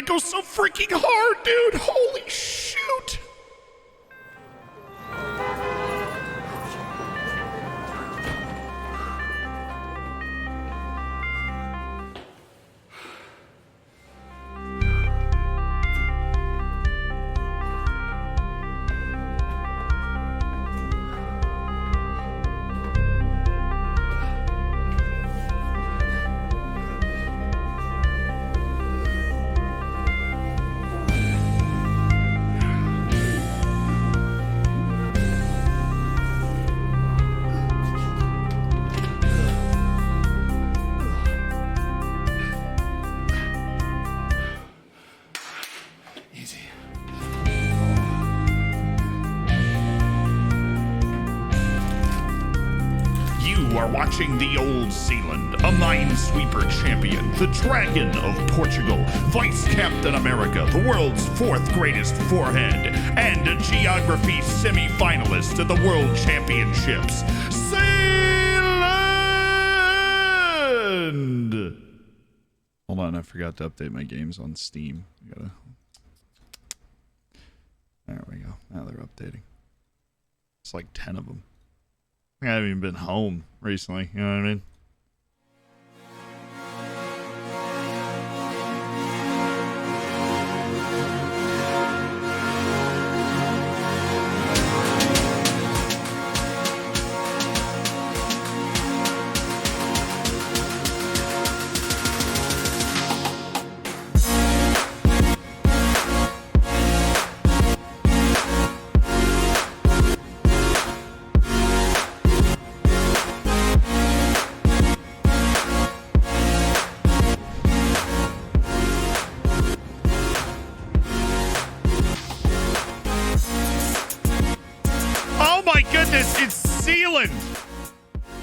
it goes so freaking hard, dude. Holy shoot. Watching the Old Zealand, a minesweeper champion, the Dragon of Portugal, Vice Captain America, the world's 4th greatest forehead, and a geography semi-finalist at the World Championships, Zealand! Hold on, I forgot to update my games on Steam. There we go. Now they're updating. It's like 10 of them. I haven't even been home recently, you know what I mean?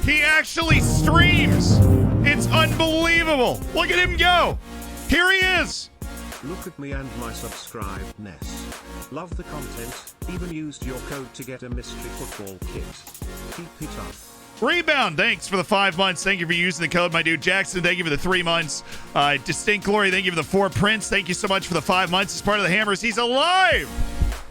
He actually streams. It's unbelievable. Look at him go. Here he is. Look at me and my subscribedness. Love the content. Even used your code to get a mystery football kit. Keep it up. Rebound, thanks for the 5 months. Thank you for using the code, my dude. Jackson, thank you for the 3 months. Distinct Glory, thank you for the 4. Prince, thank you so much for the 5 months. As part of the Hammers, he's alive.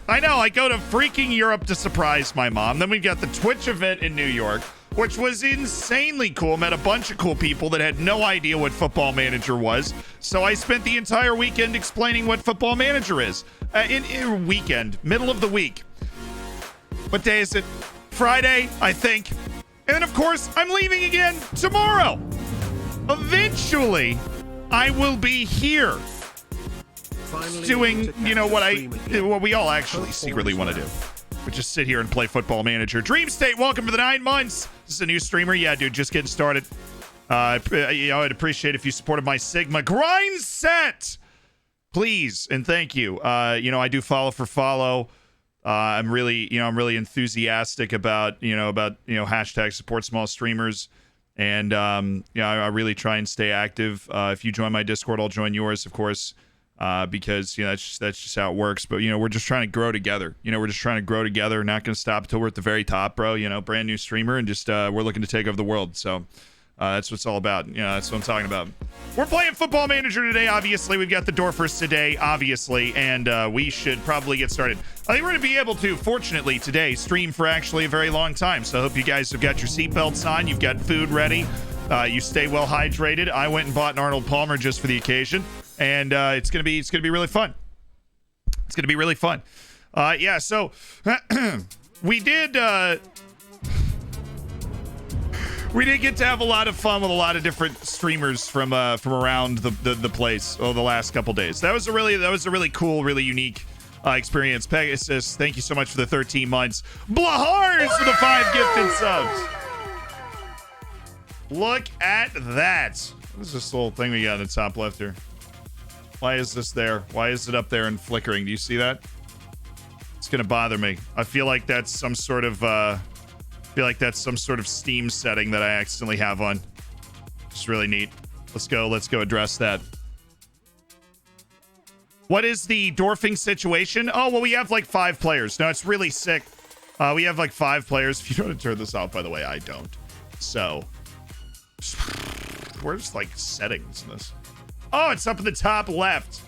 I know, I go to freaking Europe to surprise my mom. Then we got the Twitch event in New York, which was insanely cool. Met a bunch of cool people that had no idea what Football Manager was. So I spent the entire weekend explaining what Football Manager is. In weekend, middle of the week. What day is it? Friday, I think. And then, of course, I'm leaving again tomorrow. Eventually, I will be here. Finally doing, you know, what we all actually secretly want to do. We just sit here and play Football Manager. Dream State, welcome for the 9 months. This is a new streamer. Yeah, dude, just getting started. I'd appreciate if you supported my Sigma grind set. Please and thank you. I do follow for follow. I'm really enthusiastic about hashtag support small streamers. And I really try and stay active. If you join my Discord, I'll join yours, of course. Because that's just how it works. But we're just trying to grow together. We're just trying to grow together. Not going to stop until we're at the very top, bro. Brand new streamer, and just we're looking to take over the world. So that's what it's all about. That's what I'm talking about. We're playing Football Manager today. Obviously, we've got the Dorfers today, obviously, and we should probably get started. I think we're going to be able to, fortunately, today stream for actually a very long time. So I hope you guys have got your seatbelts on. You've got food ready. You stay well hydrated. I went and bought an Arnold Palmer just for the occasion. And it's gonna be really fun. It's gonna be really fun. So we did get to have a lot of fun with a lot of different streamers from around the place the last couple days. That was a really cool, really unique experience. Pegasus, thank you so much for the 13 months. Blahars for the 5 gifted subs. Look at that. What is this little thing we got in the top left here? Why is this there? Why is it up there and flickering? Do you see that? It's gonna bother me. I feel like that's some sort of Steam setting that I accidentally have on. It's really neat. Let's go address that. What is the dwarfing situation? Oh, well, we have like 5 players. No, it's really sick. We have like 5 players. If you don't want to turn this off, by the way, I don't. So where's like settings in this? Oh, it's up in the top left.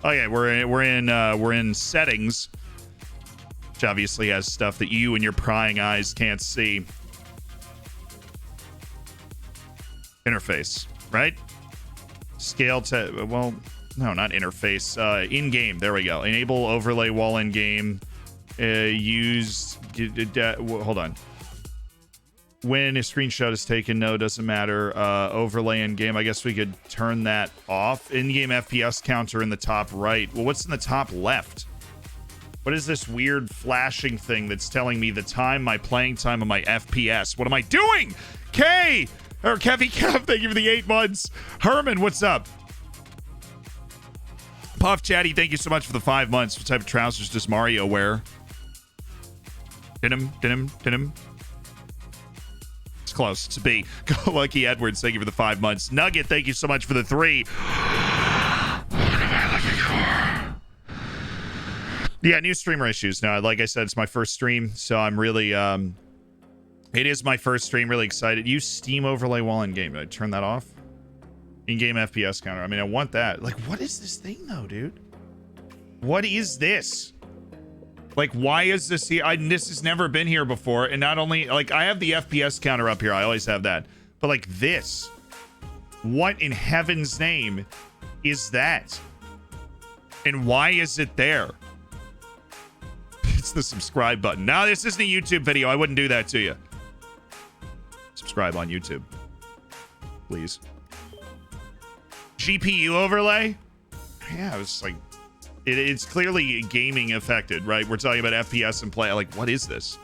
Oh yeah, we're in settings, which obviously has stuff that you and your prying eyes can't see. Interface, right? Scale to, well, no, not interface. In game. There we go. Enable overlay wall in game. Use. Hold on. When a screenshot is taken, no, doesn't matter. Overlay in game. I guess we could turn that off. In-game FPS counter in the top right. Well, what's in the top left? What is this weird flashing thing that's telling me the time, my playing time, and my FPS? What am I doing? K or Kevy Kev, thank you for the 8 months. Herman, what's up? Puff Chatty, thank you so much for the 5 months. What type of trousers does Mario wear? Denim. It's close. It's a B. Go Lucky Edwards, thank you for the 5 months. Nugget, thank you so much for the 3. What am I looking for? Yeah, new streamer issues. Now, like I said, it's my first stream, so I'm really, it is my first stream. Really excited. Use Steam overlay while in game. Did I turn that off? In-game FPS counter. I mean, I want that. Like, what is this thing, though, dude? What is this? Like, why is this here? This has never been here before. And not only, like, I have the FPS counter up here. I always have that. But, like, this. What in heaven's name is that? And why is it there? It's the subscribe button. Now, this isn't a YouTube video. I wouldn't do that to you. Subscribe on YouTube. Please. GPU overlay? Yeah, it was like... It's clearly gaming affected, right? We're talking about FPS and play. Like, what is this?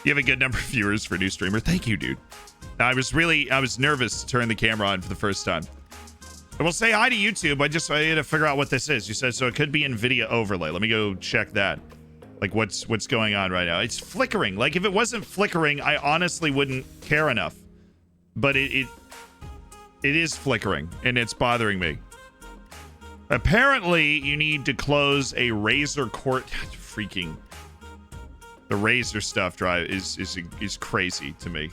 You have a good number of viewers for a new streamer. Thank you, dude. I was nervous to turn the camera on for the first time. And we'll say hi to YouTube. I had to figure out what this is. You said, so it could be NVIDIA overlay. Let me go check that. Like, what's going on right now? It's flickering. Like, if it wasn't flickering, I honestly wouldn't care enough. But it is flickering, and it's bothering me. Apparently, you need to close a Razer freaking... The Razer stuff drive is crazy to me.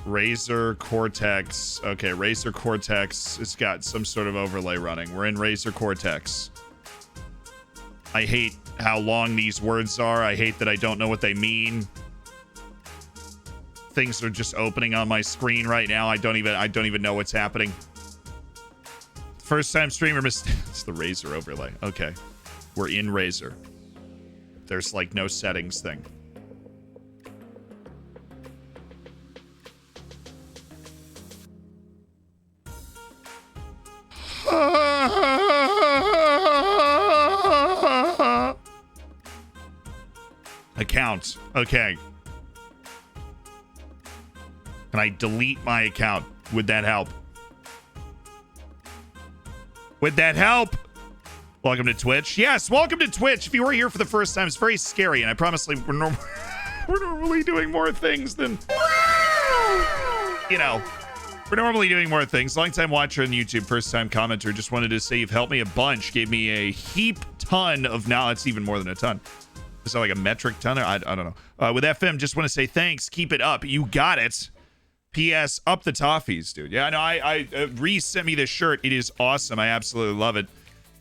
Razer Cortex. Okay, Razer Cortex. It's got some sort of overlay running. We're in Razer Cortex. I hate how long these words are. I hate that I don't know what they mean. Things are just opening on my screen right now. I don't even know what's happening. First time streamer it's the Razer overlay. Okay. We're in Razer. There's like no settings thing. Account. Okay. Can I delete my account? Would that help? Would that help? Welcome to Twitch. Yes, welcome to Twitch. If you were here for the first time, it's very scary, and I promise we're normally doing more things than... You know, we're normally doing more things. Long-time watcher on YouTube, first-time commenter. Just wanted to say you've helped me a bunch. Gave me a ton of... Now it's even more than a ton. Is that like a metric ton? I don't know. With FM, just want to say thanks. Keep it up. You got it. P.S. Up the toffees, dude. Yeah, no, Reese sent me this shirt. It is awesome. I absolutely love it.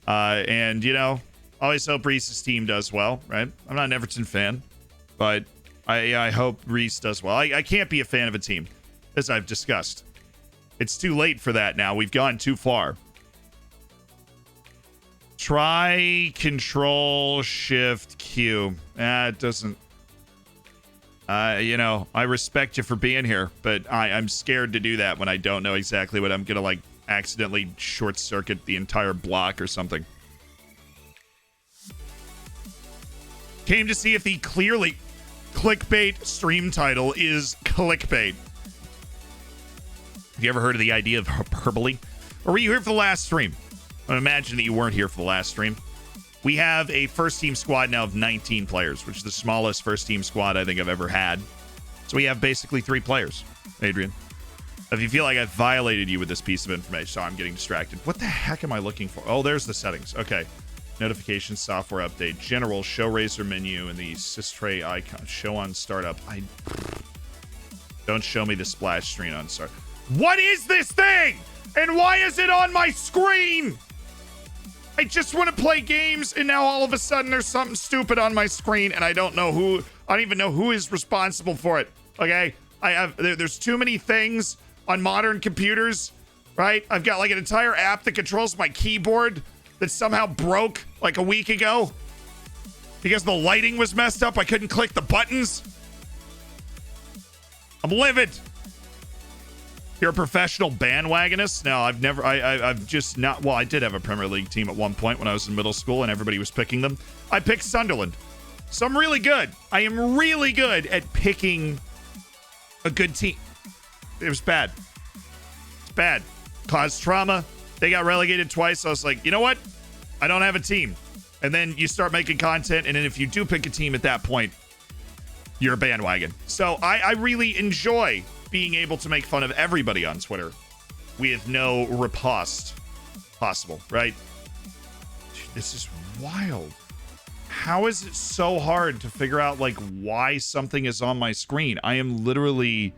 And, you know, always hope Reese's team does well, right? I'm not an Everton fan, but I hope Reese does well. I can't be a fan of a team, as I've discussed. It's too late for that now. We've gone too far. Try Control Shift Q. It doesn't... you know, I respect you for being here, but I'm scared to do that when I don't know exactly what I'm gonna, like, accidentally short circuit the entire block or something. Came to see if the clearly clickbait stream title is clickbait. Have you ever heard of the idea of hyperbole? Or were you here for the last stream? I imagine that you weren't here for the last stream. We have a first team squad now of 19 players, which is the smallest first team squad I think I've ever had. So we have basically 3 players, Adrian. If you feel like I violated you with this piece of information, so I'm getting distracted. What the heck am I looking for? Oh, there's the settings. Okay. Notifications, software update, general, show Razer menu, and the sys-tray icon. Show on startup. Don't show me the splash screen on start. What is this thing? And why is it on my screen? I just want to play games, and now all of a sudden there's something stupid on my screen, and I don't even know who is responsible for it. Okay? There's too many things on modern computers, right? I've got like an entire app that controls my keyboard that somehow broke like a week ago because the lighting was messed up. I couldn't click the buttons. I'm livid. You're a professional bandwagonist? No, I've just not. Well, I did have a Premier League team at one point when I was in middle school and everybody was picking them. I picked Sunderland. So I'm really good. I am really good at picking a good team. It was bad. It's bad. Caused trauma. They got relegated twice. I was like, you know what? I don't have a team. And then you start making content. And then if you do pick a team at that point, you're a bandwagon. So I really enjoy being able to make fun of everybody on Twitter with no riposte possible, right? Dude, this is wild. How is it so hard to figure out like why something is on my screen? I am literally...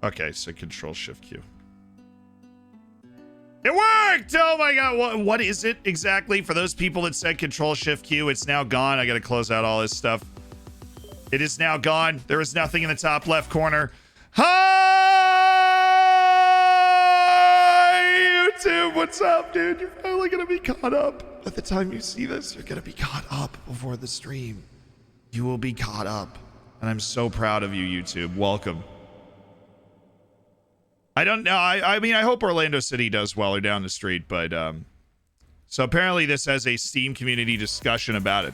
Okay, so Control-Shift-Q. It worked! Oh my god, what is it exactly? For those people that said Control-Shift-Q, it's now gone. I gotta close out all this stuff. It is now gone. There is nothing in the top left corner. Hi, YouTube, what's up, dude? You're finally gonna be caught up. By the time you see this, you're gonna be caught up before the stream. You will be caught up. And I'm so proud of you, YouTube. Welcome. I don't know. I mean, I hope Orlando City does well or down the street, but so apparently this has a Steam community discussion about it,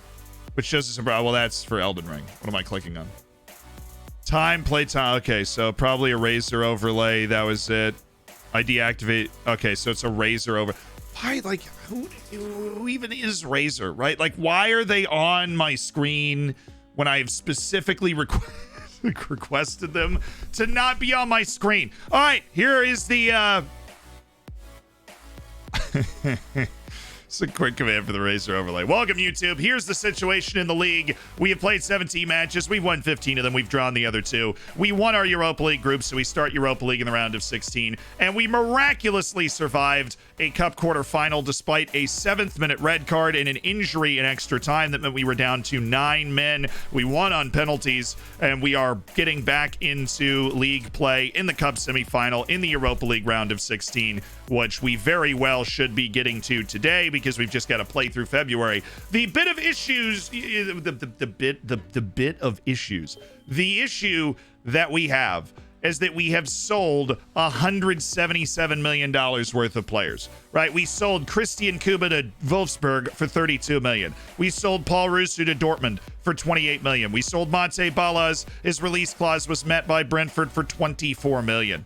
which shows us about, well, that's for Elden Ring. What am I clicking on? Time, play time. Okay, so probably a Razer overlay. That was it. I deactivate. Okay, so it's a Razer over. Why, like, who even is Razer, right? Like, why are they on my screen when I've specifically requested them to not be on my screen? All right, here is the it's a quick command for the Razer overlay. Welcome, YouTube. Here's the situation in the league. We have played 17 matches. We've won 15 of them. We've drawn the other 2. We won our Europa League group, so we start Europa League in the round of 16. And we miraculously survived a cup quarterfinal despite a 7th-minute red card and an injury in extra time that meant we were down to 9 men. We won on penalties, and we are getting back into league play in the cup semifinal in the Europa League round of 16, which we very well should be getting to today because we've just got to play through February. The bit of issues, the issue that we have is that we have sold $177 million worth of players, right? We sold Christian Kuba to Wolfsburg for $32 million. We sold Paul Russo to Dortmund for $28 million. We sold Monte Ballas. His release clause was met by Brentford for $24 million.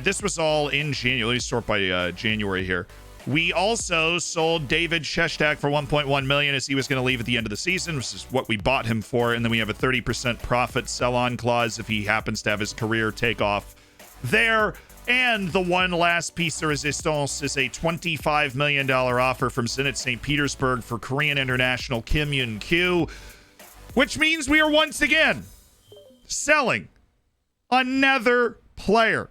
This was all in January. Let me sort by January here. We also sold David Sheshtak for $1.1 million as he was going to leave at the end of the season, which is what we bought him for. And then we have a 30% profit sell-on clause if he happens to have his career take off there. And the one last piece de resistance is a $25 million offer from Zenit St. Petersburg for Korean international Kim Yun-kyu, which means we are once again selling another player,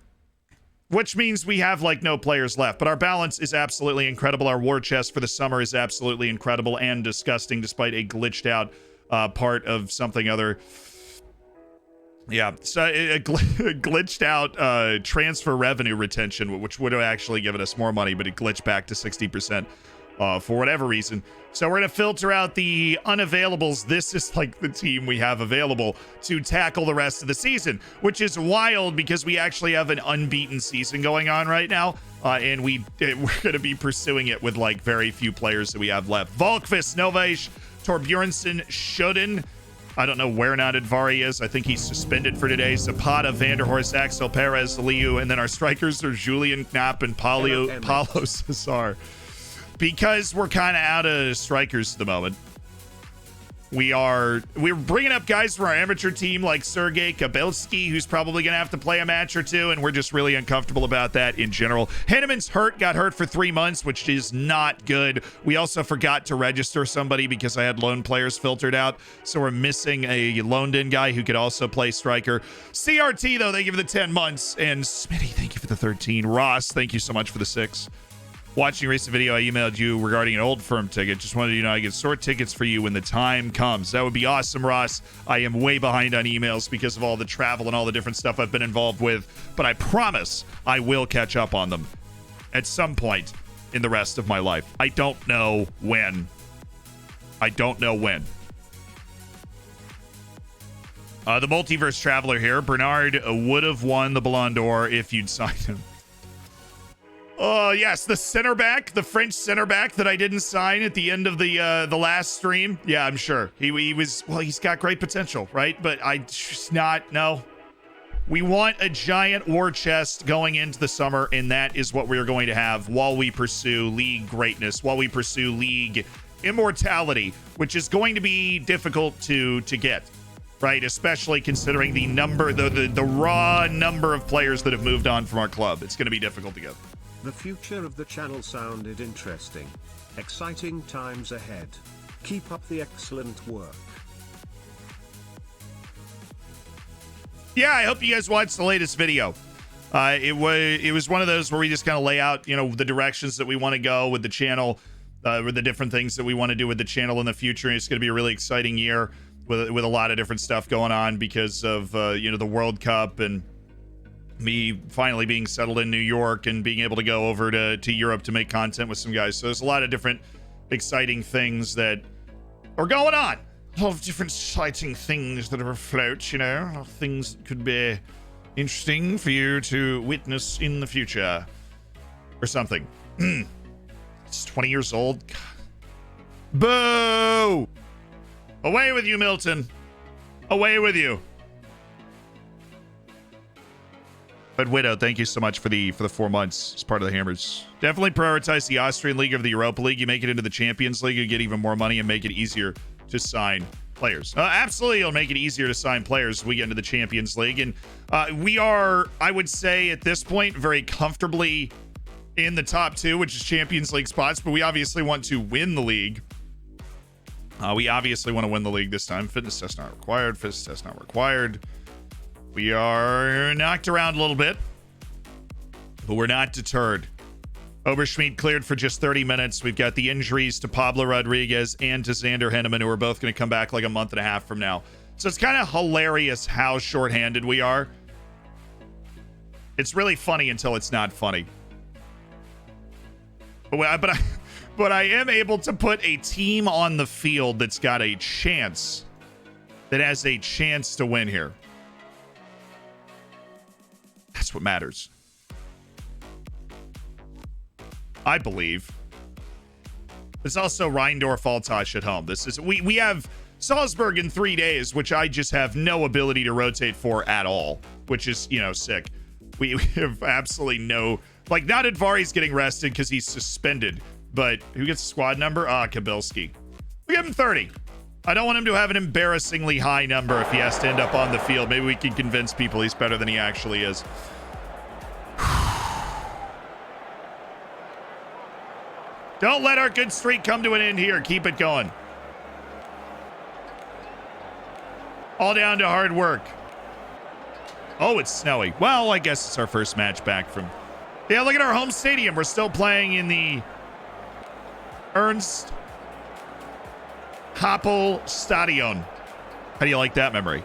which means we have like no players left, but our balance is absolutely incredible. Our war chest for the summer is absolutely incredible and disgusting despite a glitched out part of something other. Yeah, so a glitched out transfer revenue retention, which would have actually given us more money, but it glitched back to 60% for whatever reason. So we're going to filter out the unavailables. This is like the team we have available to tackle the rest of the season, which is wild because we actually have an unbeaten season going on right now. And we're going to be pursuing it with like very few players that we have left. Volkvist, Novais, Torbjornsson, Shodin. I don't know where Nadadvari is. I think he's suspended for today. Zapata, Vanderhorst, Axel Perez, Liu. And then our strikers are Julian Knapp and Paulo Cesar. Because we're kind of out of strikers at the moment. We're bringing up guys from our amateur team like Sergei Kabelski, who's probably going to have to play a match or two, and we're just really uncomfortable about that in general. Henneman's got hurt for 3 months, which is not good. We also forgot to register somebody because I had loan players filtered out, so we're missing a loaned-in guy who could also play striker. CRT, though, thank you for the 10 months, and Smitty, thank you for the 13. Ross, thank you so much for the 6. Watching your recent video, I emailed you regarding an old firm ticket. Just wanted you to know I can sort tickets for you when the time comes. That would be awesome, Ross. I am way behind on emails because of all the travel and all the different stuff I've been involved with, but I promise I will catch up on them at some point in the rest of my life. I don't know when. The Multiverse Traveler here. Bernard would have won the Ballon d'Or if you'd signed him. Oh, yes, the center back, the French center back that I didn't sign at the end of the last stream. Yeah, I'm sure. He was, well, he's got great potential, right? But I just no. We want a giant war chest going into the summer, and that is what we're going to have while we pursue league greatness, while we pursue league immortality, which is going to be difficult to get, right? Especially considering the number, the raw number of players that have moved on from our club. It's going to be difficult to get. The future of the channel sounded interesting. Exciting times ahead. Keep up the excellent work. Yeah, I hope you guys watched the latest video. It was one of those where we just kind of lay out, the directions that we want to go with the channel, with the different things that we want to do with the channel in the future. And it's going to be a really exciting year with a lot of different stuff going on because of the World Cup and me finally being settled in New York and being able to go over to Europe to make content with some guys. So there's a lot of different exciting things that are going on. A lot of different exciting things that are afloat, things that could be interesting for you to witness in the future or something. It's 20 years old. Boo! Away with you, Milton. Away with you. But Widow, thank you so much for the 4 months as part of the Hammers. Definitely prioritize the Austrian League over the Europa League. You make it into the Champions League, you get even more money and make it easier to sign players. Absolutely, it'll make it easier to sign players as we get into the Champions League. And we are, I would say at this point, very comfortably in the top 2, which is Champions League spots. But we obviously want to win the league. We obviously want to win the league this time. Fitness test not required. Fitness test not required. We are knocked around a little bit, but we're not deterred. Oberschmidt cleared for just 30 minutes. We've got the injuries to Pablo Rodriguez and to Xander Henneman, who are both going to come back like a month and a half from now. So it's kind of hilarious how shorthanded we are. It's really funny until it's not funny. But I am able to put a team on the field that's got a chance, that has a chance to win here. That's what matters. I believe. There's also Reindorf Altosh at home. We have Salzburg in 3 days, which I just have no ability to rotate for at all, which is, sick. We have absolutely no, not Advari's getting rested because he's suspended, but who gets the squad number? Kabelski. We give him 30. I don't want him to have an embarrassingly high number if he has to end up on the field. Maybe we can convince people he's better than he actually is. Don't let our good streak come to an end here. Keep it going. All down to hard work. Oh, it's snowy. Well, I guess it's our first match back from... Yeah, look at our home stadium. We're still playing in the Ernst Happel Stadion. How do you like that memory?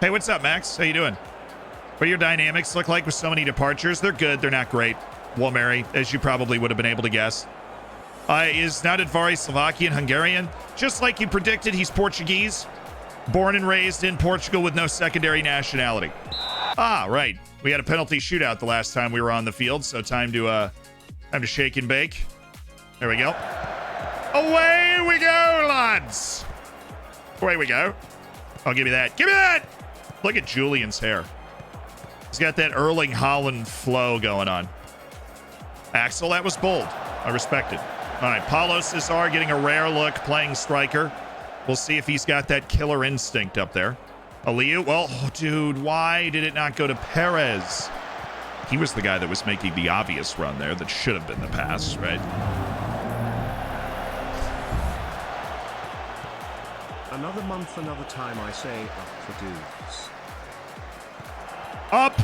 Hey, what's up, Max? How you doing? What do your dynamics look like with so many departures? They're good. They're not great. Well, Mary, as you probably would have been able to guess. Is not Advari Slovakian, Hungarian? Just like you predicted, he's Portuguese. Born and raised in Portugal with no secondary nationality. Ah, right. We had a penalty shootout the last time we were on the field, so time to shake and bake. There we go. Away we go, lads. Away we go. Oh, give me that. Give me that. Look at Julian's hair. He's got that Erling Haaland flow going on. Axel, that was bold. I respect it. All right, Paulo Cesar getting a rare look playing striker. We'll see if he's got that killer instinct up there. Aliu, well, oh, dude, why did it not go to Perez? He was the guy that was making the obvious run there that should have been the pass, right? Another month, another time, I say up the doofs. Up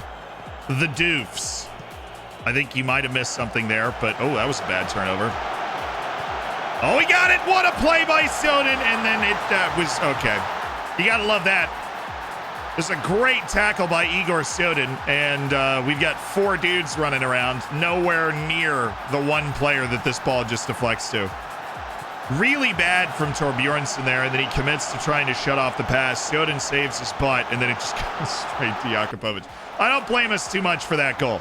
the doofs. I think you might have missed something there, but oh, that was a bad turnover. Oh, he got it. What a play by Soden. And then it was okay. You got to love that. There's a great tackle by Igor Soden, and we've got 4 dudes running around, nowhere near the one player that this ball just deflects to. Really bad from Torbjornsson there, and then he commits to trying to shut off the pass. Soden saves his butt, and then it just goes straight to Jakubovic. I don't blame us too much for that goal,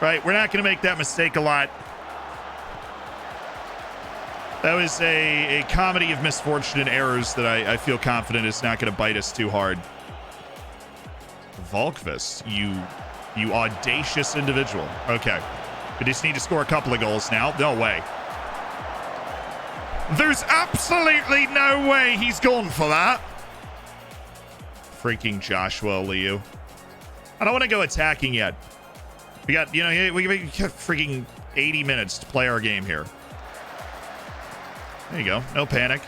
right? We're not going to make that mistake a lot. That was a comedy of misfortune and errors that I feel confident is not going to bite us too hard. Volkvist, you audacious individual. Okay. We just need to score a couple of goals now. No way. There's absolutely no way he's gone for that. Freaking Joshua Liu. I don't want to go attacking yet. We got, we got freaking 80 minutes to play our game here. There you go. No panic.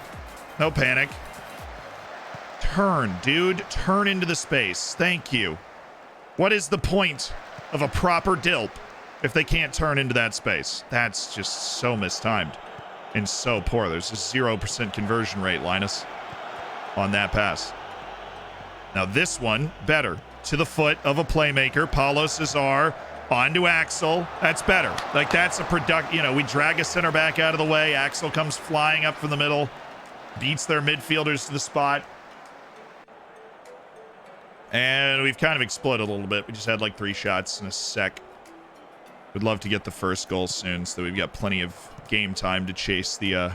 No panic. Turn, dude. Turn into the space. Thank you. What is the point of a proper dilp if they can't turn into that space? That's just so mistimed and so poor. There's a 0% conversion rate, Linus, on that pass. Now this one, better. To the foot of a playmaker. Paulo Cesar onto Axel. That's better. Like, that's a we drag a center back out of the way. Axel comes flying up from the middle. Beats their midfielders to the spot. And we've kind of exploded a little bit. We just had like 3 shots in a sec. Would love to get the first goal soon so that we've got plenty of game time to chase the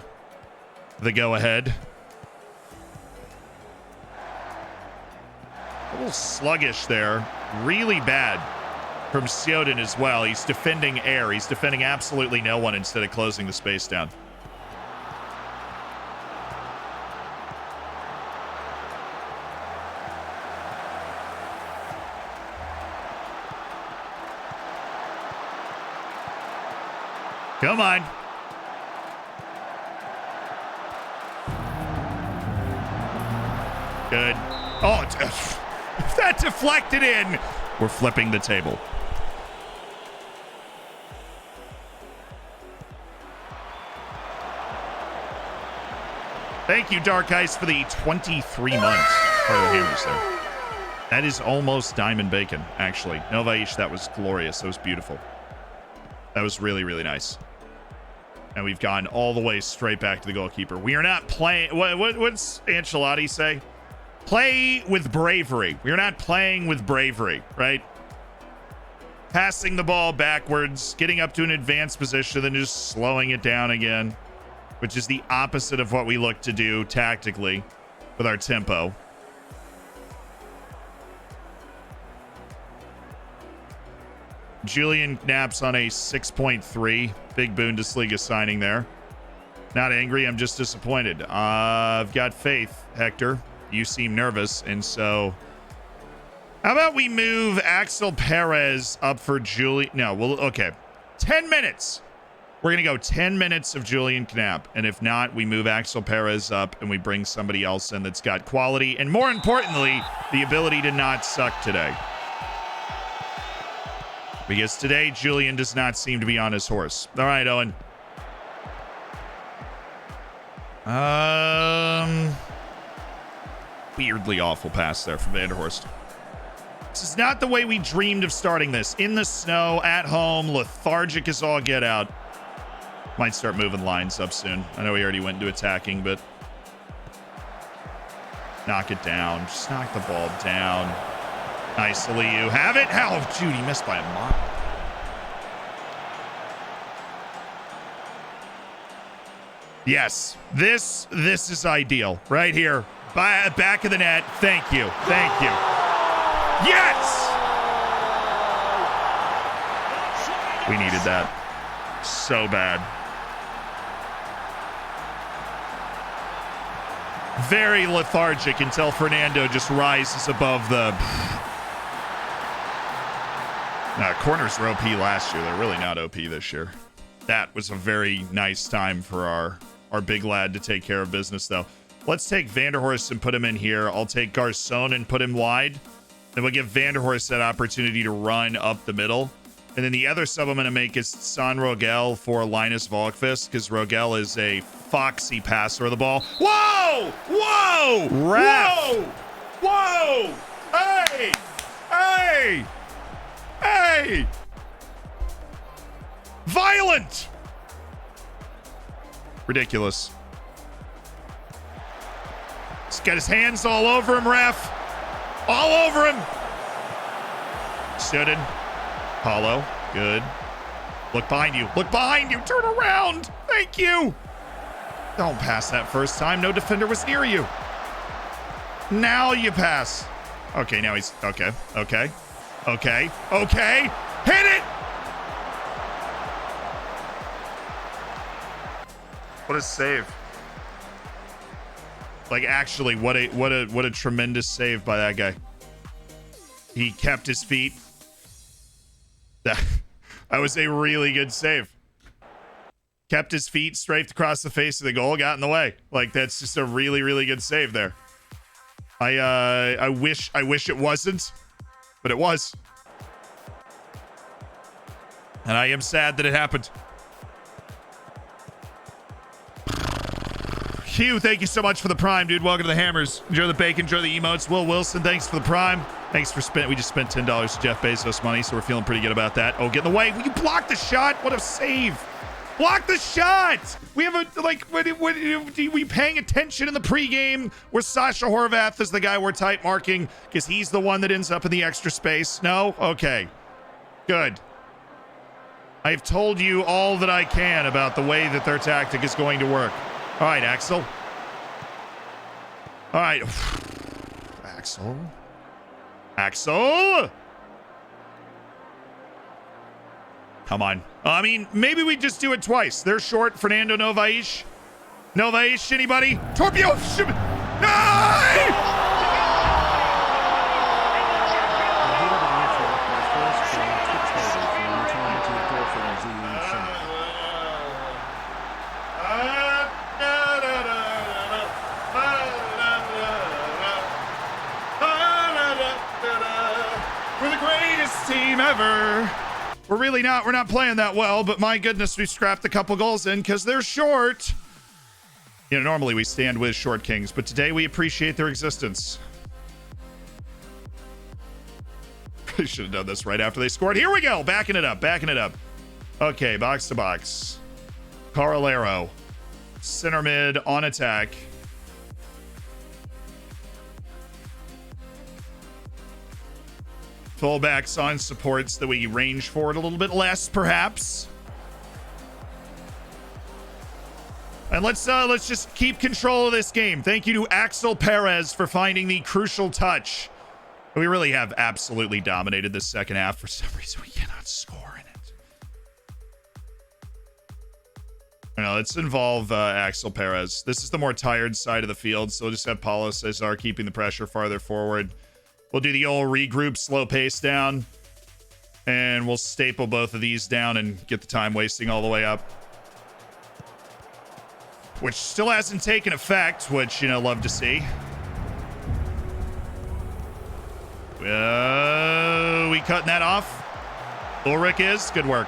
go-ahead. A little sluggish there. Really bad from Sioden as well. He's defending air. He's defending absolutely no one instead of closing the space down. Come on. Good. Oh, if that deflected in, we're flipping the table. Thank you, Dark Ice, for the 23 months. Part of the hammers there. That is almost diamond bacon, actually. Novaish, that was glorious. That was beautiful. That was really, really nice. And we've gone all the way straight back to the goalkeeper. We are not playing... What's Ancelotti say? Play with bravery. We are not playing with bravery, right? Passing the ball backwards, getting up to an advanced position, then just slowing it down again, which is the opposite of what we look to do tactically with our tempo. Julian Knapp's on a 6.3. Big Bundesliga signing there. Not angry, I'm just disappointed. I've got faith, Hector. You seem nervous, and so... How about we move Axel Perez up for Julian... No, well, okay. 10 minutes. We're going to go 10 minutes of Julian Knapp, and if not, we move Axel Perez up and we bring somebody else in that's got quality, and more importantly, the ability to not suck today. Because today, Julian does not seem to be on his horse. All right, Owen. Weirdly awful pass there from Vanderhorst. This is not the way we dreamed of starting this. In the snow, at home, lethargic as all get out. Might start moving lines up soon. I know we already went into attacking, but... Knock it down. Just knock the ball down. Nicely, you have it. Oh, Judy missed by a mile. Yes, this is ideal right here. Back of the net. Thank you. Thank you. Yes! We needed that so bad. very lethargic until Fernando just rises above the... corners were OP last year. They're really not OP this year. That was a very nice time for our big lad to take care of business, though. Let's take Vanderhorst and put him in here. I'll take Garcon and put him wide. Then we'll give Vanderhorst that opportunity to run up the middle. And then the other sub I'm going to make is San Rogel for Linus Volkvist, because Rogel is a foxy passer of the ball. Whoa! Whoa! Ref. Whoa! Whoa! Hey! Hey! Hey! Violent! Ridiculous. He's got his hands all over him, ref. All over him. Student. Paulo. Good. Look behind you. Look behind you. Turn around. Thank you. Don't pass that first time. No defender was near you. Now you pass. Okay, now he's... Okay. Okay. Okay. Okay. Hit it. What a save. Like, actually, what a tremendous save by that guy. He kept his feet. That was a really good save. Kept his feet strafed across the face of the goal, got in the way. Like, that's just a really, really good save there. I wish it wasn't, but it was. And I am sad that it happened. Hugh, thank you so much for the prime, dude. Welcome to the Hammers. Enjoy the bacon, enjoy the emotes. Will Wilson, thanks for the prime. Thanks for we just spent $10 to Jeff Bezos money, so we're feeling pretty good about that. Oh, get in the way. Will you block the shot? What a save. Block the shot. We have a, like, we paying attention in the pregame where Sasha Horvath is the guy we're tight marking because he's the one that ends up in the extra space. No? Okay. Good. I've told you all that I can about the way that their tactic is going to work. All right, Axel. All right. Axel. Axel. Come on. I mean, maybe we just do it twice. They're short. Fernando Novais. Novais, anybody? Torpio. No! Team ever. We're not playing that well, but my goodness, we scrapped a couple goals in because they're short. You know, normally we stand with short kings, but today we appreciate their existence. We should have done this right after they scored. Here we go. Backing it up. Okay, box to box. Carolero. Center mid on attack. Fullbacks on supports that we range forward a little bit less, perhaps. And let's just keep control of this game. Thank you to Axel Perez for finding the crucial touch. We really have absolutely dominated this second half. For some reason, we cannot score in it. Now, let's involve Axel Perez. This is the more tired side of the field, so we'll just have Paulo Cesar keeping the pressure farther forward. We'll do the old regroup, slow pace down, and we'll staple both of these down and get the time wasting all the way up. Which still hasn't taken effect, which, you know, love to see. We cutting that off? Ulrich is. Good work.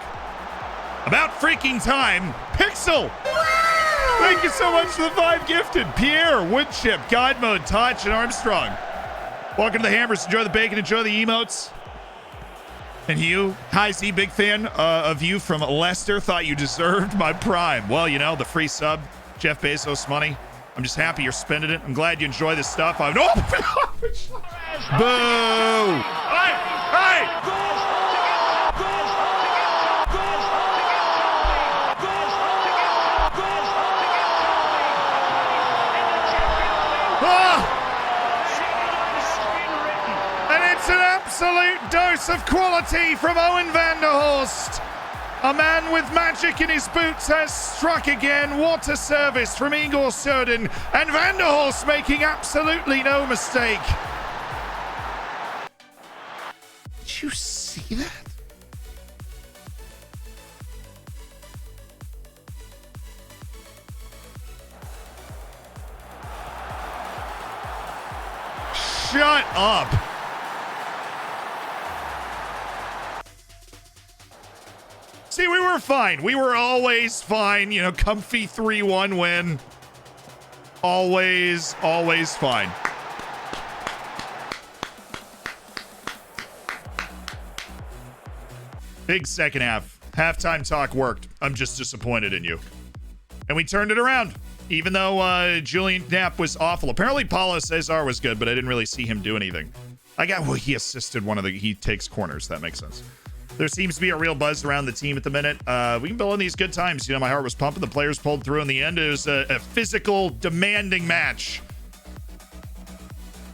About freaking time. Pixel! Thank you so much for the 5 gifted. Pierre, Woodchip, God Mode, Touch, and Armstrong. Welcome to the Hammers. Enjoy the bacon. Enjoy the emotes. And you, hi Z, big fan of you from Leicester. Thought you deserved my prime. Well, you know, the free sub, Jeff Bezos money. I'm just happy you're spending it. I'm glad you enjoy this stuff. Boo! Hey! It's an absolute dose of quality from Owen Vanderhorst. A man with magic in his boots has struck again. What a service from Igor Surdin. And Vanderhorst making absolutely no mistake. Did you see that? Shut up. See, we were fine. We were always fine. You know, comfy 3-1 win. Always fine. Big second half. Halftime talk worked. I'm just disappointed in you. And we turned it around. Even though Julian Knapp was awful. Apparently Paulo Cesar was good, but I didn't really see him do anything. Well, he assisted he takes corners. That makes sense. There seems to be a real buzz around the team at the minute. We can build on these good times. You know, my heart was pumping. The players pulled through in the end. It was a physical, demanding match.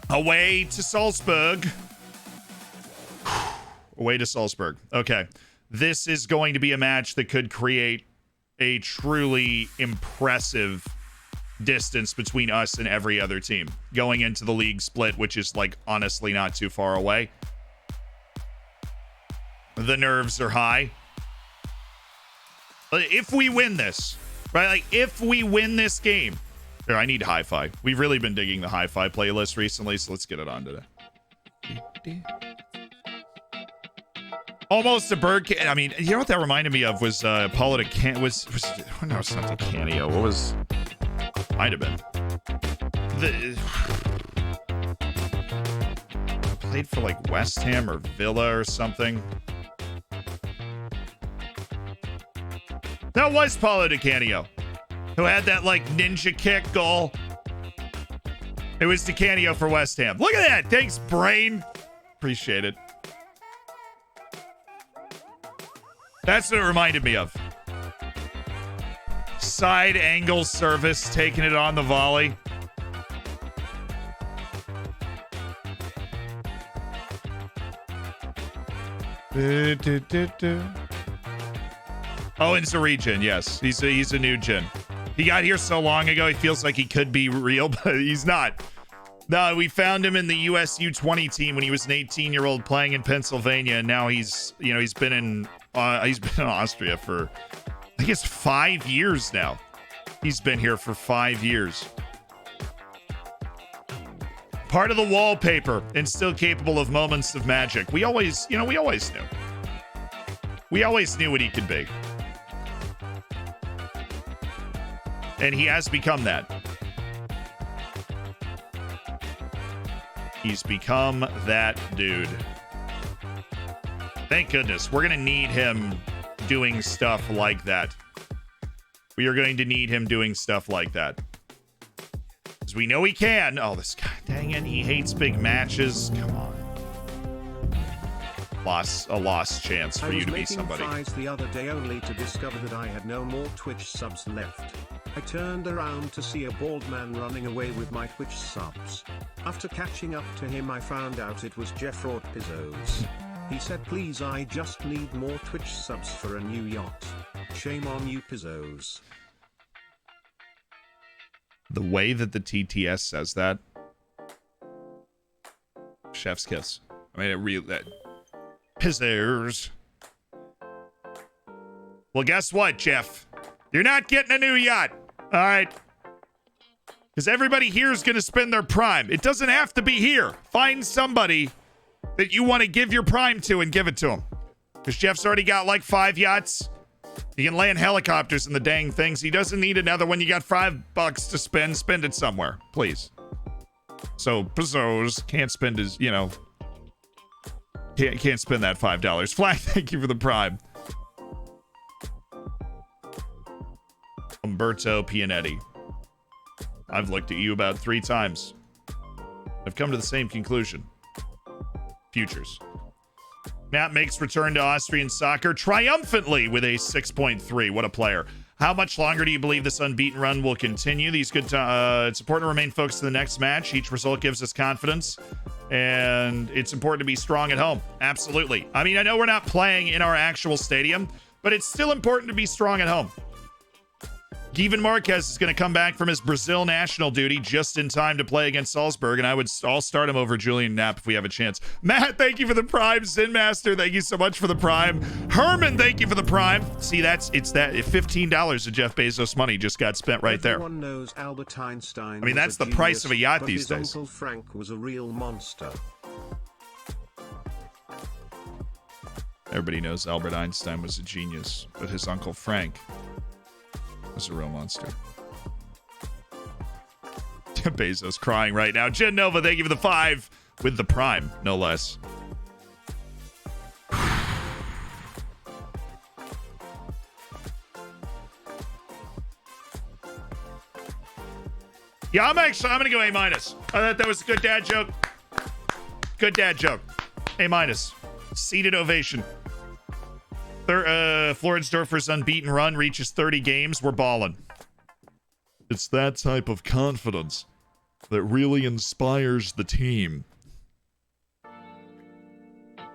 Away to Salzburg. Away to Salzburg. Okay. This is going to be a match that could create a truly impressive distance between us and every other team going into the league split, which is like honestly not too far away. The nerves are high. If we win this, right? Like if we win this game, here, I need hi-fi. We've really been digging the hi-fi playlist recently, so let's get it on today. Almost a bird. I mean, you know what that reminded me of was Paulo de Can no, it's not the Canio. What was? Might have been. Played for like West Ham or Villa or something. That was Paulo Di Canio, who had that like ninja kick goal. It was Di Canio for West Ham. Look at that. Thanks, brain. Appreciate it. That's what it reminded me of. Side angle service, taking it on the volley. Oh, and Zarejin, yes. He's a new gen. He got here so long ago, he feels like he could be real, but he's not. No, we found him in the US U20 team when he was an 18-year-old playing in Pennsylvania, and now he's been in Austria for, I guess, 5 years now. He's been here for 5 years. Part of the wallpaper and still capable of moments of magic. We always knew. We always knew what he could be. And he has become that. He's become that dude. Thank goodness. We're going to need him doing stuff like that. We are going to need him doing stuff like that. Because we know he can. Oh, this guy. Dang it. He hates big matches. Come on. A lost chance for you to be somebody. I was making fries the other day only to discover that I had no more Twitch subs left. I turned around to see a bald man running away with my Twitch subs. After catching up to him, I found out it was Jeff Rod Pizzos. He said, please, I just need more Twitch subs for a new yacht. Shame on you, Pizzos. The way that the TTS says that. Chef's kiss. I mean, it really... Pizzers. Well, guess what, Jeff? You're not getting a new yacht. All right. Because everybody here is going to spend their prime. It doesn't have to be here. Find somebody that you want to give your prime to and give it to him. Because Jeff's already got like 5 yachts. He can land helicopters in the dang things. He doesn't need another one. You got $5 to spend. Spend it somewhere, please. So, Pizzos can't spend his, can't spend that $5. Flag, thank you for the prime. Umberto Pianetti. I've looked at you about 3 times. I've come to the same conclusion. Futures. Matt makes return to Austrian soccer triumphantly with a 6.3. What a player. How much longer do you believe this unbeaten run will continue? It's important to remain focused to the next match. Each result gives us confidence, and it's important to be strong at home. Absolutely. I mean, I know we're not playing in our actual stadium, But it's still important to be strong at home. Given Marquez is going to come back from his Brazil national duty just in time to play against Salzburg, and I'll start him over Julian Knapp if we have a chance. Matt, thank you for the Prime. Zen Master, thank you so much for the Prime. Herman, thank you for the Prime. See, it's that $15 of Jeff Bezos money just got spent right there. Everyone knows Albert Einstein. I mean, that's the price of a yacht these days. His Uncle Frank was a real monster. Everybody knows Albert Einstein was a genius, but his Uncle Frank was a real monster. Bezos crying right now. Jen Nova, thank you for the 5 with the Prime, no less. Yeah, I'm gonna go A-. I thought that was a good dad joke. Good dad joke. A-. Seated ovation. Floridsdorfer's unbeaten run reaches 30 games. We're balling. It's that type of confidence that really inspires the team.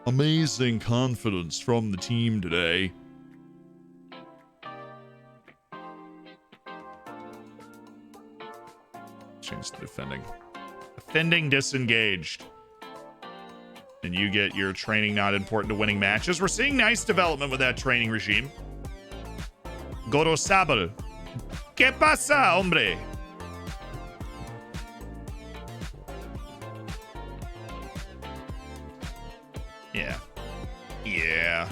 Amazing confidence from the team today. Change the defending. Defending disengaged. And you get your training not important to winning matches. We're seeing nice development with that training regime. Gorosabel. ¿Qué pasa, hombre? Yeah. Yeah.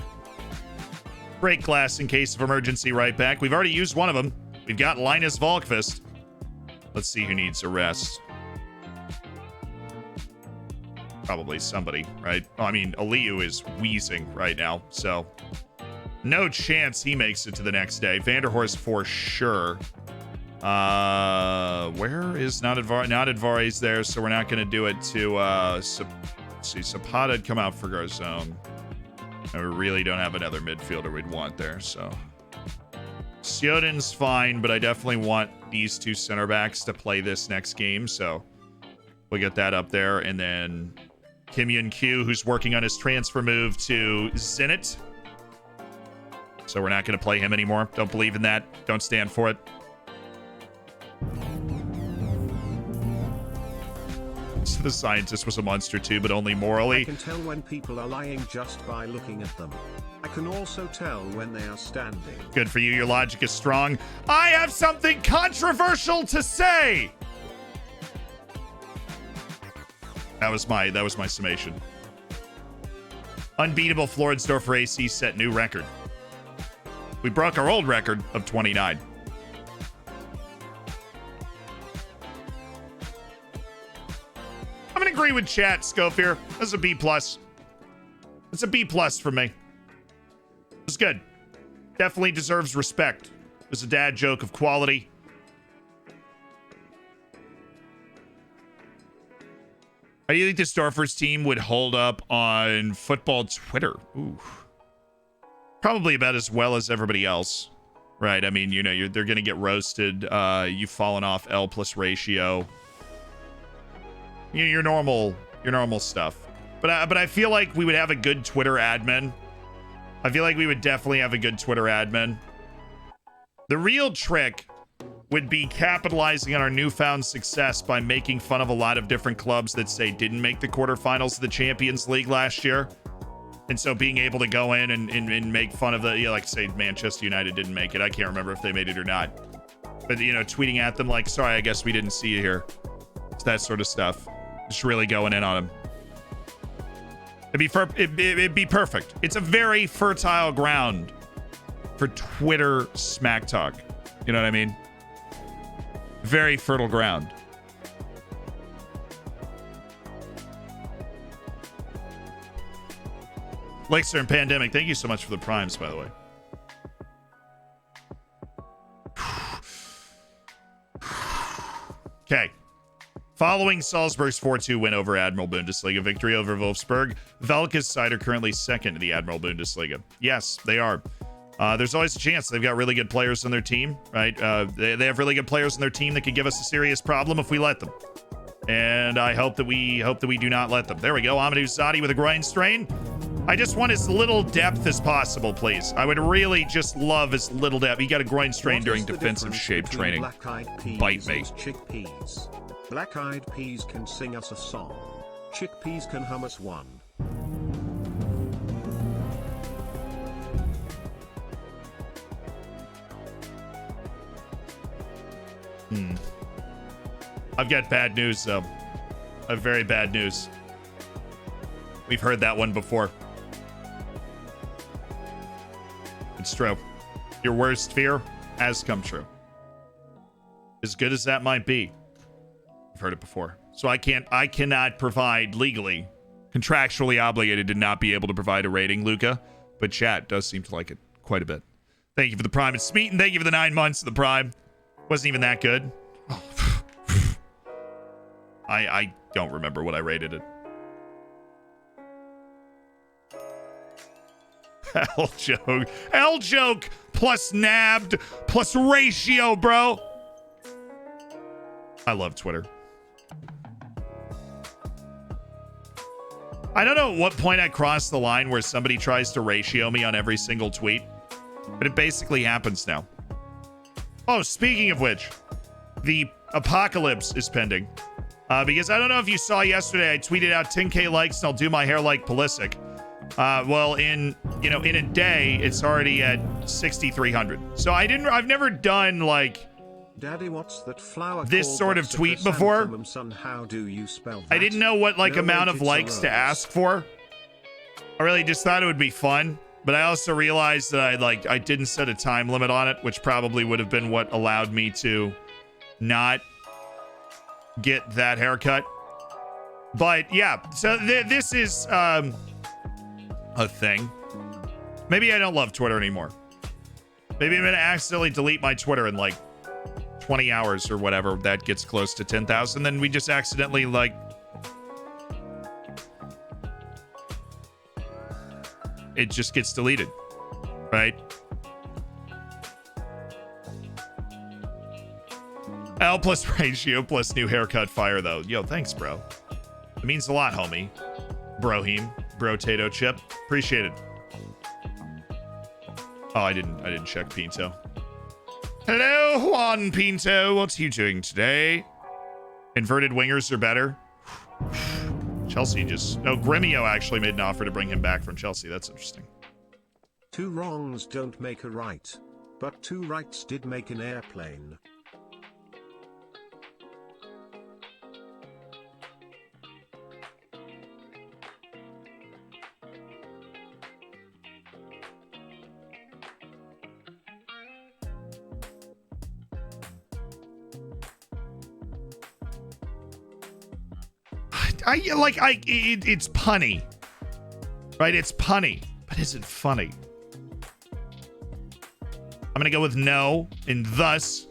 Break glass in case of emergency right back. We've already used one of them. We've got Linus Volkvist. Let's see who needs a rest. Probably somebody, right? I mean, Aliu is wheezing right now, so no chance he makes it to the next day. Vanderhorst for sure. Where is Nadadvar? Nadadvar is there, so we're not going to do it to, let's see, Zapata had come out for Garzone. And we really don't have another midfielder we'd want there, so. Sioden's fine, but I definitely want these two center backs to play this next game, so we'll get that up there. And then Kim Yun-kyu, who's working on his transfer move to Zenit. So we're not going to play him anymore. Don't believe in that. Don't stand for it. So the scientist was a monster too, but only morally. I can tell when people are lying just by looking at them. I can also tell when they are standing. Good for you. Your logic is strong. I have something controversial to say. That was my summation. Unbeatable Floridsdorfer AC set new record. We broke our old record of 29. I'm gonna agree with chat, Scofier. That's a B+. It's a B+ for me. It's good. Definitely deserves respect. It was a dad joke of quality. How do you think the Storfers team would hold up on football Twitter? Ooh. Probably about as well as everybody else, right? I mean, you know, they're going to get roasted. You've fallen off L+ ratio. Your normal stuff. But I feel like we would have a good Twitter admin. I feel like we would definitely have a good Twitter admin. The real trick would be capitalizing on our newfound success by making fun of a lot of different clubs that say didn't make the quarterfinals of the Champions League last year. And so being able to go in and make fun of the, you know, like say Manchester United didn't make it. I can't remember if they made it or not. But, you know, tweeting at them like, sorry, I guess we didn't see you here. It's that sort of stuff. Just really going in on them. It'd be perfect. It's a very fertile ground for Twitter smack talk. You know what I mean? Very fertile ground. Lakester and Pandemic, thank you so much for the primes, by the way. Okay. Following Salzburg's 4-2 win over Admiral Bundesliga, victory over Wolfsburg, Velka's side are currently second in the Admiral Bundesliga. Yes, they are. There's always a chance. They've got really good players on their team, right? They have really good players on their team that could give us a serious problem if we let them. And I hope that we do not let them. There we go. Amadou Zadi with a grind strain. I just want as little depth as possible, please. I would really just love as little depth. You got a groin strain during defensive shape training. Bite me. Chickpeas. Black-eyed peas can sing us a song. Chickpeas can hum us one. I've got bad news, though. I have very bad news. We've heard that one before. It's true. Your worst fear has come true. As good as that might be, I've heard it before. So I cannot provide legally, contractually obligated to not be able to provide a rating, Luca. But chat does seem to like it quite a bit. Thank you for the Prime. It's Smeaton. Thank you for the 9 months of the Prime. Wasn't even that good. Oh. I don't remember what I rated it. Hell joke. Hell joke plus nabbed plus ratio, bro. I love Twitter. I don't know at what point I crossed the line where somebody tries to ratio me on every single tweet, but it basically happens now. Oh, speaking of which, the apocalypse is pending. Because I don't know if you saw yesterday, I tweeted out 10K likes and I'll do my hair like Pulisic. Well, in a day, it's already at 6,300. So I've never done like Daddy, what's that flower this sort of tweet before. Son, how do you spell that? I didn't know what like no amount of likes to ask for. I really just thought it would be fun. But I also realized that I didn't set a time limit on it, which probably would have been what allowed me to not get that haircut. But yeah, so this is a thing. Maybe I don't love Twitter anymore. Maybe I'm gonna accidentally delete my Twitter in like 20 hours or whatever. That gets close to 10,000. Then we just accidentally like it just gets deleted, right? L plus ratio plus new haircut fire though. Yo, thanks, bro. It means a lot, homie. Broheem, Brotato Chip. Appreciate it. Oh, I didn't check Pinto. Hello, Juan Pinto. What's you doing today? Inverted wingers are better. Chelsea just... No, Gremio actually made an offer to bring him back from Chelsea. That's interesting. 2 wrongs don't make a right, but 2 rights did make an airplane. It's punny, right? It's punny, but is it funny? I'm gonna go with no, and thus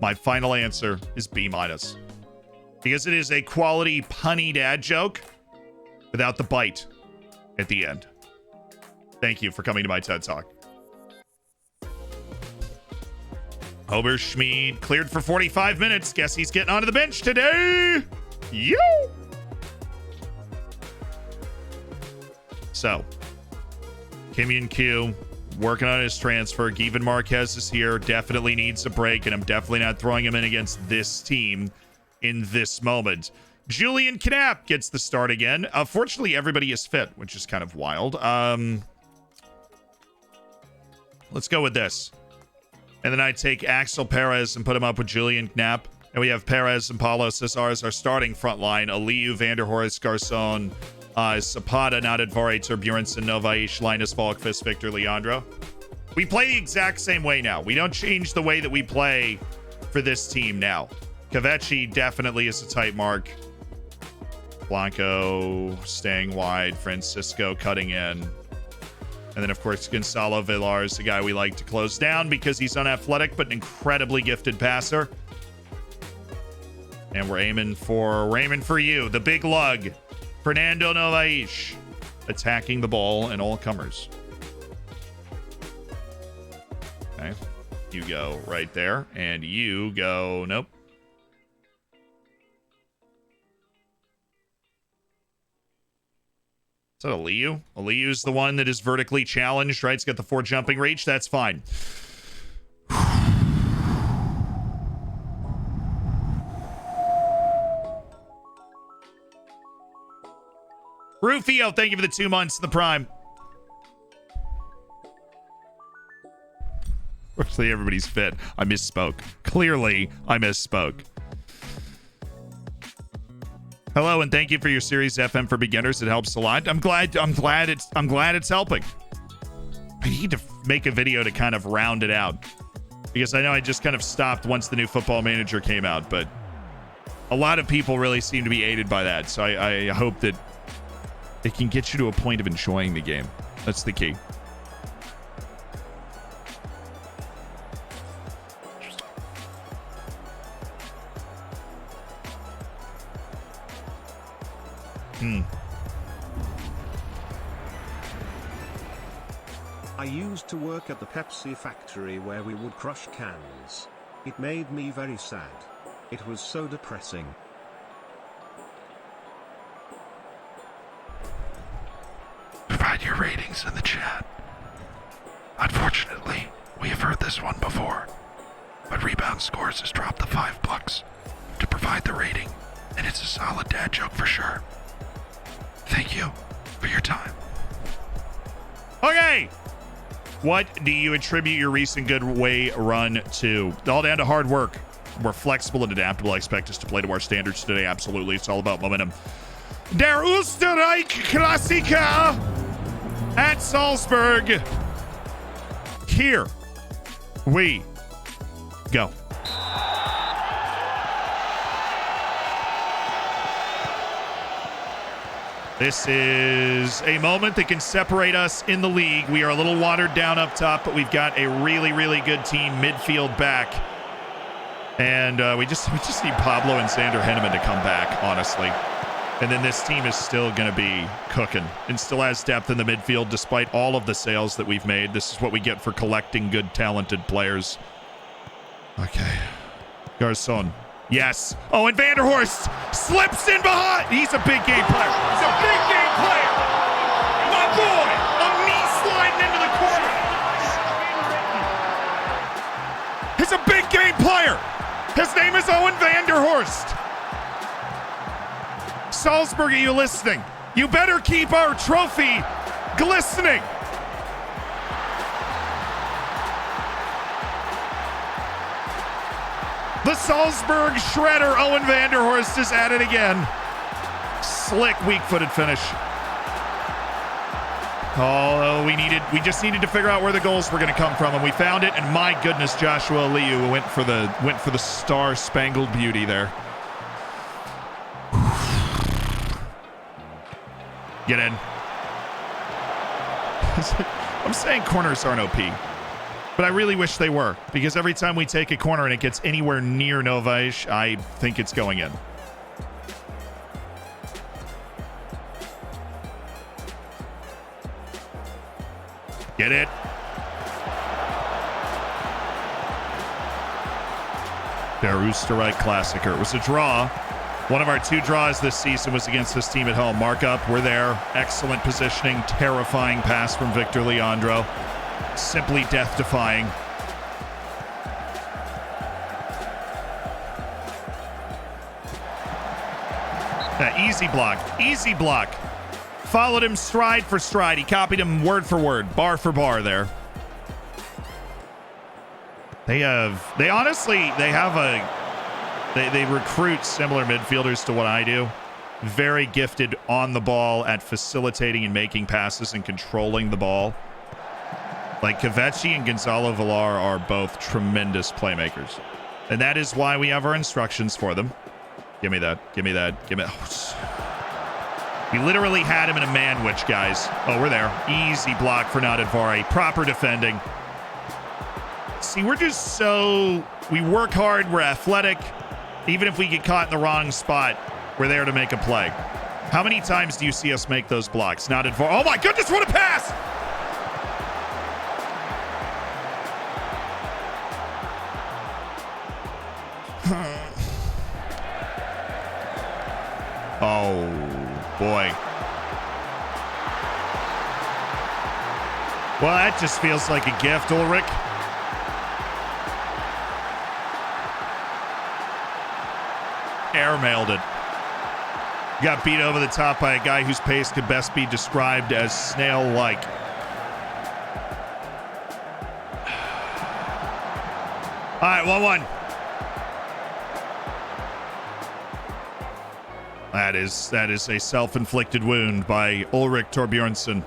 my final answer is B-, because it is a quality punny dad joke without the bite at the end. Thank you for coming to my TED Talk. Oberschmied cleared for 45 minutes. Guess he's getting onto the bench today. Yo! So, Kim Yun-kyu working on his transfer. Given Marquez is here. Definitely needs a break, and I'm definitely not throwing him in against this team in this moment. Julian Knapp gets the start again. Fortunately, everybody is fit, which is kind of wild. Let's go with this. And then I take Axel Perez and put him up with Julian Knapp. And we have Perez and Paulo Cesar as our starting front line. Aliu, Vanderhorst, Garcon, Zapata, Nadadvore, Turbjornsen, Novaish, Linus Volkvist, Victor Leandro. We play the exact same way now. We don't change the way that we play for this team now. Kavecchi definitely is a tight mark. Blanco staying wide. Francisco cutting in. And then, of course, Gonzalo Villar is the guy we like to close down because he's unathletic but an incredibly gifted passer. And we're aiming for you, the big lug. Fernando Novaish attacking the ball and all comers. Okay. You go right there. And you go... Nope. that Aliyu? Aliyu's the one that is vertically challenged, right? It's got the 4 jumping reach. That's fine. Rufio, thank you for the 2 months in the prime. Fortunately, everybody's fit. I misspoke. Clearly, I misspoke. Hello, and thank you for your Series FM for beginners. It helps a lot. I'm glad it's helping. I need to make a video to kind of round it out, because I know I just kind of stopped once the new Football Manager came out, but a lot of people really seem to be aided by that. So I hope that it can get you to a point of enjoying the game. That's the key. I used to work at the Pepsi factory where we would crush cans. It made me very sad. It was so depressing. Provide your ratings in the chat. Unfortunately, we have heard this one before, but Rebound Scores has dropped the $5 to provide the rating, and it's a solid dad joke for sure. Thank you for your time. Okay. What do you attribute your recent good way run to? All down to hard work. We're flexible and adaptable. I expect us to play to our standards today. Absolutely. It's all about momentum. Der Österreich Klassiker at Salzburg. Here we go. This is a moment that can separate us in the league. We are a little watered down up top, but we've got a really, really good team midfield back. And we just need Pablo and Xander Henneman to come back, honestly. And then this team is still going to be cooking and still has depth in the midfield despite all of the sales that we've made. This is what we get for collecting good, talented players. Okay. Garçon. Yes. Oh, and Vanderhorst slips in behind. He's a big game player. He's a big game player. My boy. A knee sliding into the corner. He's a big game player. His name is Owen Vanderhorst. Salzburg, are you listening? You better keep our trophy glistening. The Salzburg shredder, Owen Vanderhorst, is at it again. Slick, weak-footed finish. Oh, we just needed to figure out where the goals were going to come from, and we found it. And my goodness, Joshua Aliyu went for the star-spangled beauty there. Get in. I'm saying corners aren't OP. But I really wish they were, because every time we take a corner and it gets anywhere near Novaj, I think it's going in. Get it. Der Österreich Klassiker. It was a draw. One of our 2 draws this season was against this team at home. Mark up, we're there. Excellent positioning, terrifying pass from Victor Leandro. Simply death-defying. Easy block. Easy block. Followed him stride for stride. He copied him word for word, bar for bar there. They recruit similar midfielders to what I do. Very gifted on the ball at facilitating and making passes and controlling the ball. Like Kvechi and Gonzalo Villar are both tremendous playmakers. And that is why we have our instructions for them. Give me that. Give me that. Give me... Oh. We literally had him in a man-witch, guys. Oh, we're there. Easy block for Nadadvari. Proper defending. See, we're just so... We work hard. We're athletic. Even if we get caught in the wrong spot, we're there to make a play. How many times do you see us make those blocks? Nadadvari... Oh, my goodness, what a pass! Oh, boy. Well, that just feels like a gift, Ulrich. Airmailed it. Got beat over the top by a guy whose pace could best be described as snail-like. All right, 1-1. That is a self-inflicted wound by Ulrich Torbjornsson.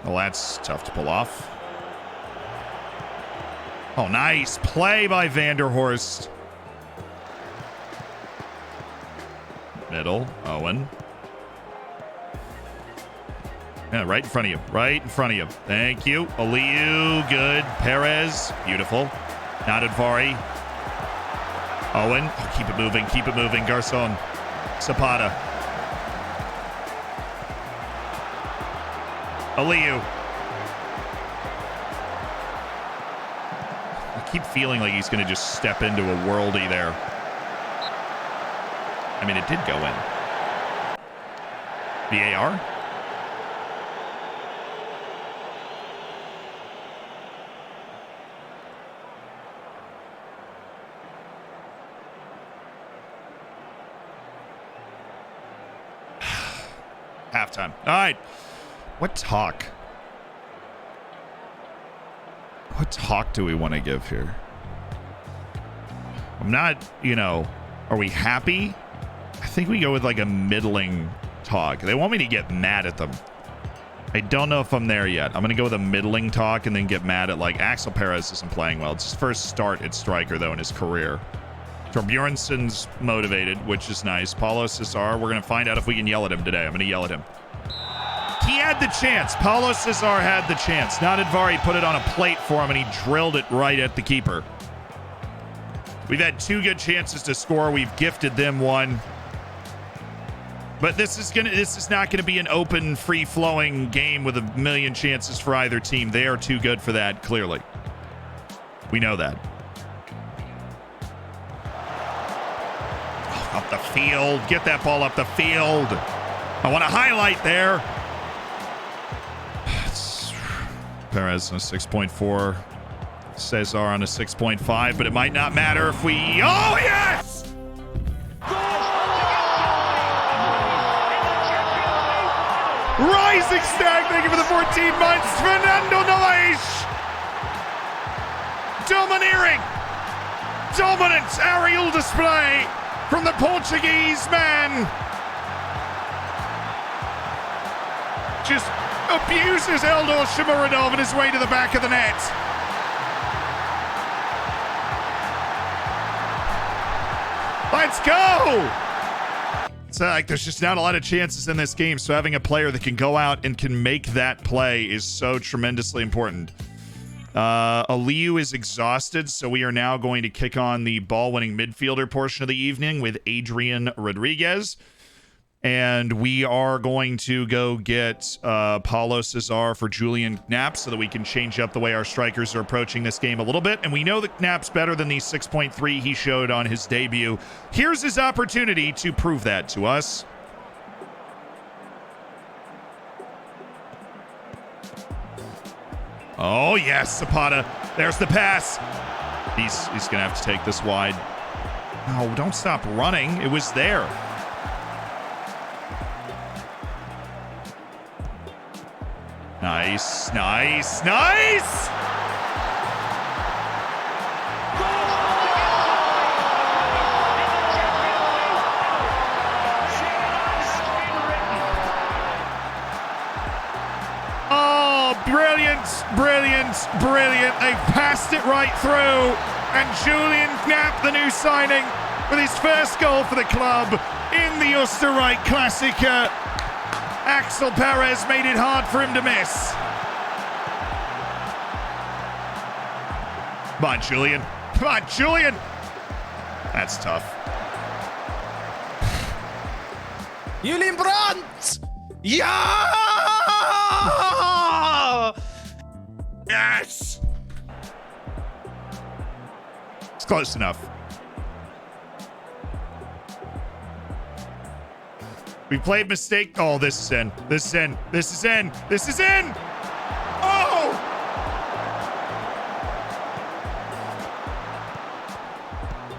Well, that's tough to pull off. Oh, nice play by Vanderhorst. Middle, Owen. Yeah, right in front of you. Right in front of you. Thank you. Aliu, good. Perez, beautiful. Nadadvari. Owen, oh, keep it moving, keep it moving. Garcon. Zapata. Aliu. I keep feeling like he's going to just step into a worldie there. I mean, it did go in. VAR? Halftime. All right. What talk? What talk do we want to give here? I'm not, are we happy? I think we go with like a middling talk. They want me to get mad at them. I don't know if I'm there yet. I'm going to go with a middling talk and then get mad at like Axel Perez isn't playing well. It's his first start at striker though in his career. Torbjornsson's motivated, which is nice. Paulo Cesar, we're going to find out if we can yell at him today. I'm going to yell at him. He had the chance. Paulo Cesar had the chance. Nadadvari put it on a plate for him and he drilled it right at the keeper. We've had 2 good chances to score. We've gifted them 1. But this is not gonna be an open, free-flowing game with a million chances for either team. They are too good for that, clearly. We know that. Oh, up the field. Get that ball up the field. I want to highlight there. It's Perez on a 6.4. Cesar on a 6.5, but it might not matter if we... Oh, yes! Rising Stag, thank you for the 14 months. Fernando Noais. Domineering. Dominant aerial display from the Portuguese man. Just abuses Eldor Shimorodov on his way to the back of the net. Let's go! It's like there's just not a lot of chances in this game, so having a player that can go out and can make that play is so tremendously important. Aliu is exhausted, so we are now going to kick on the ball-winning midfielder portion of the evening with Adrian Rodriguez. And we are going to go get Paulo Cesar for Julian Knapp so that we can change up the way our strikers are approaching this game a little bit. And we know that Knapp's better than the 6.3 he showed on his debut. Here's his opportunity to prove that to us. Oh, yes, Zapata. There's the pass. He's going to have to take this wide. No, don't stop running. It was there. Nice, nice, nice! Oh, brilliant, brilliant, brilliant. They passed it right through. And Julian Knapp, the new signing, with his first goal for the club in the Österreich Klassiker. Axel Perez made it hard for him to miss. Come on, Julian. Come on, Julian. That's tough. Julian Brandt! Yeah! Yes! It's close enough. We played mistake. Oh, this is in. This is in. This is in. This is in. Oh!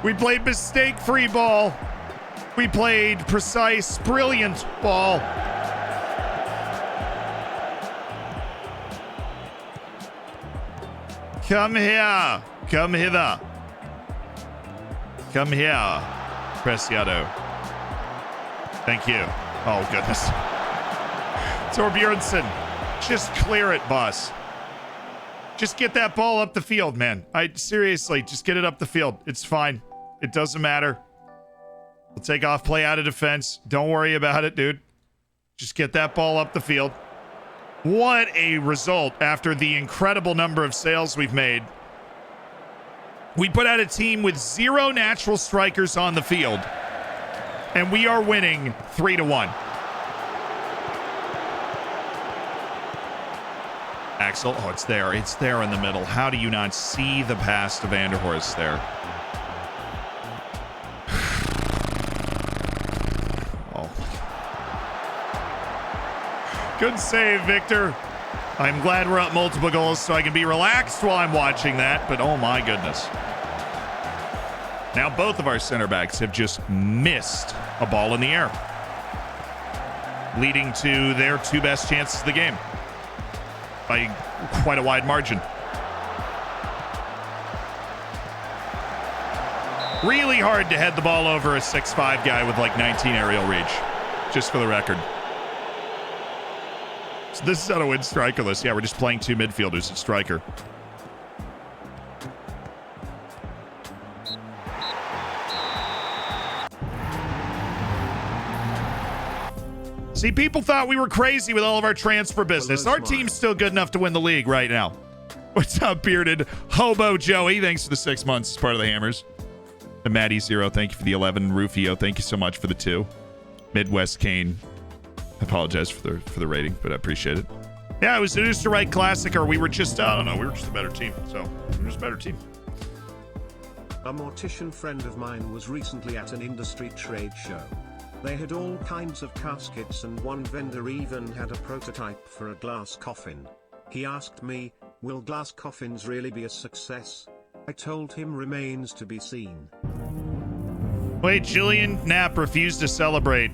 We played mistake-free ball. We played precise, brilliant ball. Come here. Come hither. Come here, Preciado. Thank you. Oh, goodness. Torbjornsson. Just clear it, boss. Just get that ball up the field, man. Seriously, just get it up the field. It's fine. It doesn't matter. We'll take off play out of defense. Don't worry about it, dude. Just get that ball up the field. What a result after the incredible number of sales we've made. We put out a team with 0 natural strikers on the field, and we are winning 3-1. Axel, oh, it's there. It's there in the middle. How do you not see the pass to Vanderhorst there? Oh. Good save, Victor. I'm glad we're up multiple goals so I can be relaxed while I'm watching that, but oh my goodness. Now both of our center backs have just missed a ball in the air, leading to their 2 best chances of the game by quite a wide margin. Really hard to head the ball over a 6'5" guy with like 19 aerial reach, just for the record. So this is how to win strikerless. Yeah, we're just playing 2 midfielders at striker. See, people thought we were crazy with all of our transfer business. Our team's still good enough to win the league right now. What's up, bearded hobo Joey? Thanks for the 6 months as part of the Hammers. And Maddie Zero, thank you for the 11. Rufio, thank you so much for the 2. Midwest Kane, I apologize for the rating, but I appreciate it. Yeah, it was an Oosterreich Classic, or we were just, I don't know, we were just a better team. So, we were just a better team. A mortician friend of mine was recently at an industry trade show. They had all kinds of caskets and one vendor even had a prototype for a glass coffin. He asked me, will glass coffins really be a success? I told him remains to be seen. Wait, Julian Knapp refused to celebrate.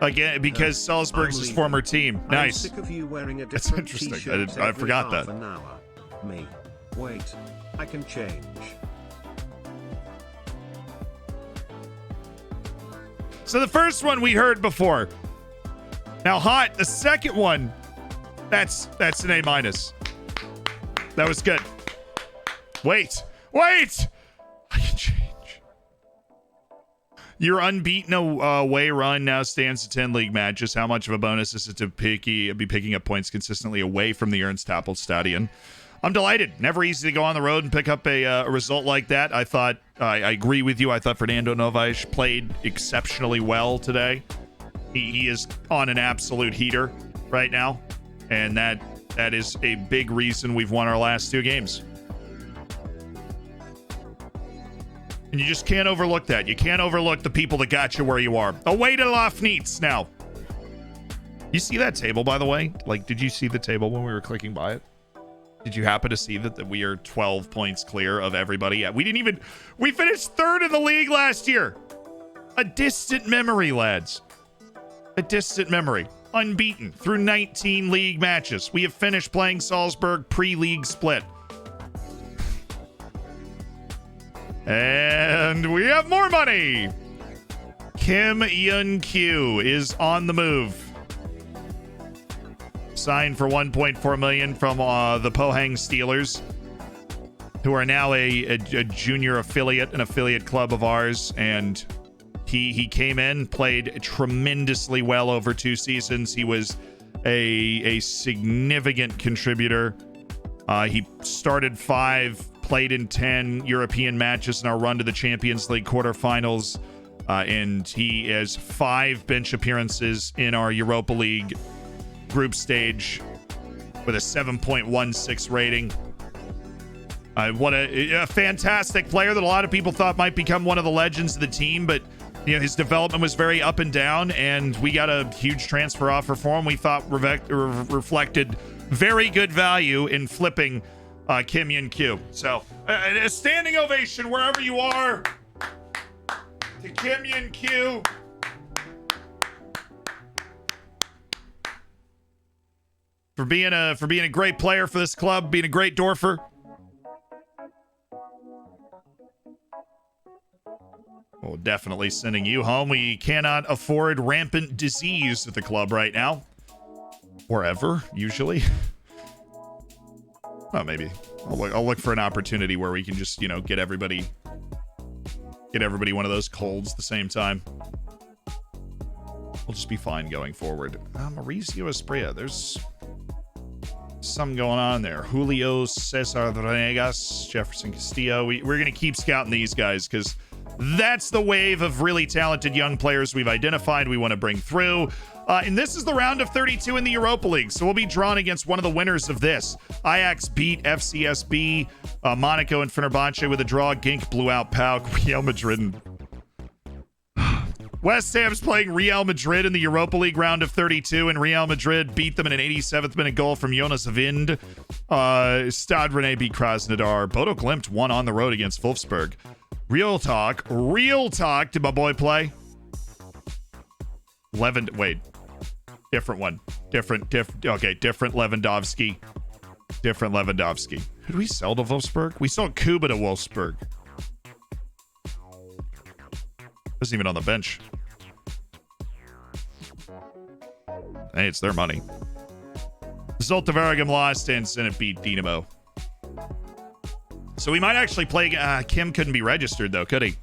Again, because Salzburg's his former team. Nice. I'm sick of you wearing a That's different interesting. t-shirt I every forgot half that. an hour. Me. Wait. I can change. So the first one we heard before. Now, hot. The second one, that's an A-. That was good. Wait. I can change. Your unbeaten away run now stands at 10 league matches. How much of a bonus is it to be picking up points consistently away from the Ernst Happel Stadion? I'm delighted. Never easy to go on the road and pick up a result like that. I thought, I agree with you. I thought Fernando Novaes played exceptionally well today. He is on an absolute heater right now. And that is a big reason we've won our last 2 games. And you just can't overlook that. You can't overlook the people that got you where you are. Away to Lafnitz now. You see that table, by the way? Like, did you see the table when we were clicking by it? Did you happen to see that we are 12 points clear of everybody? Yeah, we finished 3rd in the league last year. A distant memory, lads. A distant memory. Unbeaten through 19 league matches. We have finished playing Salzburg pre-league split. And we have more money. Kim Yun-Kyu is on the move. Signed for $1.4 million from the Pohang Steelers, who are now a junior affiliate, an affiliate club of ours. And he came in, played tremendously well over 2 seasons. He was a significant contributor. He started 5, played in 10 European matches in our run to the Champions League quarterfinals. And he has 5 bench appearances in our Europa League group stage with a 7.16 rating. What a fantastic player that a lot of people thought might become one of the legends of the team, but You know, his development was very up and down, and we got a huge transfer offer for him. We thought reflected very good value in flipping Kim Yun Kyu. So, a standing ovation wherever you are to Kim Yun Kyu. For being a great player for this club, being a great Dorfer. Well, definitely sending you home. We cannot afford rampant disease at the club right now. Or ever, usually. Well, maybe. I'll look for an opportunity where we can just, you know, get everybody one of those colds at the same time. We'll just be fine going forward. Mauricio Esprilla, there's something going on there. Julio Cesar Venegas, Jefferson Castillo. We're going to keep scouting these guys because that's the wave of really talented young players we've identified we want to bring through. And this is the round of 32 in the Europa League, so we'll be drawn against one of the winners of this. Ajax beat FCSB, Monaco and Fenerbahce with a draw. Genk blew out PAOK, Real Madrid. West Ham's playing Real Madrid in the Europa League round of 32, and Real Madrid beat them in an 87th minute goal from Jonas Wind. Stade Rennais beat Krasnodar. Bodo Glimt won on the road against Wolfsburg. Real talk. Did my boy play? Different one. Different Lewandowski. Different Lewandowski. Who did we sell to Wolfsburg? We sold Kuba to Wolfsburg. Wasn't even on the bench. Hey, it's their money. Zulte Waregem lost and Zenit beat Dinamo. So we might actually play... Kim couldn't be registered, though, could he?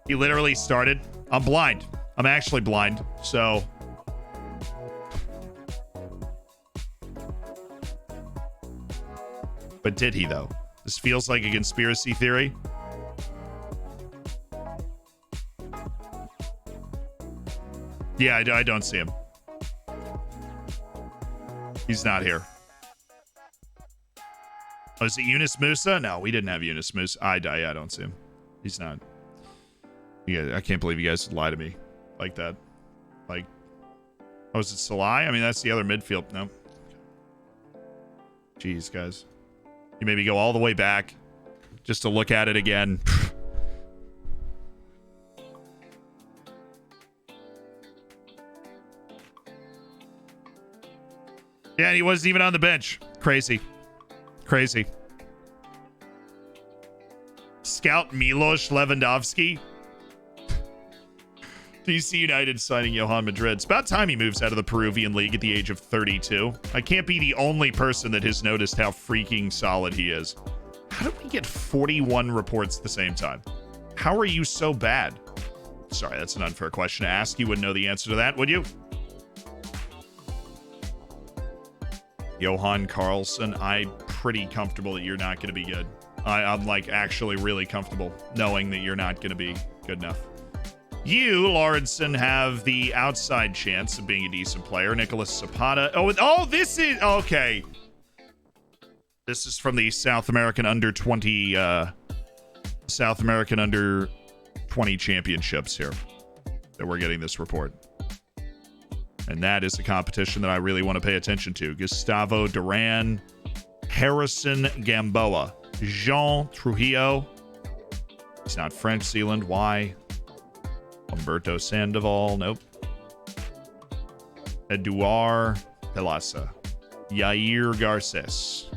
He literally started. I'm blind. I'm actually blind, so... But did he, though? This feels like a conspiracy theory. Yeah, I don't see him. He's not here. Oh, is it Yunus Musa? No, we didn't have Yunus Musa. I don't see him. He's not. Yeah, I can't believe you guys would lie to me like that. Like, oh, is it Salai? I mean, that's the other midfield. No. Jeez, guys. You maybe go all the way back just to look at it again. Yeah, and he wasn't even on the bench. Crazy. Scout Milos Lewandowski. DC United signing Johan Madrid. It's about time he moves out of the Peruvian league at the age of 32. I can't be the only person that has noticed how freaking solid he is. How did we get 41 reports at the same time? How are you so bad? Sorry, that's an unfair question to ask. You wouldn't know the answer to that, would you? Johan Carlson, I'm pretty comfortable that you're not going to be good. I'm like actually really comfortable knowing that you're not going to be good enough. You, Laurenson, have the outside chance of being a decent player. Nicholas Zapata. Oh, this is okay. This is from the South American under 20 championships here that we're getting this report. And that is a competition that I really want to pay attention to. Gustavo Duran, Harrison Gamboa, Jean Trujillo. He's not French Zealand. Why? Humberto Sandoval. Nope. Eduard Pelasa. Yair Garces.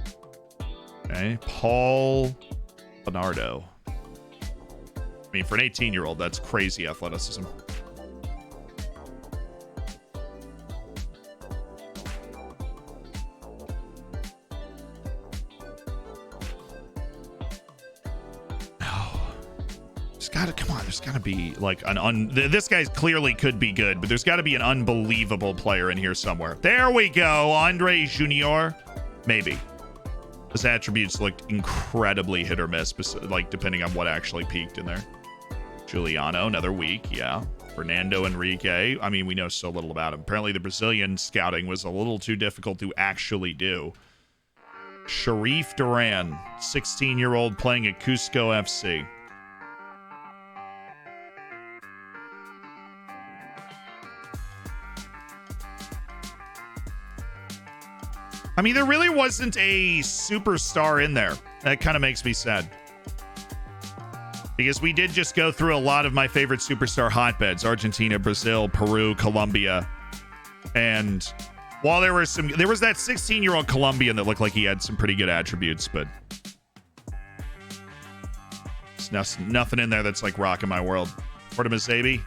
Okay. Paul Bernardo. I mean, for an 18-year-old, that's crazy athleticism. There's got to be like this guy clearly could be good, but there's got to be an unbelievable player in here somewhere. There we go. Andre Junior. Maybe. His attributes looked incredibly hit or miss, like depending on what actually peaked in there. Giuliano, another week. Yeah. Fernando Henrique. I mean, we know so little about him. Apparently the Brazilian scouting was a little too difficult to actually do. Sharif Duran, 16-year-old playing at Cusco FC. I mean, there really wasn't a superstar in there. That kind of makes me sad. Because we did just go through a lot of my favorite superstar hotbeds. Argentina, Brazil, Peru, Colombia. And while there was that 16-year-old Colombian that looked like he had some pretty good attributes, but there's nothing in there that's like rocking my world. Porta Mazebi,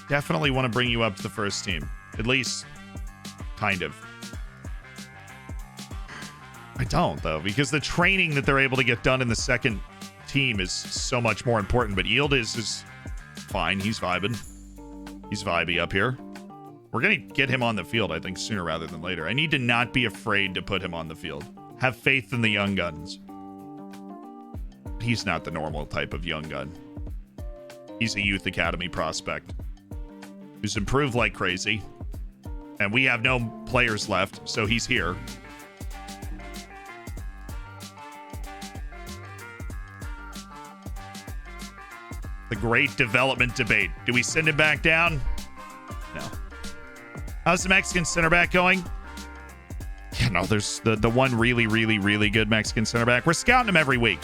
definitely want to bring you up to the first team. At least, kind of. I don't, though, because the training that they're able to get done in the second team is so much more important. But Yield is fine. He's vibing. He's vibey up here. We're going to get him on the field, I think, sooner rather than later. I need to not be afraid to put him on the field. Have faith in the young guns. He's not the normal type of young gun. He's a youth academy prospect who's improved like crazy. And we have no players left, so he's here. The great development debate. Do we send him back down? No. How's the Mexican center back going? Yeah, no, there's the one really, really, really good Mexican center back. We're scouting him every week.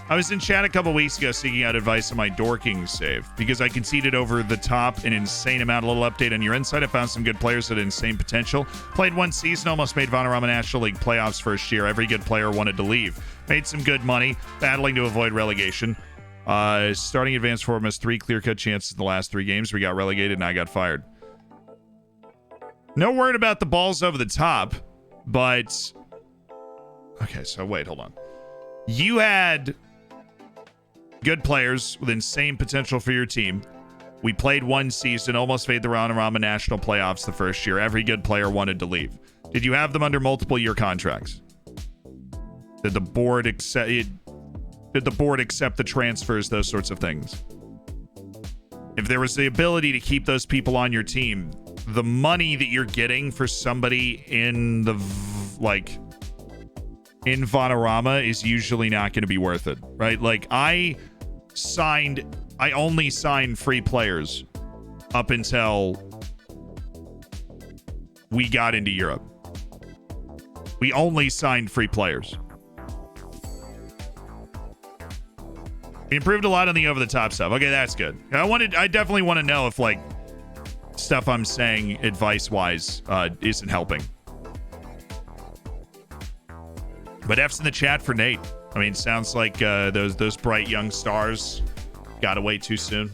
I was in chat a couple weeks ago seeking out advice on my dorking save because I conceded over the top an insane amount. A little update on your insight. I found some good players that had insane potential. Played one season, almost made Vanarama National League playoffs first year. Every good player wanted to leave. Made some good money, battling to avoid relegation. Starting advanced form has 3 clear-cut chances in the last 3 games. We got relegated and I got fired. No word about the balls over the top, but... Okay, so wait, hold on. You had good players with insane potential for your team. We played one season, almost made the Vanarama National playoffs the first year. Every good player wanted to leave. Did you have them under multiple year contracts? Did the board accept the transfers, those sorts of things? If there was the ability to keep those people on your team, the money that you're getting for somebody in the in Vanarama is usually not going to be worth it, right? Like I only signed free players up until we got into Europe. We only signed free players. We improved a lot on the over-the-top stuff. Okay, that's good. I definitely want to know if like stuff I'm saying advice-wise isn't helping. But F's in the chat for Nate. I mean, sounds like those bright young stars got away too soon.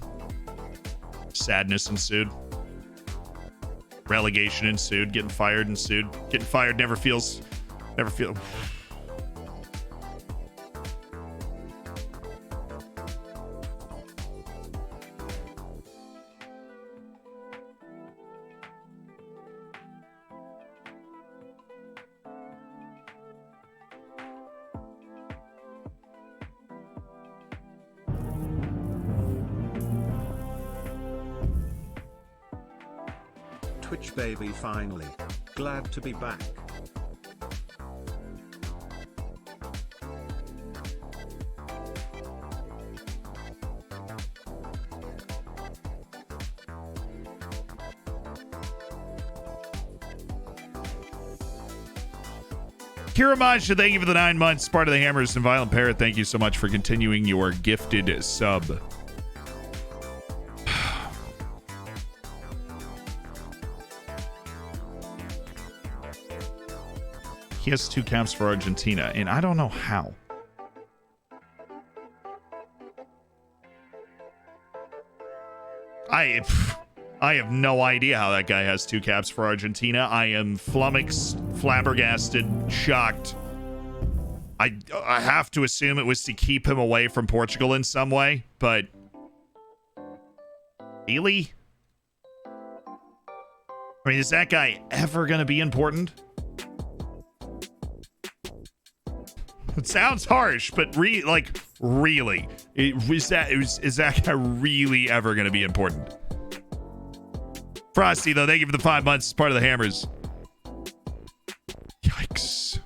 Sadness ensued. Relegation ensued. Getting fired ensued. Getting fired never feel. Twitch baby finally. Glad to be back. Kiramaj, thank you for the 9 months. Part of the Hammers and Violent Parrot, thank you so much for continuing your gifted sub. He has 2 caps for Argentina, and I don't know how. I have no idea how that guy has 2 caps for Argentina. I am flummoxed, flabbergasted, shocked. I have to assume it was to keep him away from Portugal in some way, but... Really? I mean, is that guy ever going to be important? It sounds harsh, but really, is that guy really ever going to be important? Frosty, though, thank you for the 5 months as part of the Hammers. Yikes.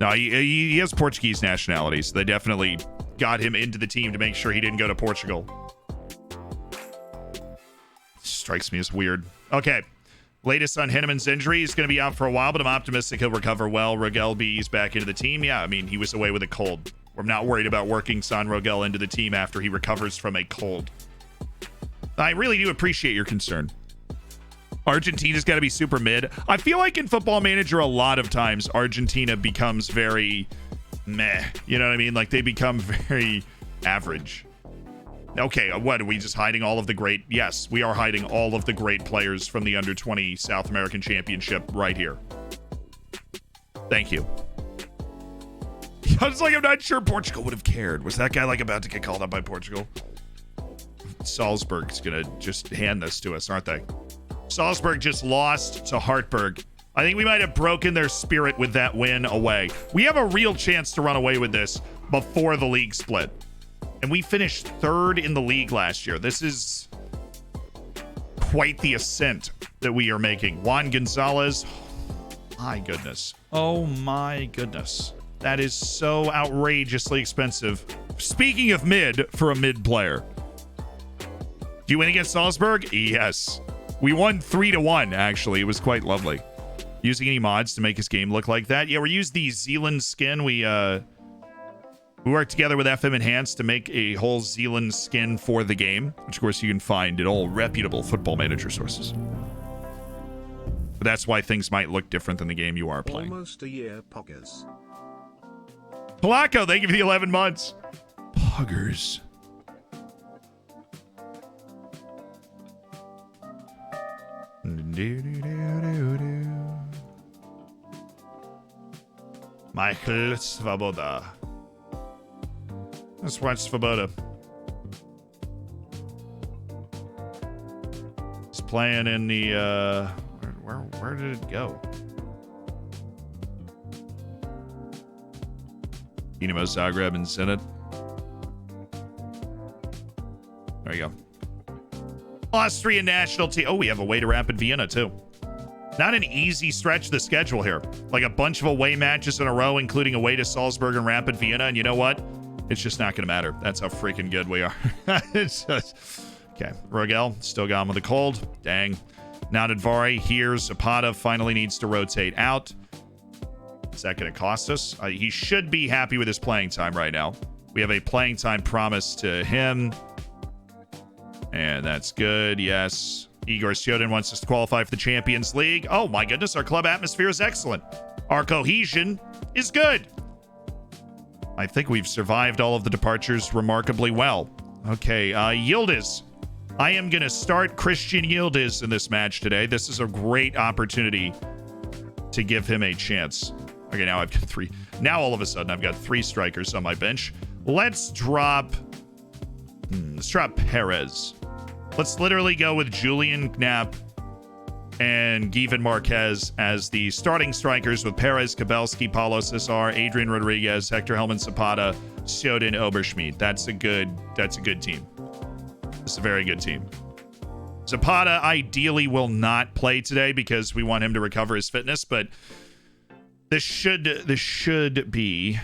No, he has Portuguese nationality, so they definitely got him into the team to make sure he didn't go to Portugal. strikes me as weird. Okay. Latest on Henneman's injury. He's going to be out for a while, but I'm optimistic he'll recover well. Rogel be eased back into the team. Yeah, I mean, he was away with a cold. We're not worried about working San Rogel into the team after he recovers from a cold. I really do appreciate your concern. Argentina's got to be super mid. I feel like in Football Manager, a lot of times Argentina becomes very meh. You know what I mean? Like they become very average. Okay, what, are we just hiding all of the great? Yes, we are hiding all of the great players from the Under-20 South American Championship right here. Thank you. I was like, I'm not sure Portugal would have cared. Was that guy like about to get called up by Portugal? Salzburg's gonna just hand this to us, aren't they? Salzburg just lost to Hartberg. I think we might have broken their spirit with that win away. We have a real chance to run away with this before the league split. And we finished 3rd in the league last year. This is quite the ascent that we are making. Juan Gonzalez. My goodness. Oh my goodness. That is so outrageously expensive. Speaking of mid, for a mid player. Do you win against Salzburg? Yes. We won 3-1, actually. It was quite lovely. Using any mods to make his game look like that? Yeah, we used the Zealand skin. We worked together with FM Enhanced to make a whole Zealand skin for the game, which of course you can find at all reputable Football Manager sources. But that's why things might look different than the game you are playing. Almost a year, poggers. Polacco, thank you for the 11 months. Poggers. Michael Svoboda. Let's watch Svoboda. He's playing in the where did it go? Dinamo Zagreb and Zenit. There you go. Austrian national team. Oh, we have away to Rapid Vienna too. Not an easy stretch of the schedule here. Like a bunch of away matches in a row, including away to Salzburg and Rapid Vienna. And you know what? It's just not going to matter. That's how freaking good we are. It's just... Okay. Rogel still gone with the cold. Dang. Now Nadvari here. Zapata finally needs to rotate out. Is that going to cost us? He should be happy with his playing time right now. We have a playing time promise to him. And that's good. Yes. Igor Syoden wants us to qualify for the Champions League. Oh my goodness. Our club atmosphere is excellent. Our cohesion is good. I think we've survived all of the departures remarkably well. Okay. Yildiz. I am going to start Christian Yildiz in this match today. This is a great opportunity to give him a chance. Okay. Now I've got 3. Now all of a sudden I've got 3 strikers on my bench. Let's drop Perez. Let's literally go with Julian Knapp and Given Marquez as the starting strikers with Perez, Kabelski, Paulo Cesar, Adrian Rodriguez, Hector Helman Zapata, Syoden, Oberschmidt. That's a good team. It's a very good team. Zapata ideally will not play today because we want him to recover his fitness, but this should be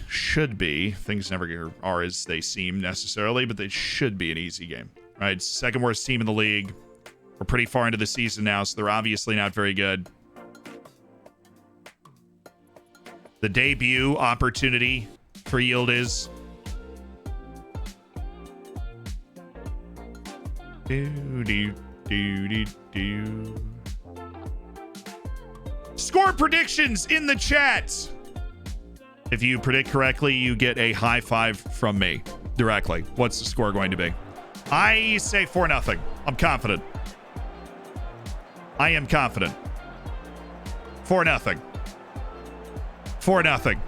things never are as they seem necessarily, but they should be an easy game. Right, it's the second worst team in the league. We're pretty far into the season now, so they're obviously not very good. The debut opportunity for Yildiz. Score predictions in the chat. If you predict correctly, you get a high five from me directly. What's the score going to be? I say 4-0. I'm confident. I am confident. 4-0. 4-0.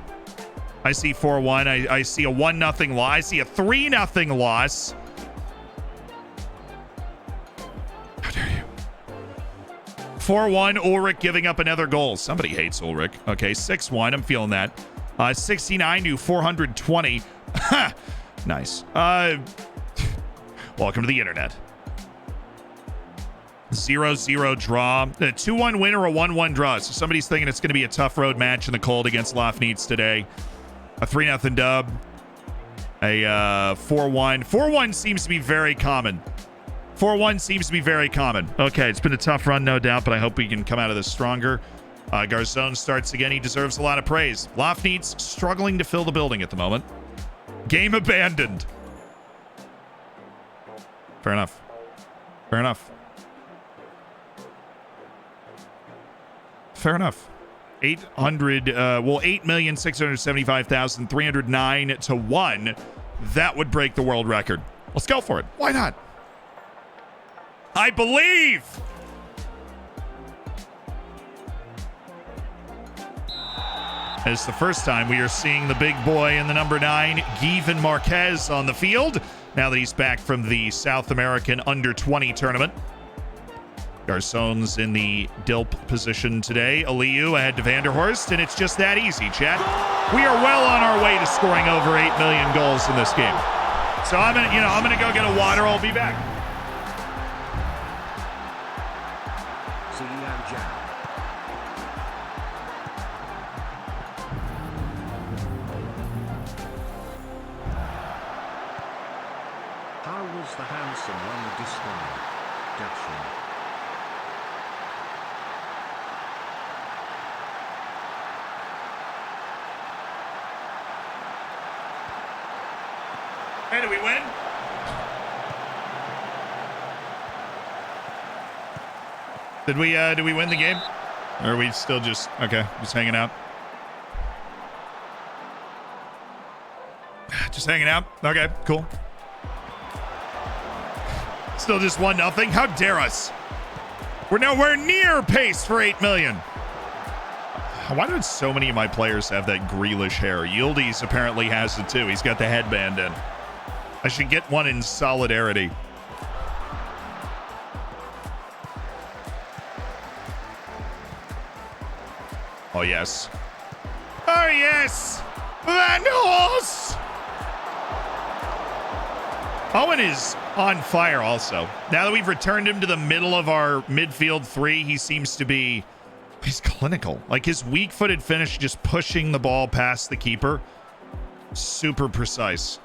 I see 4-1. I see a 1-0 loss. I see a 3-0 loss. How dare you? 4-1. Ulrich giving up another goal. Somebody hates Ulrich. Okay, 6-1. I'm feeling that. 69 to 420. Nice. Welcome to the internet. 0-0 draw. A 2-1 win or a 1-1 draw. So somebody's thinking it's going to be a tough road match in the cold against Lafnitz today. A 3-0 dub. A 4-1. 4-1 seems to be very common 4-1 seems to be very common. Okay, it's been a tough run, no doubt, but I hope we can come out of this stronger. Garzone starts again. He deserves a lot of praise. Lofneeds struggling to fill the building at the moment. Game abandoned. Fair enough. Fair enough. Fair enough. 8,675,309 to 1. That would break the world record. Let's go for it. Why not? I believe. It's the first time we are seeing the big boy in the number 9, Given Marquez, on the field, now that he's back from the South American Under-20 tournament. Garçon's in the DILP position today. Aliyu ahead to Vanderhorst, and it's just that easy, chat. We are well on our way to scoring over 8 million goals in this game. So I'm gonna go get a water. I'll be back. See and jam. How was the handsome one described? Dashing. Hey, do we win? Did we win the game? Or are we still just hanging out? Just hanging out? Okay, cool. Still just 1-0. How dare us? We're nowhere near pace for 8 million. Why do so many of my players have that Grealish hair? Yildiz apparently has it too. He's got the headband in. I should get one in solidarity. Oh, yes. Oh, yes! Vandals! Owen is on fire also. Now that we've returned him to the middle of our midfield 3, he seems to be... He's clinical. Like his weak-footed finish, just pushing the ball past the keeper. Super precise.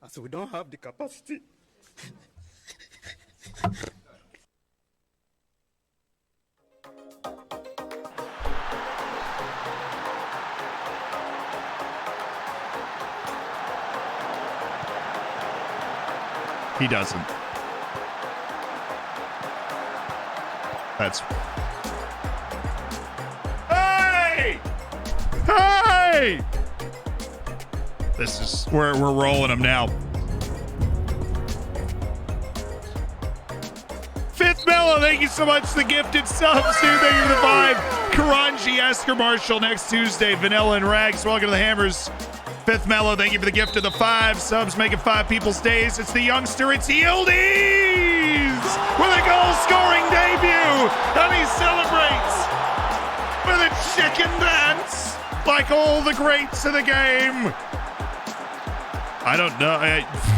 So we don't have the capacity. He doesn't. That's... Hey! Hey! This is... We're rolling him now. Fifth Mellow, thank you so much for the gifted subs, dude. Thank you for the 5. Karanji, Esker Marshall next Tuesday. Vanilla and Rags, welcome to the Hammers. Fifth Mellow, thank you for the gift of the 5 subs, making 5 people's days. It's the youngster, it's Yildiz with a goal-scoring debut, and he celebrates with a chicken dance like all the greats of the game. I don't know.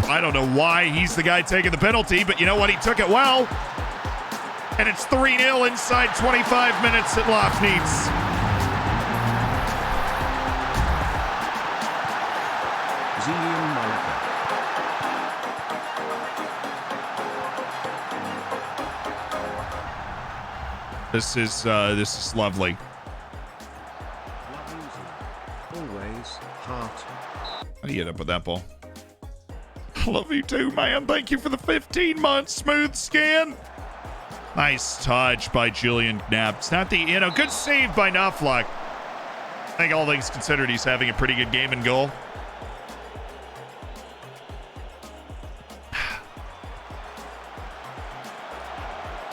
I don't know why he's the guy taking the penalty, but you know what? He took it well. And it's 3-0 inside 25 minutes at Lofneeds. Zillion Malaka. This is lovely. Always, heart. How do you end up with that ball? I love you too, man. Thank you for the 15 months. Smooth scan. Nice touch by Julian Knapp. It's not the, good save by Knopflock. I think all things considered, he's having a pretty good game in goal.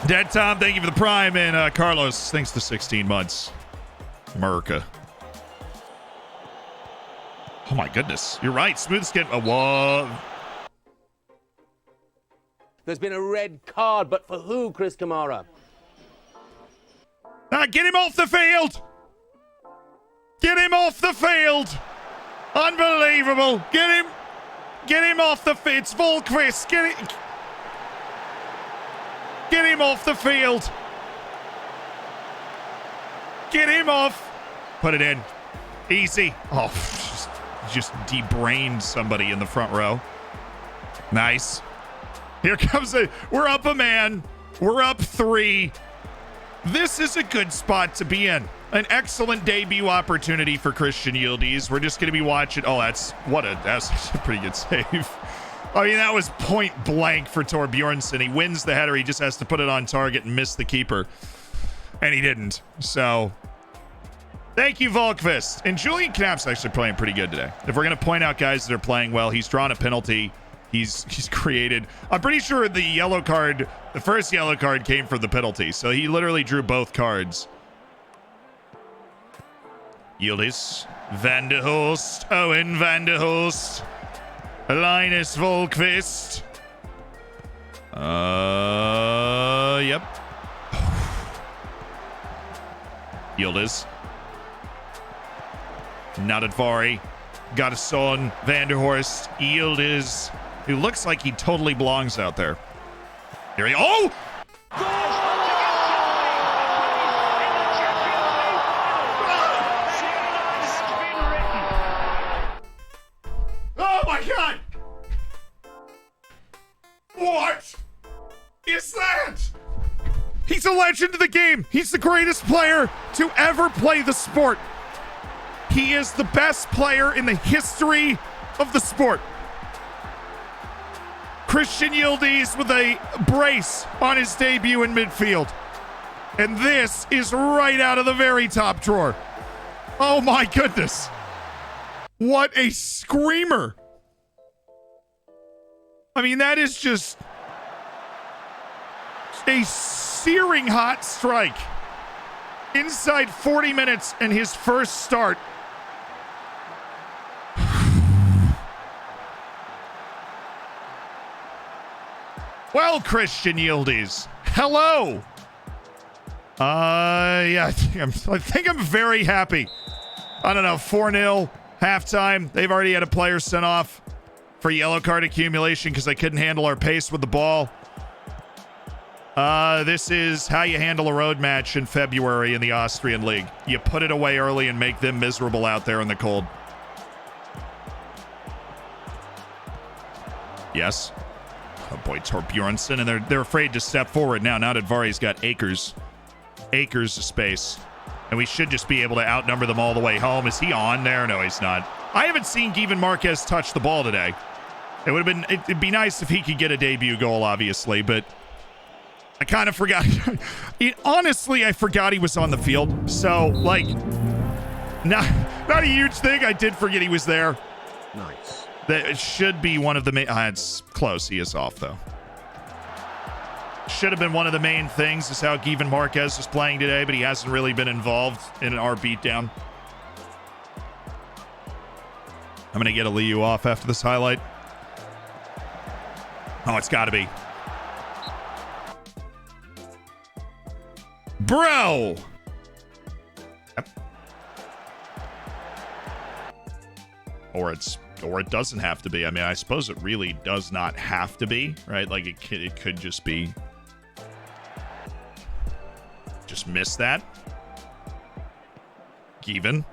Dead Tom, thank you for the prime. And Carlos, thanks to 16 months. America. Oh my goodness. You're right. Smooth skin. Whoa. There's been a red card, but for who, Chris Kamara? Get him off the field. Get him off the field. Unbelievable. Get him off the field. It's Volquist. Get him off the field. Get him off. Put it in. Easy. Oh, just de-brained somebody in the front row. Nice. Here comes we're up a man. We're up 3. This is a good spot to be in. An excellent debut opportunity for Christian Yildiz. We're just going to be watching. Oh, that's a pretty good save. I mean, that was point blank for Tor Bjornsson. He wins the header. He just has to put it on target and miss the keeper. And he didn't. So, thank you, Volkvist. And Julian Knapp's actually playing pretty good today. If we're going to point out guys that are playing well, he's drawn a penalty. He's created. I'm pretty sure the first yellow card came from the penalty. So he literally drew both cards. Yildiz, Van der Horst, Owen Van der Horst, Linus Volkvist. Yep. Yildiz. Nadadvari. Gottesson, Van der Horst, Yildiz, who looks like he totally belongs out there. Here he oh! Oh my God! What is that? He's a legend of the game. He's the greatest player to ever play the sport. He is the best player in the history of the sport. Christian Yildiz with a brace on his debut in midfield. And this is right out of the very top drawer. Oh my goodness. What a screamer. I mean, that is just a searing hot strike. Inside 40 minutes and his first start. Well, Christian Yildiz, hello. Yeah, I think I'm very happy. I don't know, 4-0, halftime. They've already had a player sent off for yellow card accumulation because they couldn't handle our pace with the ball. This is how you handle a road match in February in the Austrian League. You put it away early and make them miserable out there in the cold. Yes. Oh boy, Tor Bjornsson, and they're afraid to step forward now. Now that Vari's got acres of space, and we should just be able to outnumber them all the way home. Is he on there? No, he's not. I haven't seen Given Marquez touch the ball today. It'd be nice if he could get a debut goal, obviously, but I kind of forgot. Honestly, I forgot he was on the field. So, like, not a huge thing. I did forget he was there. Nice. That should be one of the main. It's close. He is off, though. Should have been one of the main things is how Given Marquez is playing today, but he hasn't really been involved in our beatdown. I'm going to get a Liu off after this highlight. Oh, it's got to be. Bro! Yep. Or it doesn't have to be. I mean, I suppose it really does not have to be, right? Like, it could just be. Just miss that. Given.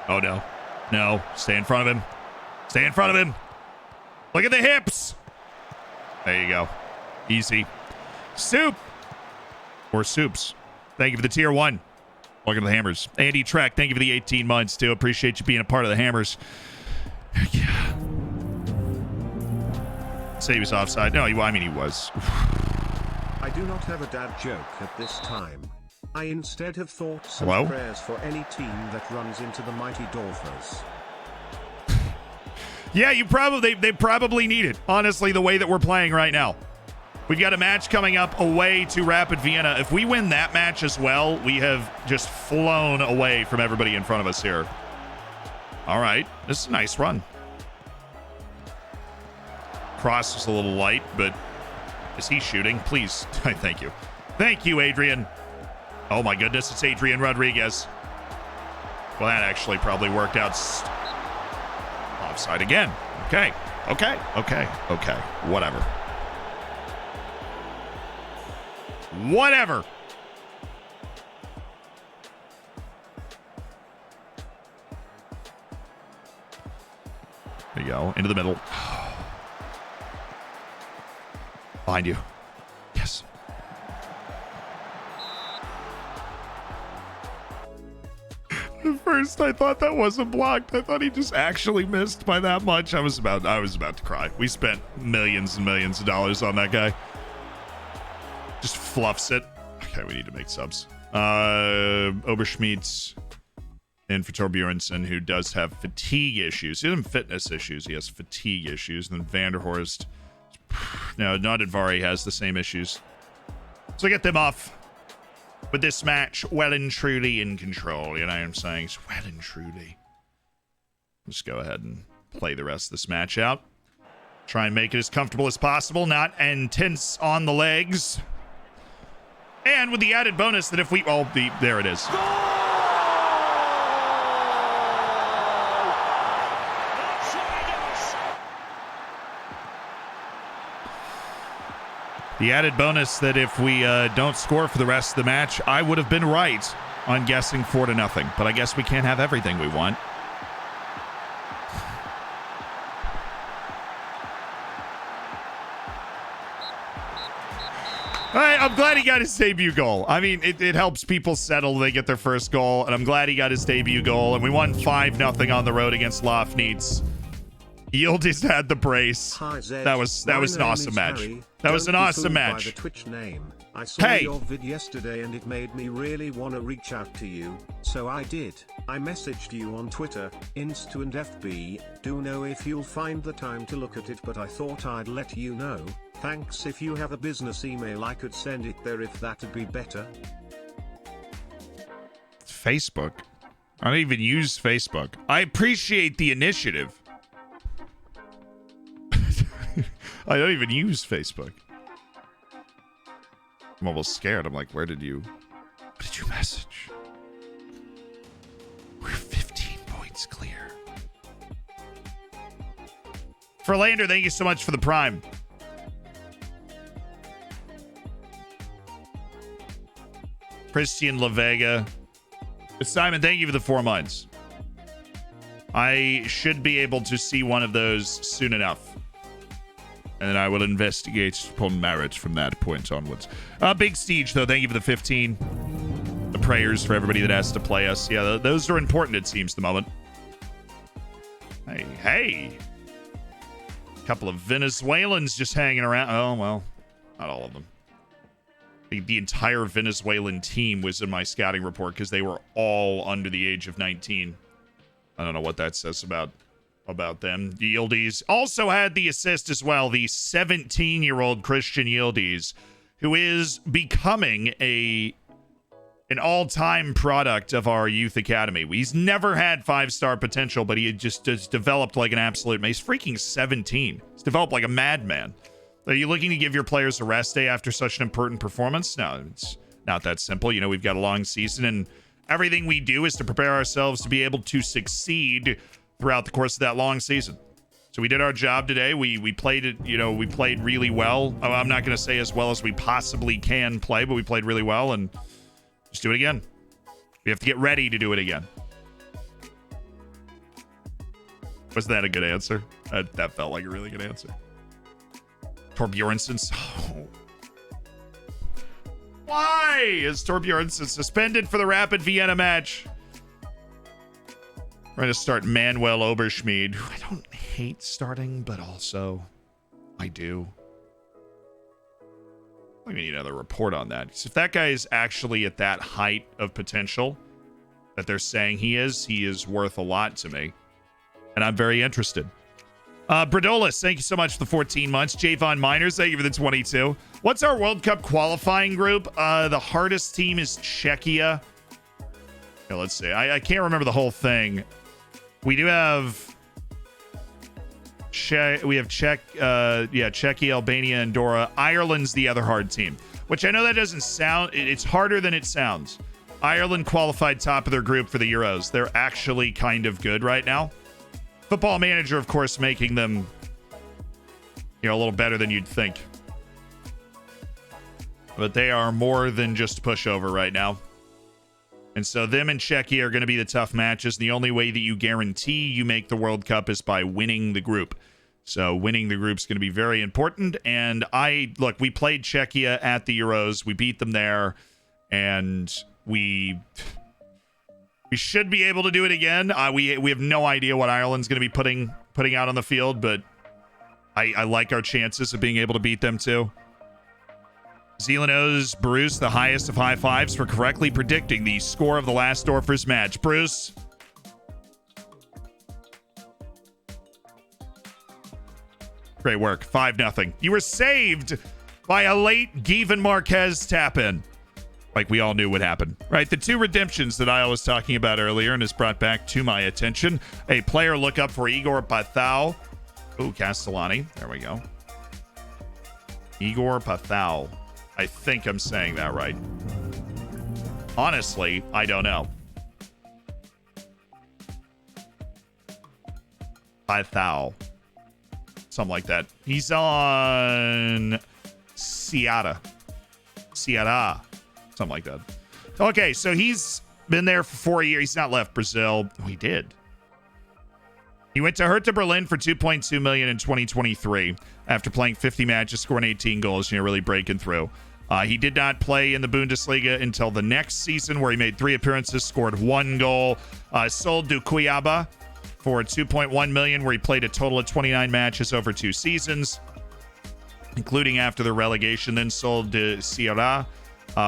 Oh, no. No. Stay in front of him. Stay in front of him. Look at the hips. There you go. Easy. Soup. Or soups. Thank you for the tier 1. Welcome to the Hammers. Andy Trek, thank you for the 18 months, too. Appreciate you being a part of the Hammers. Yeah. Say he was offside. No, I mean, he was. I do not have a dad joke at this time. I instead have thoughts and Hello? prayers for any team that runs into the mighty Dolphins. Yeah, they probably need it. Honestly, the way that we're playing right now. We've got a match coming up away to Rapid Vienna. If we win that match as well, we have just flown away from everybody in front of us here. All right. This is a nice run. Cross is a little light, but is he shooting? Please. Thank you. Thank you, Adrian. Oh, my goodness. It's Adrian Rodriguez. Well, that actually probably worked out. Offside again. Okay. Whatever. There you go. Into the middle. Behind you. Yes. At first, I thought that wasn't blocked. I thought he just actually missed by that much. I was about to cry. We spent millions and millions of dollars on that guy. Just fluffs it. Okay, we need to make subs. Oberschmidt's in for Torbjornsson, who does have fatigue issues. He doesn't have fitness issues. He has fatigue issues. And then Vanderhorst. No, not Advari has the same issues. So get them off. But this match, well and truly in control. You know what I'm saying? It's well and truly. Let's go ahead and play the rest of this match out. Try and make it as comfortable as possible. Not intense on the legs. And with the added bonus that if we... Oh, there it is. The added bonus that if we don't score for the rest of the match, I would have been right on guessing 4-0. But I guess we can't have everything we want. I'm glad he got his debut goal. I mean, it helps people settle. They get their first goal. And I'm glad he got his debut goal. And we won 5-0 on the road against Lofnitz. Yildiz had the brace. Hi, Zed. That was an awesome match. That was an awesome match. By the Twitch name. I saw your vid yesterday and it made me really want to reach out to you, so I did. I messaged you on Twitter, Insta and FB. Do know if you'll find the time to look at it, but I thought I'd let you know. Thanks. If you have a business email, I could send it there if that'd be better. Facebook? I don't even use Facebook. I appreciate the initiative. I don't even use Facebook. I'm almost scared. I'm like, what did you message? We're 15 points clear. Verlander, thank you so much for the prime. Christian LaVega. Simon, thank you for the 4 months. I should be able to see one of those soon enough. And then I will investigate upon merit from that point onwards. Big Siege, though, thank you for the 15. The prayers for everybody that has to play us. Yeah, those are important, it seems, the moment. Hey. A couple of Venezuelans just hanging around. Oh, well, not all of them. The entire Venezuelan team was in my scouting report because they were all under the age of 19. I don't know what that says about them. Yildiz also had the assist as well. The 17-year-old Christian Yildiz, who is becoming an all-time product of our youth academy. He's never had 5-star potential, but he just developed like an absolute. He's freaking 17. He's developed like a madman. Are you looking to give your players a rest day after such an important performance? No, it's not that simple. You know, we've got a long season, and everything we do is to prepare ourselves to be able to succeed throughout the course of that long season. So we did our job today. We played it, we played really well. I'm not going to say as well as we possibly can play, but we played really well, and just do it again. We have to get ready to do it again. Was that a good answer? That felt like a really good answer. Torbjornsson. Oh. Why is Torbjornsson suspended for the Rapid Vienna match? We're going to start Manuel Oberschmied, who I don't hate starting, but also I do. I need another report on that. If that guy is actually at that height of potential that they're saying he is worth a lot to me. And I'm very interested. Bradolis, thank you so much for the 14 months. Javon Miners, thank you for the 22. What's our World Cup qualifying group? The hardest team is Czechia. Yeah, let's see. I can't remember the whole thing. We do have Czechia, Albania, Andorra. Ireland's the other hard team, which I know that doesn't sound, it's harder than it sounds. Ireland qualified top of their group for the Euros. They're actually kind of good right now. Football Manager, of course, making them, a little better than you'd think. But they are more than just pushover right now. And so them and Czechia are going to be the tough matches. The only way that you guarantee you make the World Cup is by winning the group. So winning the group is going to be very important. And we played Czechia at the Euros. We beat them there. And we should be able to do it again. We have no idea what Ireland's going to be putting out on the field, but I like our chances of being able to beat them too. Zealand owes Bruce the highest of high fives for correctly predicting the score of the last Dorfers match. Bruce. Great work. 5-0. You were saved by a late Given Marquez tap-in. Like we all knew would happen, right? The two redemptions that I was talking about earlier and is brought back to my attention. A player look up for Igor Pathau. Ooh, Castellani. There we go. Igor Pathau. I think I'm saying that right. Honestly, I don't know. Pathau. Something like that. He's on Seattle. Something like that. Okay, so he's been there for 4 years. He's not left Brazil. Oh, he did. He went to Hertha Berlin for $2.2 million in 2023 after playing 50 matches, scoring 18 goals, really breaking through. He did not play in the Bundesliga until the next season, where he made 3 appearances, scored 1 goal. Sold to Cuiabá for $2.1 million, where he played a total of 29 matches over 2 seasons, including after the relegation. Then sold to Ceará,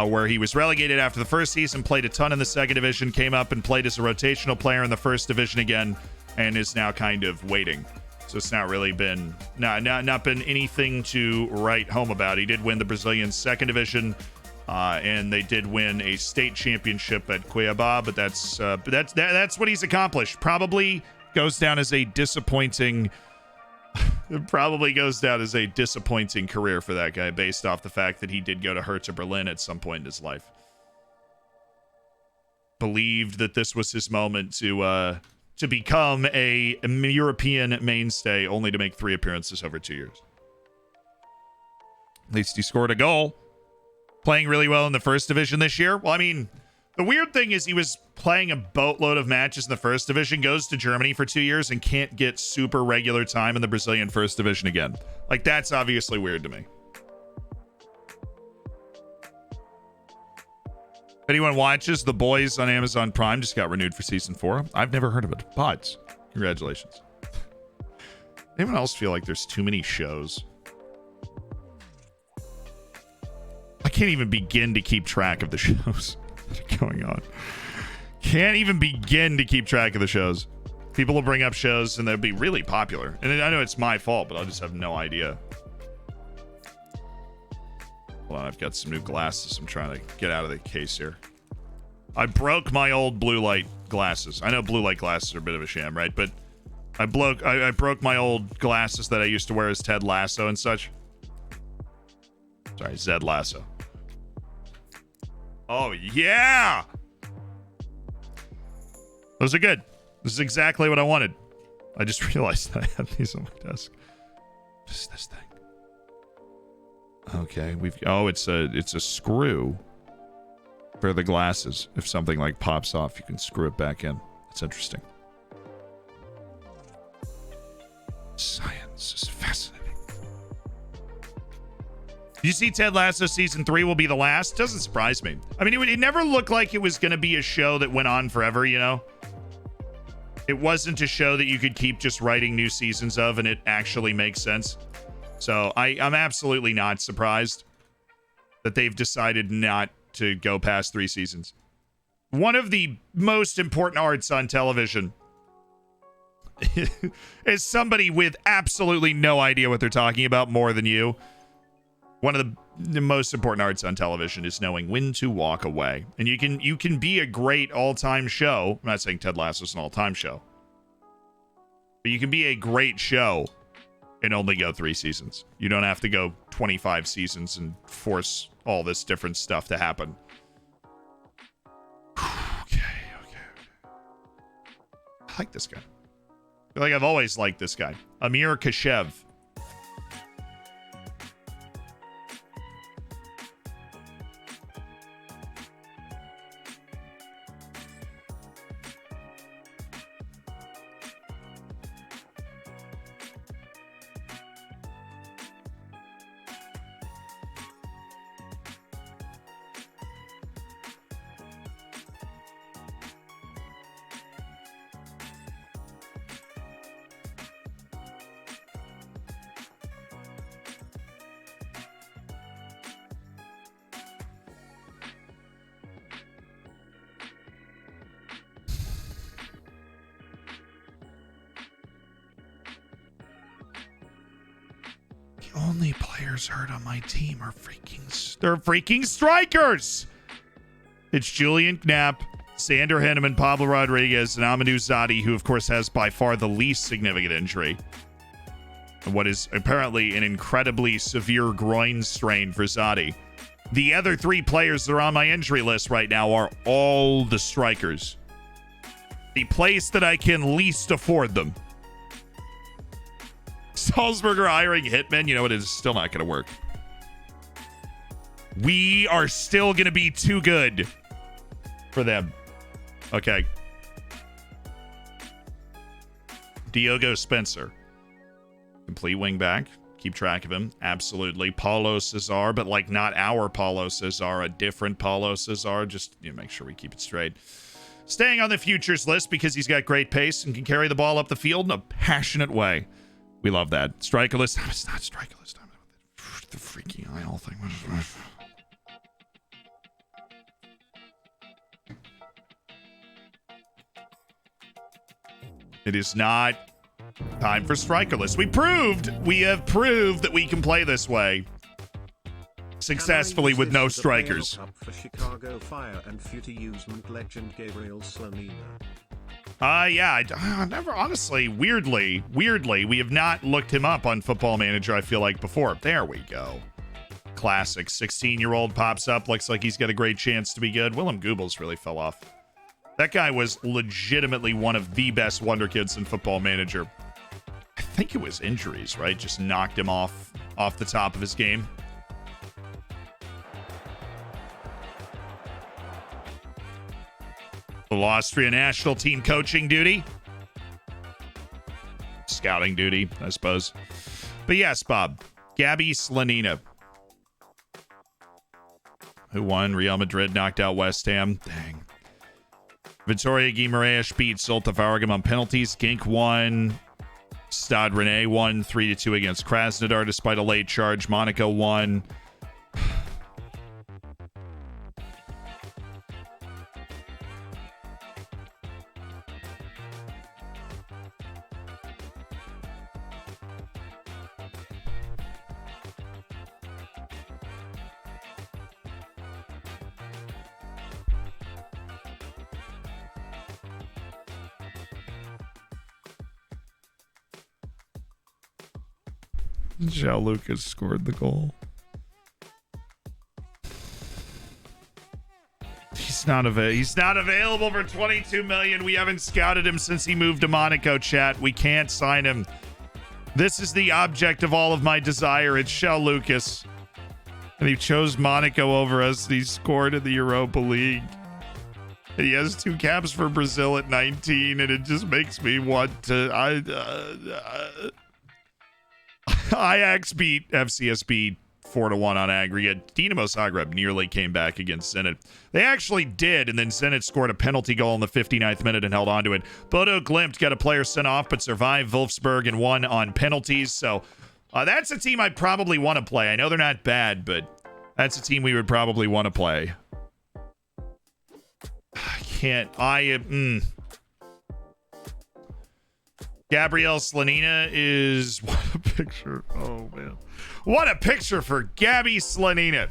where he was relegated after the first season, played a ton in the second division, came up and played as a rotational player in the first division again, and is now kind of waiting. So it's not really been not been anything to write home about. He did win the Brazilian second division, and they did win a state championship at Cuiabá. But that's what he's accomplished. Probably goes down as a disappointing. It probably goes down as a disappointing career for that guy, based off the fact that he did go to Hertha Berlin at some point in his life. Believed that this was his moment to become a European mainstay, only to make 3 appearances over 2 years. At least he scored a goal. Playing really well in the first division this year. Well, I mean, the weird thing is he was playing a boatload of matches in the first division, goes to Germany for 2 years, and can't get super regular time in the Brazilian first division again. Like, that's obviously weird to me. If anyone watches The Boys on Amazon Prime, just got renewed for season 4. I've never heard of it, but congratulations. Anyone else feel like there's too many shows? I can't even begin to keep track of the shows that are going on. Can't even begin to keep track of the shows. People will bring up shows and they'll be really popular. And I know it's my fault, but I'll just have no idea. Hold on, I've got some new glasses. I'm trying to get out of the case here. I broke my old blue light glasses. I know blue light glasses are a bit of a sham, right? But I broke my old glasses that I used to wear as Ted Lasso and such. Sorry, Zed Lasso. Oh, yeah! Those are good. This is exactly what I wanted. I just realized that I had these on my desk. Just this thing. Okay, it's a screw for the glasses. If something like pops off, you can screw it back in. That's interesting. Science is fascinating. You see Ted Lasso season 3 will be the last? Doesn't surprise me. I mean, it never looked like it was going to be a show that went on forever, you know? It wasn't a show that you could keep just writing new seasons of and it actually makes sense. So I'm absolutely not surprised that they've decided not to go past 3 seasons. One of the most important arts on television is somebody with absolutely no idea what they're talking about more than you. One of the most important arts on television is knowing when to walk away. And you can be a great all-time show. I'm not saying Ted Lasso's an all-time show. But you can be a great show and only go 3 seasons. You don't have to go 25 seasons and force all this different stuff to happen. Okay. I like this guy. I feel like I've always liked this guy. Amir Kashev. The only players hurt on my team are They're freaking strikers. It's Julian Knapp, Sander Henneman, Pablo Rodriguez, and Amadou Zadi, who of course has by far the least significant injury. And what is apparently an incredibly severe groin strain for Zadi. The other 3 players that are on my injury list right now are all the strikers. The place that I can least afford them. Salzburger hiring hitmen. You know what? It is still not going to work. We are still going to be too good for them. Okay. Diogo Spencer. Complete wingback. Keep track of him. Absolutely. Paulo Cesar, but like not our Paulo Cesar, a different Paulo Cesar. Just make sure we keep it straight. Staying on the futures list because he's got great pace and can carry the ball up the field in a passionate way. We love that. Striker list. It's not striker list. The freaking IL thing. It is not time for striker list. We have proved that we can play this way successfully with no strikers. For Chicago Fire and Futy usement legend Gabriel Slonina. Yeah, I never, honestly, weirdly, we have not looked him up on Football Manager, I feel like, before. There we go. Classic. 16-year-old pops up, looks like he's got a great chance to be good. Willem Goebbels really fell off. That guy was legitimately one of the best wonderkids in Football Manager. I think it was injuries, right? Just knocked him off the top of his game. The Austria national team coaching duty. Scouting duty, I suppose. But yes, Bob. Gabby Slonina. Who won? Real Madrid knocked out West Ham. Dang. Victoria Guimaraes beat Solta Vargam on penalties. Gink won. Stade Rennais won 3-2 against Krasnodar despite a late charge. Monaco won. João Lucas scored the goal. He's not available for 22 million. We haven't scouted him since he moved to Monaco, chat. We can't sign him. This is the object of all of my desire. It's João Lucas. And he chose Monaco over us. And he scored in the Europa League. And he has 2 caps for Brazil at 19. And it just makes me want to... Ajax beat FCSB 4-1 on aggregate. Dinamo Zagreb nearly came back against Zenit. They actually did, and then Zenit scored a penalty goal in the 59th minute and held on to it. Bodo Glimt got a player sent off, but survived Wolfsburg and won on penalties. So that's a team I'd probably want to play. I know they're not bad, but that's a team we would probably want to play. Gabriel Slanina is... What a picture. Oh, man. What a picture for Gabby Slanina.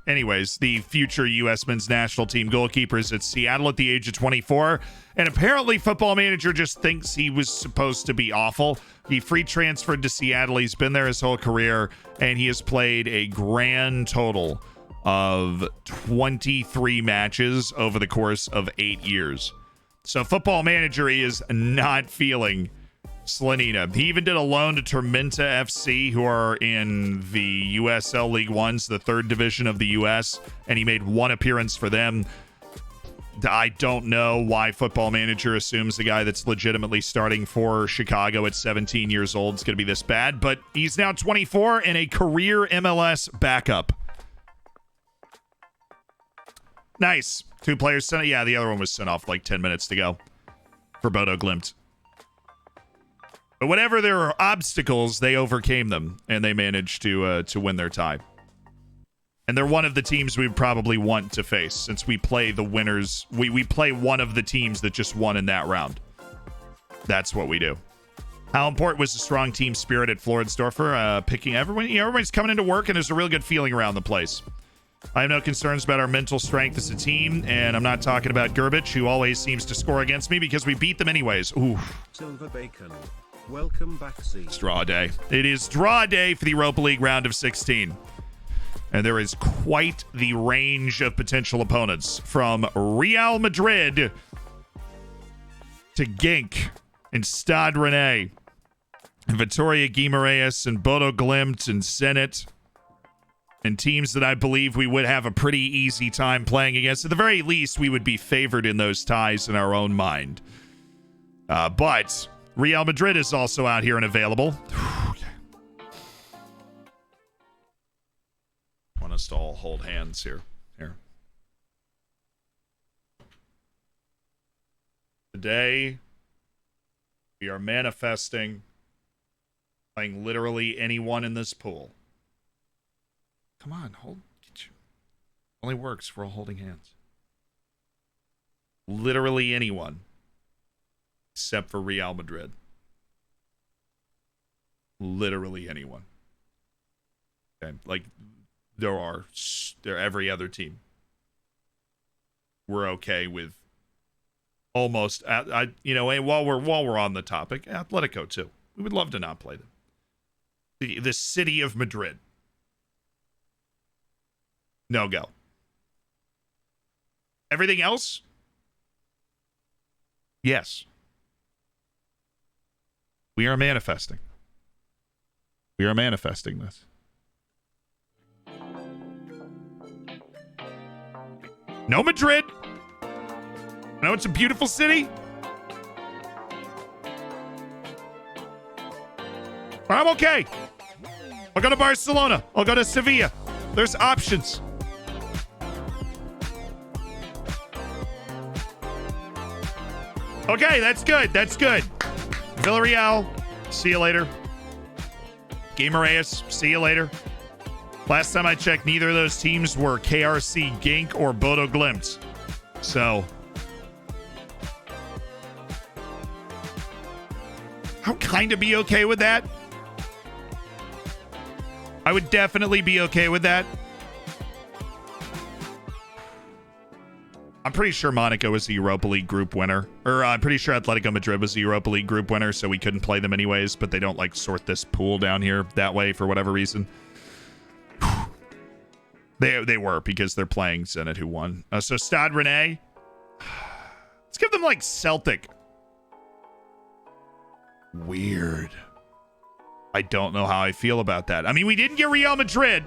Anyways, the future U.S. men's national team goalkeeper is at Seattle at the age of 24. And apparently Football Manager just thinks he was supposed to be awful. He free transferred to Seattle. He's been there his whole career. And he has played a grand total of 23 matches over the course of 8 years. So Football Manager is not feeling Slanina. He even did a loan to Tormenta FC, who are in the USL League Ones, the third division of the US, and he made one appearance for them. I don't know why Football Manager assumes the guy that's legitimately starting for Chicago at 17 years old is going to be this bad, but he's now 24 and a career MLS backup. Nice. 2 players sent. Yeah, the other one was sent off like 10 minutes to go for Bodo Glimt. But whatever their obstacles, they overcame them, and they managed to win their tie. And they're one of the teams we probably want to face, since we play the winners. We play one of the teams that just won in that round. That's what we do. How important was the strong team spirit at Floridsdorfer? Picking everyone. Everybody's coming into work, and there's a real good feeling around the place. I have no concerns about our mental strength as a team, and I'm not talking about Gerbich, who always seems to score against me because we beat them anyways. Ooh. Silver Bacon. Welcome back, Z. It's draw day. It is draw day for the Europa League round of 16. And there is quite the range of potential opponents, from Real Madrid to Genk and Stade Rennais and Vitoria Guimarães and Bodo Glimt and Zenit, and teams that I believe we would have a pretty easy time playing against. At the very least, we would be favored in those ties in our own mind. But Real Madrid is also out here and available. Want us to all hold hands here. Today, we are manifesting playing literally anyone in this pool. Come on, get you. Only works if we're all holding hands. Literally anyone. Except for Real Madrid. Literally anyone. Okay, like they're every other team. We're okay with almost. And while we're on the topic, Atletico too. We would love to not play them. The city of Madrid. No go. Everything else? Yes. We are manifesting. We are manifesting this. No Madrid. I know it's a beautiful city. But I'm okay. I'll go to Barcelona. I'll go to Sevilla. There's options. Okay, that's good. That's good. Villarreal, see you later. Guimarães, see you later. Last time I checked, neither of those teams were KRC Genk or Bodo Glimt. So I'll kind of be okay with that. I would definitely be okay with that. I'm pretty sure Monaco was the Europa League group winner. Or I'm pretty sure Atletico Madrid was the Europa League group winner, so we couldn't play them anyways, but they don't like sort this pool down here that way for whatever reason. They were, because they're playing Zenit, who won. So Stade Rennais. Let's give them like Celtic. Weird. I don't know how I feel about that. I mean, we didn't get Real Madrid.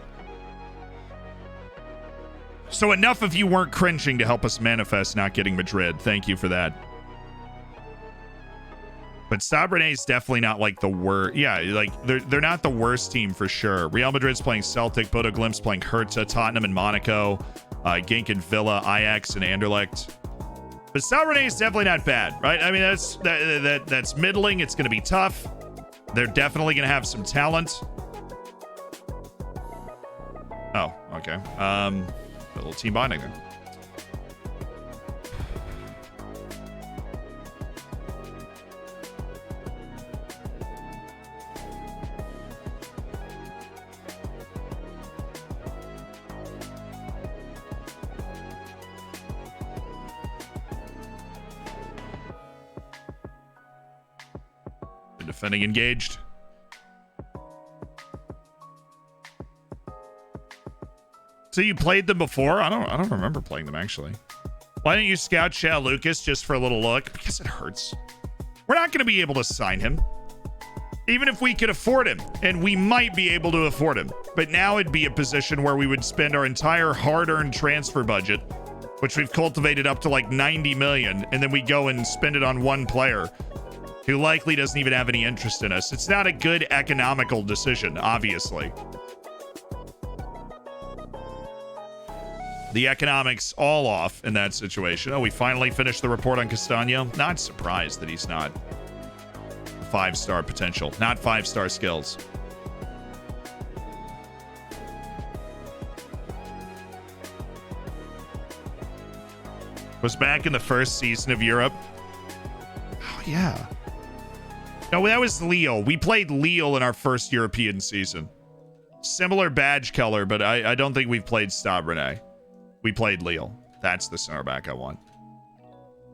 So enough of you weren't cringing to help us manifest not getting Madrid. Thank you for that. But Stade Rennais is definitely not like the worst. Yeah, like they're not the worst team for sure. Real Madrid's playing Celtic, Bodo Glimt's playing Hertha, Tottenham and Monaco, Genk and Villa, Ajax and Anderlecht. But Stade Rennais is definitely not bad, right? I mean, that's middling. It's going to be tough. They're definitely going to have some talent. Oh, okay. A little team bonding then. Defending engaged. So you played them before? I don't remember playing them actually. Why didn't you scout Shao Lucas just for a little look? Because it hurts. We're not going to be able to sign him. Even if we could afford him, and we might be able to afford him. But now it'd be a position where we would spend our entire hard-earned transfer budget, which we've cultivated up to like 90 million, and then we go and spend it on one player who likely doesn't even have any interest in us. It's not a good economical decision, obviously. The economics all off in that situation. Oh, we finally finished the report on Castagno. Not surprised that he's not 5-star potential, not 5-star skills. Was back in the first season of Europe. Oh, yeah. No, that was Lille. We played Lille in our first European season. Similar badge color, but I don't think we've played Stade Rennais. We played Lille. That's the center back I want.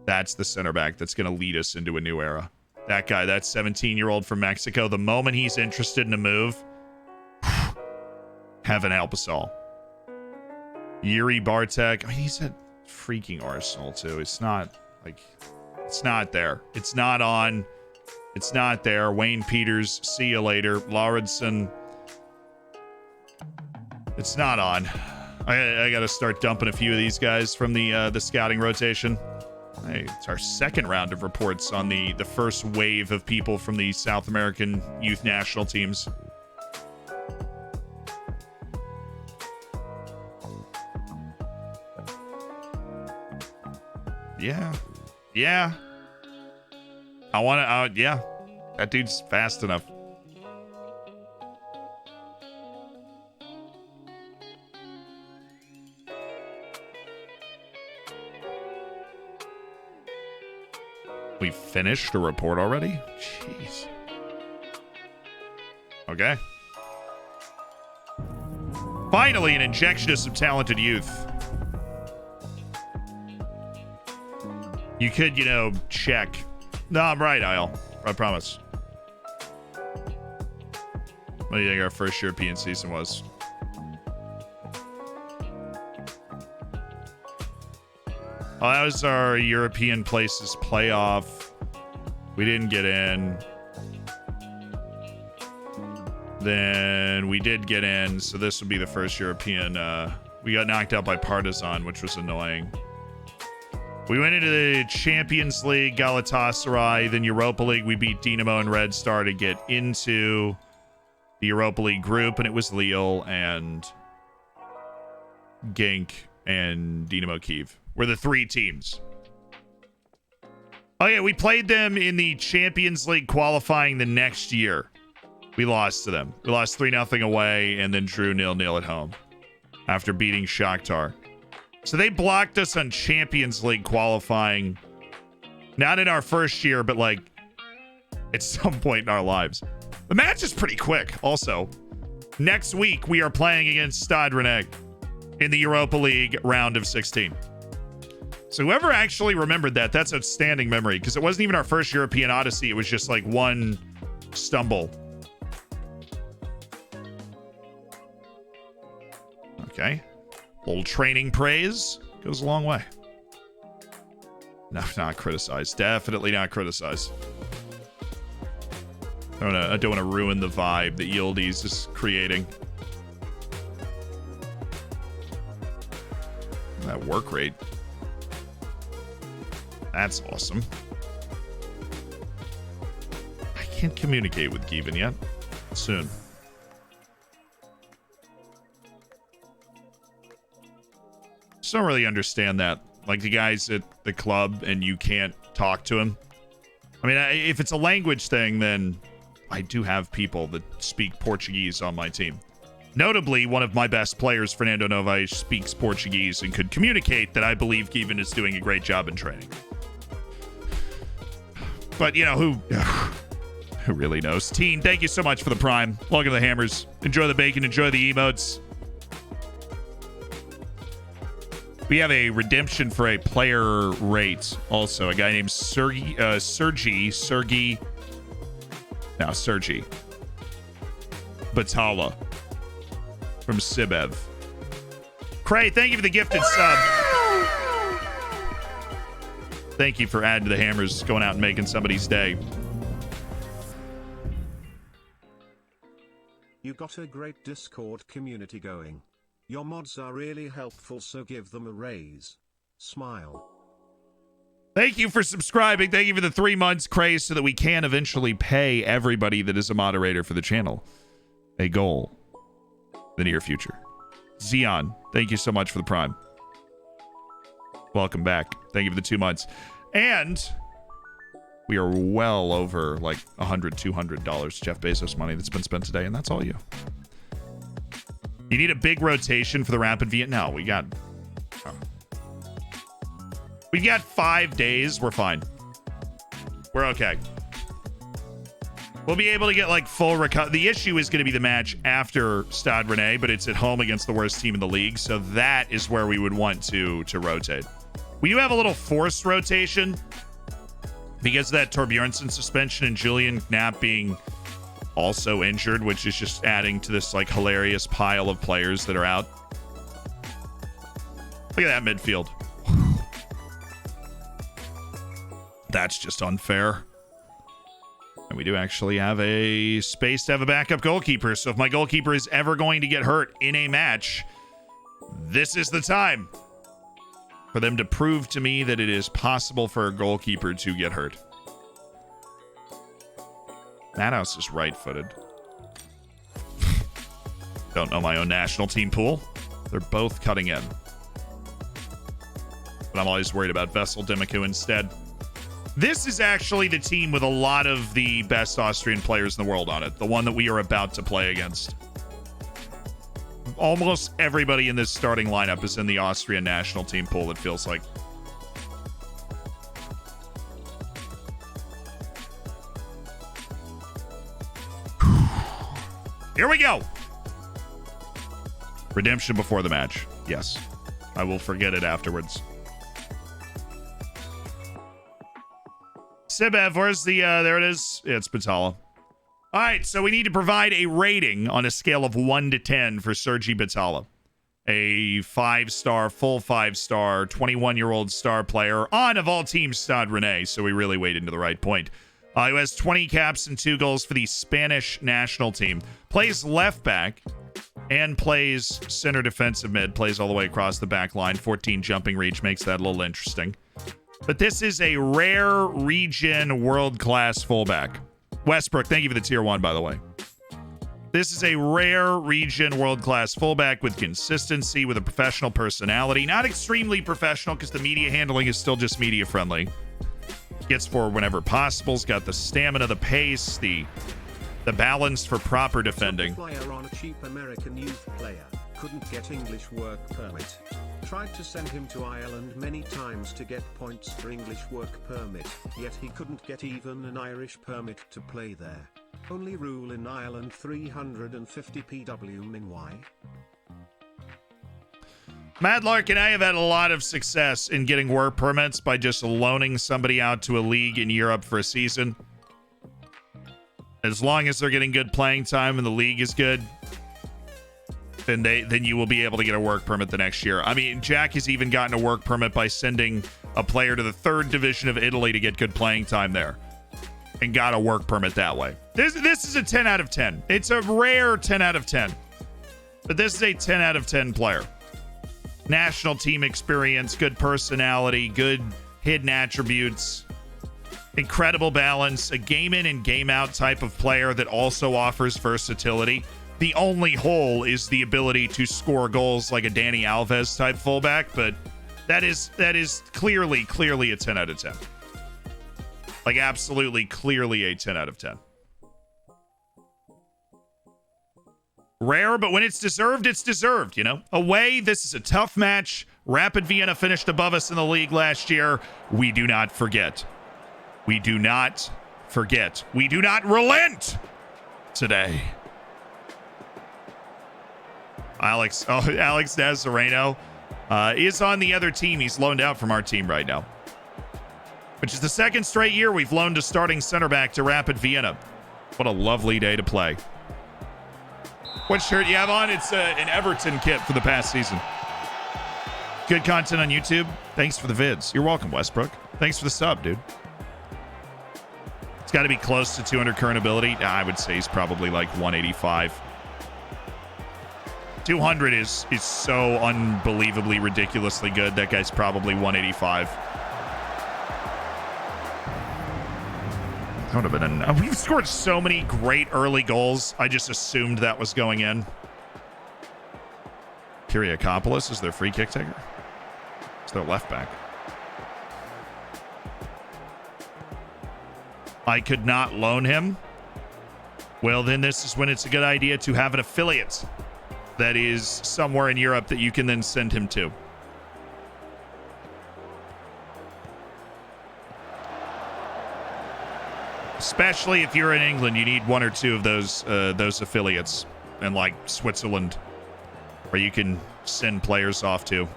That's the center back that's going to lead us into a new era. That guy, that 17-year-old from Mexico, the moment he's interested in a move, heaven help us all. Yuri Bartek. I mean, he's at freaking Arsenal, too. It's not, like, it's not there. It's not on. It's not there. Wayne Peters, see you later. Lauridsen. It's not on. I got to start dumping a few of these guys from the scouting rotation. Hey, it's our second round of reports on the first wave of people from the South American youth national teams. Yeah. I want to, yeah. That dude's fast enough. We finished a report already? Jeez. Okay. Finally, an injection of some talented youth. You could, check. No, I'm right, Isle. I promise. What do you think our first European season was? Oh, that was our European places playoff. We didn't get in. Then we did get in, so this would be the first European. We got knocked out by Partizan, which was annoying. We went into the Champions League, Galatasaray, then Europa League. We beat Dinamo and Red Star to get into the Europa League group, and it was Lille and Genk and Dinamo Kyiv. We're the three teams. Oh, yeah, we played them in the Champions League qualifying the next year. We lost to them. We lost 3-0 away and then drew 0-0 at home after beating Shakhtar. So they blocked us on Champions League qualifying, not in our first year, but like at some point in our lives. The match is pretty quick also. Next week, we are playing against Stade Rennais in the Europa League round of 16. So whoever actually remembered that, that's outstanding memory, because it wasn't even our first European Odyssey. It was just like one stumble. Okay. A little training praise goes a long way. No, not criticize. Definitely not criticize. I don't want to ruin the vibe that Yildiz is creating. That work rate. That's awesome. can't communicate with Given yet. Soon. Just don't really understand that. Like the guys at the club and you can't talk to him. I mean, if it's a language thing, then I do have people that speak Portuguese on my team. Notably, one of my best players, Fernando Novaes, speaks Portuguese and could communicate that I believe Given is doing a great job in training. But, you know, who really knows? Teen, thank you so much for the Prime. Welcome to the Hammers. Enjoy the bacon. Enjoy the emotes. We have a redemption for a player rate. Also, a guy named Sergi Batala from Sibev. Cray, thank you for the gifted sub. Thank you for adding to the Hammers, going out and making somebody's day. You got a great Discord community going. Your mods are really helpful, so give them a raise. Smile. Thank you for subscribing. Thank you for the 3 months, Cray, so that we can eventually pay everybody that is a moderator for the channel. A goal in the near future. Xeon, thank you so much for the Prime. Welcome back. Thank you for the 2 months. And we are well over like $100, $200 Jeff Bezos money that's been spent today, and that's all you. You need a big rotation for the rapid Vietnam. No, we got 5 days. We're fine. We're okay. We'll be able to get like full recovery. The issue is going to be the match after Stade Rennais, but it's at home against the worst team in the league. So that is where we would want to rotate. We do have a little forced rotation because of that Torbjornsson suspension and Julian Knapp being also injured, which is just adding to this like hilarious pile of players that are out. Look at that midfield. That's just unfair. And we do actually have a space to have a backup goalkeeper. So if my goalkeeper is ever going to get hurt in a match, this is the time for them to prove to me that it is possible for a goalkeeper to get hurt. Madhouse is right-footed. Don't know my own national team pool. They're both cutting in. But I'm always worried about Vessel Dimiku instead. This is actually the team with a lot of the best Austrian players in the world on it. The one that we are about to play against. Almost everybody in this starting lineup is in the Austrian national team pool, it feels like. Here we go. Redemption before the match. Yes. I will forget it afterwards. Sibev, where's the, there it is. Yeah, it's Batala. All right, so we need to provide a rating on a scale of 1 to 10 for Sergi Batala. A 5-star, full 5-star, 21-year-old star player on, of all teams, Stade Rennais, so we really waded into the right point. Who has 20 caps and 2 goals for the Spanish national team. Plays left back and plays center defensive mid. Plays all the way across the back line. 14 jumping reach makes that a little interesting. But this is a rare region world-class fullback. Westbrook, thank you for the tier 1, by the way. This is a rare region world-class fullback with consistency, with a professional personality. Not extremely professional because the media handling is still just media-friendly. Gets forward whenever possible. He's got the stamina, the pace, the balance for proper defending. Player on a cheap American youth player. Couldn't get English work permit. Tried to send him to Ireland many times to get points for English work permit, yet he couldn't get even an Irish permit to play there. Only rule in Ireland 350 PW min why? Madlark and I have had a lot of success in getting work permits by just loaning somebody out to a league in Europe for a season. As long as they're getting good playing time and the league is good, then you will be able to get a work permit the next year. I mean, Jack has even gotten a work permit by sending a player to the 3rd division of Italy to get good playing time there, and got a work permit that way. This is a 10 out of 10. It's a rare 10 out of 10, but this is a 10 out of 10 player. National team experience, good personality, good hidden attributes. Incredible balance, a game in and game out type of player that also offers versatility. The only hole is the ability to score goals like a Danny Alves type fullback, but that is clearly a 10 out of 10. Like absolutely clearly a 10 out of 10. Rare, but when it's deserved, you know? Away, this is a tough match. Rapid Vienna finished above us in the league last year. We do not forget. We do not forget. We do not relent today. Alex Nazareno is on the other team. He's loaned out from our team right now, which is the second straight year we've loaned a starting center back to Rapid Vienna. What a lovely day to play. What shirt you have on? It's an Everton kit for the past season. Good content on YouTube. Thanks for the vids. You're welcome, Westbrook. Thanks for the sub, dude. It's got to be close to 200 current ability. I would say he's probably like 185. 200 is so unbelievably ridiculously good. That guy's probably 185. That would have been we've scored so many great early goals. I just assumed that was going in. Kyriakopoulos is their free kick taker. It's their left back. I could not loan him. Well, then this is when it's a good idea to have an affiliate that is somewhere in Europe that you can then send him to. Especially if you're in England, you need one or two of those affiliates, and like Switzerland, where you can send players off to.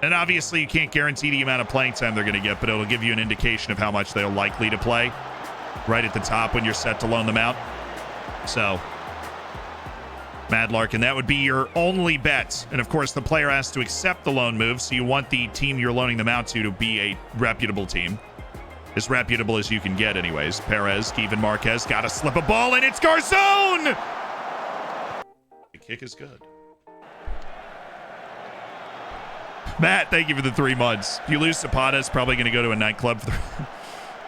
And obviously, you can't guarantee the amount of playing time they're going to get, but it'll give you an indication of how much they're likely to play right at the top when you're set to loan them out. So, Madlark, and that would be your only bet. And of course, the player has to accept the loan move, so you want the team you're loaning them out to be a reputable team. As reputable as you can get, anyways. Perez, Kevin Marquez, got to slip a ball, and it's Garzone! The kick is good. Matt, thank you for the 3 months. If you lose Zapata, it's probably going to go to a nightclub.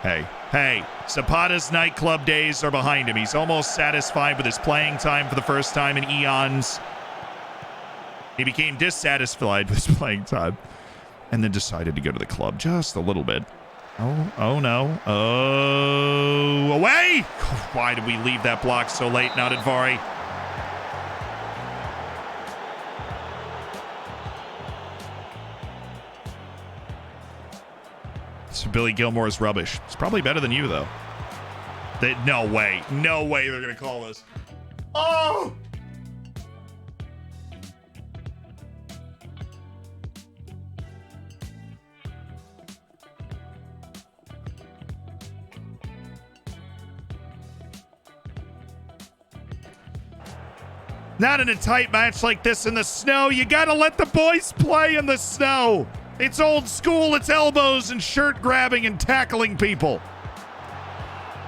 Hey, Zapata's nightclub days are behind him. He's almost satisfied with his playing time for the first time in eons. He became dissatisfied with his playing time and then decided to go to the club just a little bit. Oh no. Oh, away! Why did we leave that block so late? Not Advari. So Billy Gilmore is rubbish. It's probably better than you, though. No way they're going to call this. Oh! Not in a tight match like this in the snow. You got to let the boys play in the snow. It's old school. It's elbows and shirt grabbing and tackling people.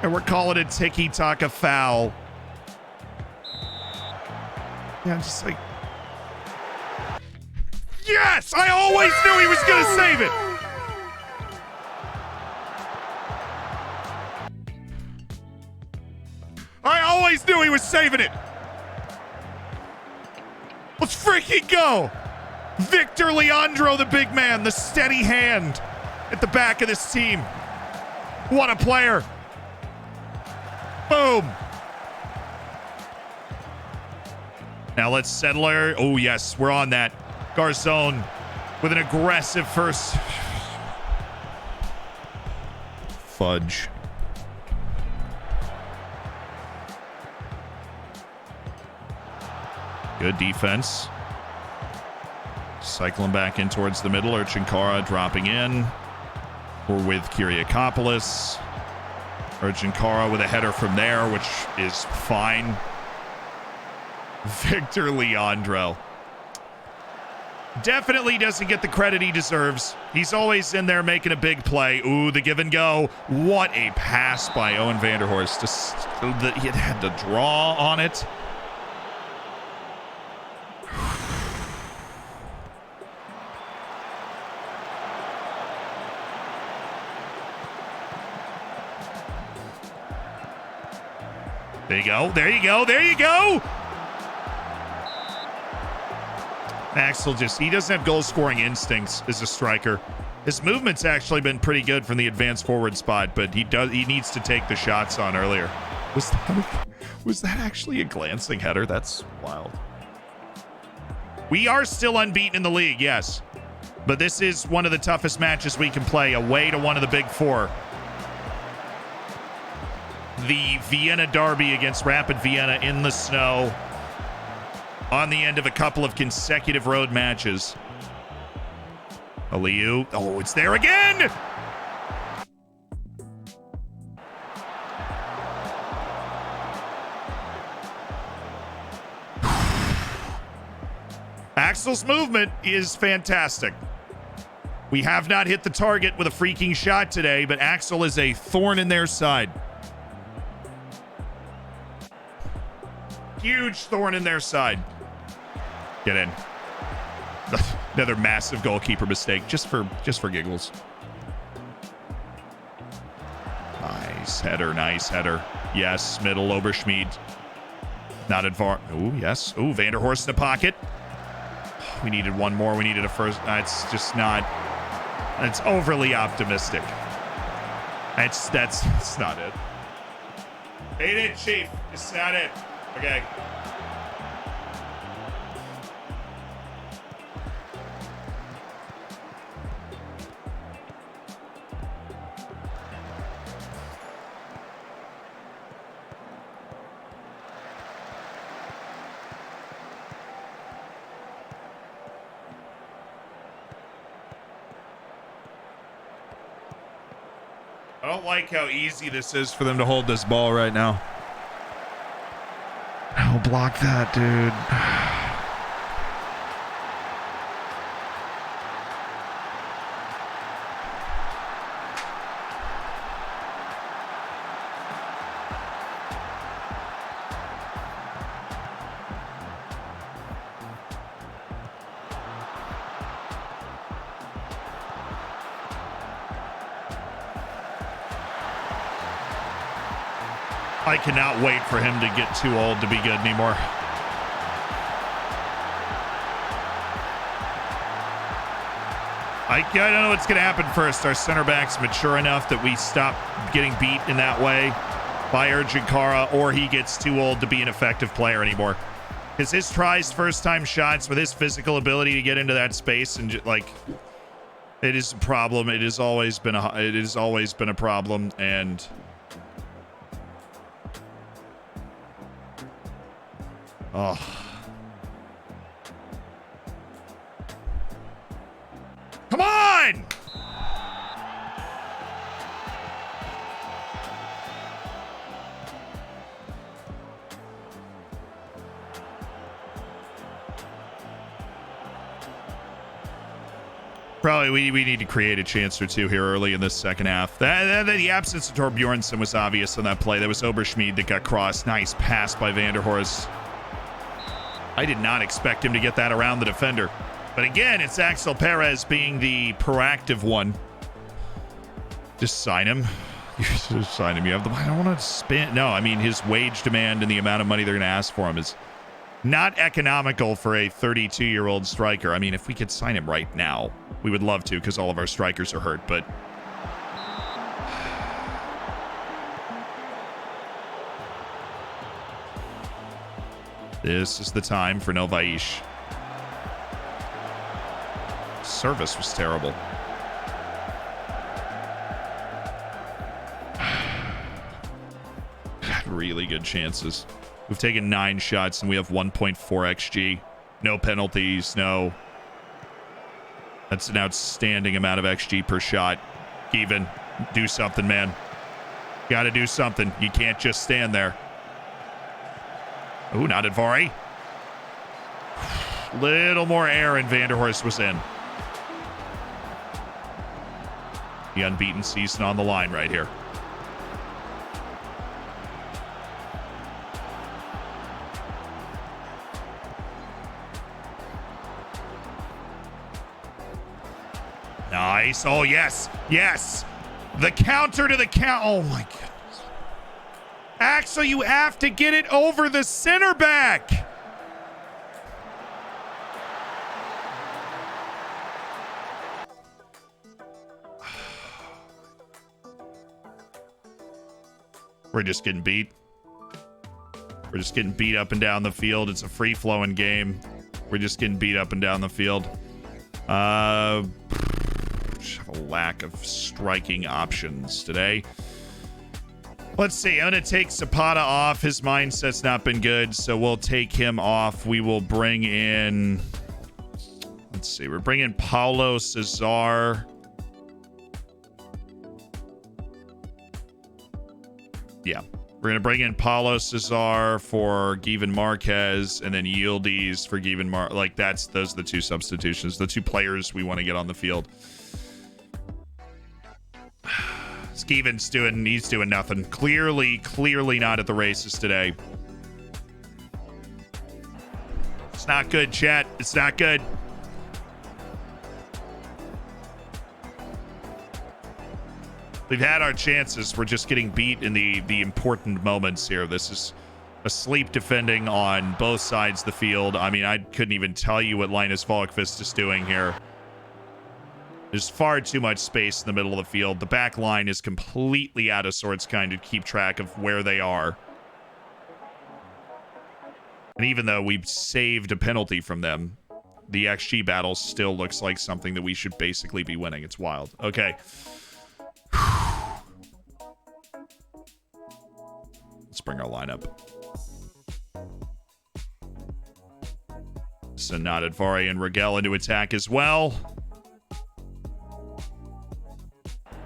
And we're calling it tiki-taka foul. Yeah, just like... Yes! I always knew he was going to save it! I always knew he was saving it! Let's freaking go! Victor Leandro, the big man, the steady hand at the back of this team. What a player. Boom. Now let's settle her. Oh, yes, we're on that. Garzone with an aggressive first. Fudge. Good defense. Cycling back in towards the middle. Urchinkara dropping in. We're with Kyriakopoulos. Urchinkara with a header from there, which is fine. Victor Leandro. Definitely doesn't get the credit he deserves. He's always in there making a big play. Ooh, the give and go. What a pass by Owen Vanderhorst. He had to draw on it. There you go. There you go. There you go. Axel he doesn't have goal scoring instincts as a striker. His movement's actually been pretty good from the advanced forward spot, but he needs to take the shots on earlier. Was that actually a glancing header? That's wild. We are still unbeaten in the league, yes. But this is one of the toughest matches we can play, away to one of the big four. The Vienna derby against Rapid Vienna in the snow on the end of a couple of consecutive road matches. Aliu. Oh, it's there again! Axel's movement is fantastic. We have not hit the target with a freaking shot today, but Axel is a thorn in their side. Huge thorn in their side. Get in. Another massive goalkeeper mistake, just for giggles. Nice header, nice header. Yes, middle Oberschmied. Not advar. Oh, yes. Oh, Vanderhorst in the pocket. We needed one more. We needed a first. It's just not. It's overly optimistic. That's not it. Ain't it, Chief? It's not it. Okay. I don't like how easy this is for them to hold this ball right now. Oh, block that, dude. I cannot wait for him to get too old to be good anymore. I don't know what's going to happen first. Our center back's mature enough that we stop getting beat in that way by Urgent Kara, or he gets too old to be an effective player anymore. Because his tries, first-time shots with his physical ability to get into that space and like, it is a problem. It has always been a problem, and oh. Come on! Probably we need to create a chance or two here early in this second half. The absence of Torbjornsson was obvious on that play. That was Oberschmied that got crossed. Nice pass by Vanderhorst. I did not expect him to get that around the defender. But again, it's Axel Perez being the proactive one. Just sign him. Just sign him. You have the. I don't want to spend. No, I mean, his wage demand and the amount of money they're going to ask for him is not economical for a 32-year-old striker. I mean, if we could sign him right now, we would love to, because all of our strikers are hurt. But this is the time for Novaish. Service was terrible. Had really good chances. We've taken 9 shots and we have 1.4 XG. No penalties, no. That's an outstanding amount of XG per shot. Even do something, man. Gotta do something. You can't just stand there. Ooh, not Advari. Little more air and Vanderhorst was in. The unbeaten season on the line right here. Nice. Oh, yes. Yes. The counter to the count. Oh, my goodness. Axel, you have to get it over the center back. We're just getting beat. We're just getting beat up and down the field. It's a free-flowing game. We're just getting beat up and down the field. Just have a lack of striking options today. Let's see. I'm going to take Zapata off. His mindset's not been good, so we'll take him off. We will bring in... Let's see. We're bringing Paulo Cesar. Yeah. We're going to bring in Paulo Cesar for Given Marquez and then Yildiz for Given Like, those are the two substitutions. The two players we want to get on the field. Skeeven's he's doing nothing. Clearly not at the races today. It's not good, chat. It's not good. We've had our chances. We're just getting beat in the important moments here. This is asleep defending on both sides of the field. I mean, I couldn't even tell you what Linus Volkvist is doing here. There's far too much space in the middle of the field. The back line is completely out of sorts, kind of keep track of where they are. And even though we've saved a penalty from them, the XG battle still looks like something that we should basically be winning. It's wild. Okay. Let's bring our lineup. Sonata, Advari, and Rigel into attack as well.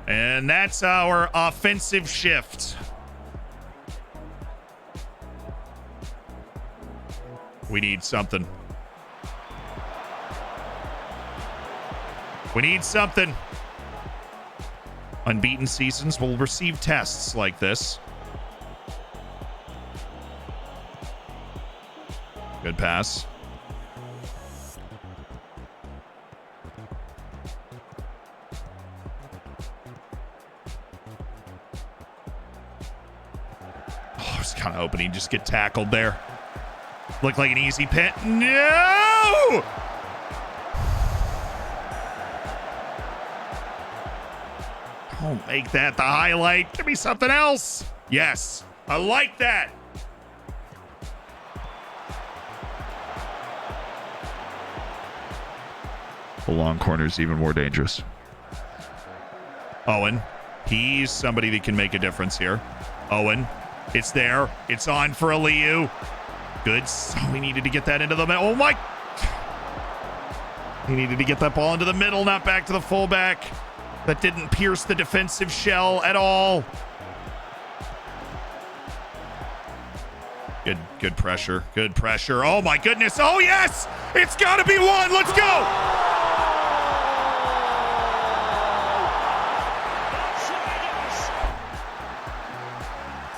And that's our offensive shift. We need something. We need something. Unbeaten seasons will receive tests like this. Good pass. Oh, I was kind of hoping he'd just get tackled there. Looked like an easy pin. No! Don't make that the highlight. Give me something else. Yes, I like that. The long corner is even more dangerous. Owen. He's somebody that can make a difference here. Owen. It's there. It's on for Aliyu. Good. So we needed to get that into the middle. Oh, my. He needed to get that ball into the middle, not back to the fullback. That didn't pierce the defensive shell at all. Good pressure. Good pressure. Oh, my goodness. Oh, yes. It's got to be one. Let's go.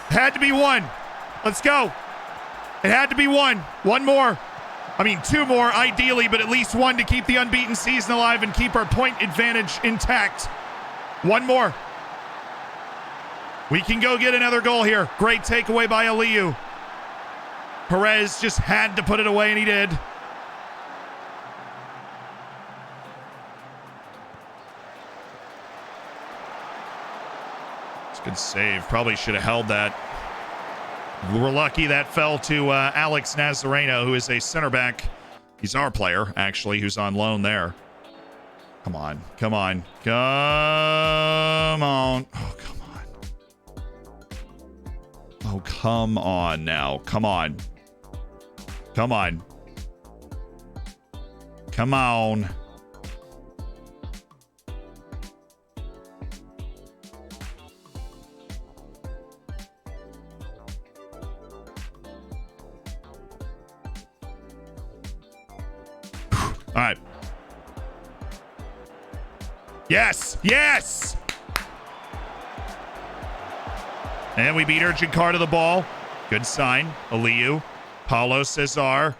Had to be one. Let's go. It had to be one. One more. I mean, two more, ideally, but at least one to keep the unbeaten season alive and keep our point advantage intact. One more. We can go get another goal here. Great takeaway by Aliyu. Perez just had to put it away, and he did. It's a good save. Probably should have held that. We're lucky that fell to Alex Nazareno, who is a center back. He's our player, actually, who's on loan there. Come on. Come on. Come on. Oh, come on. Oh, come on now. Come on. Come on. Come on. All right. Yes. Yes. And we beat Urgent Car to the ball. Good sign. Aliyu. Paulo Cesar.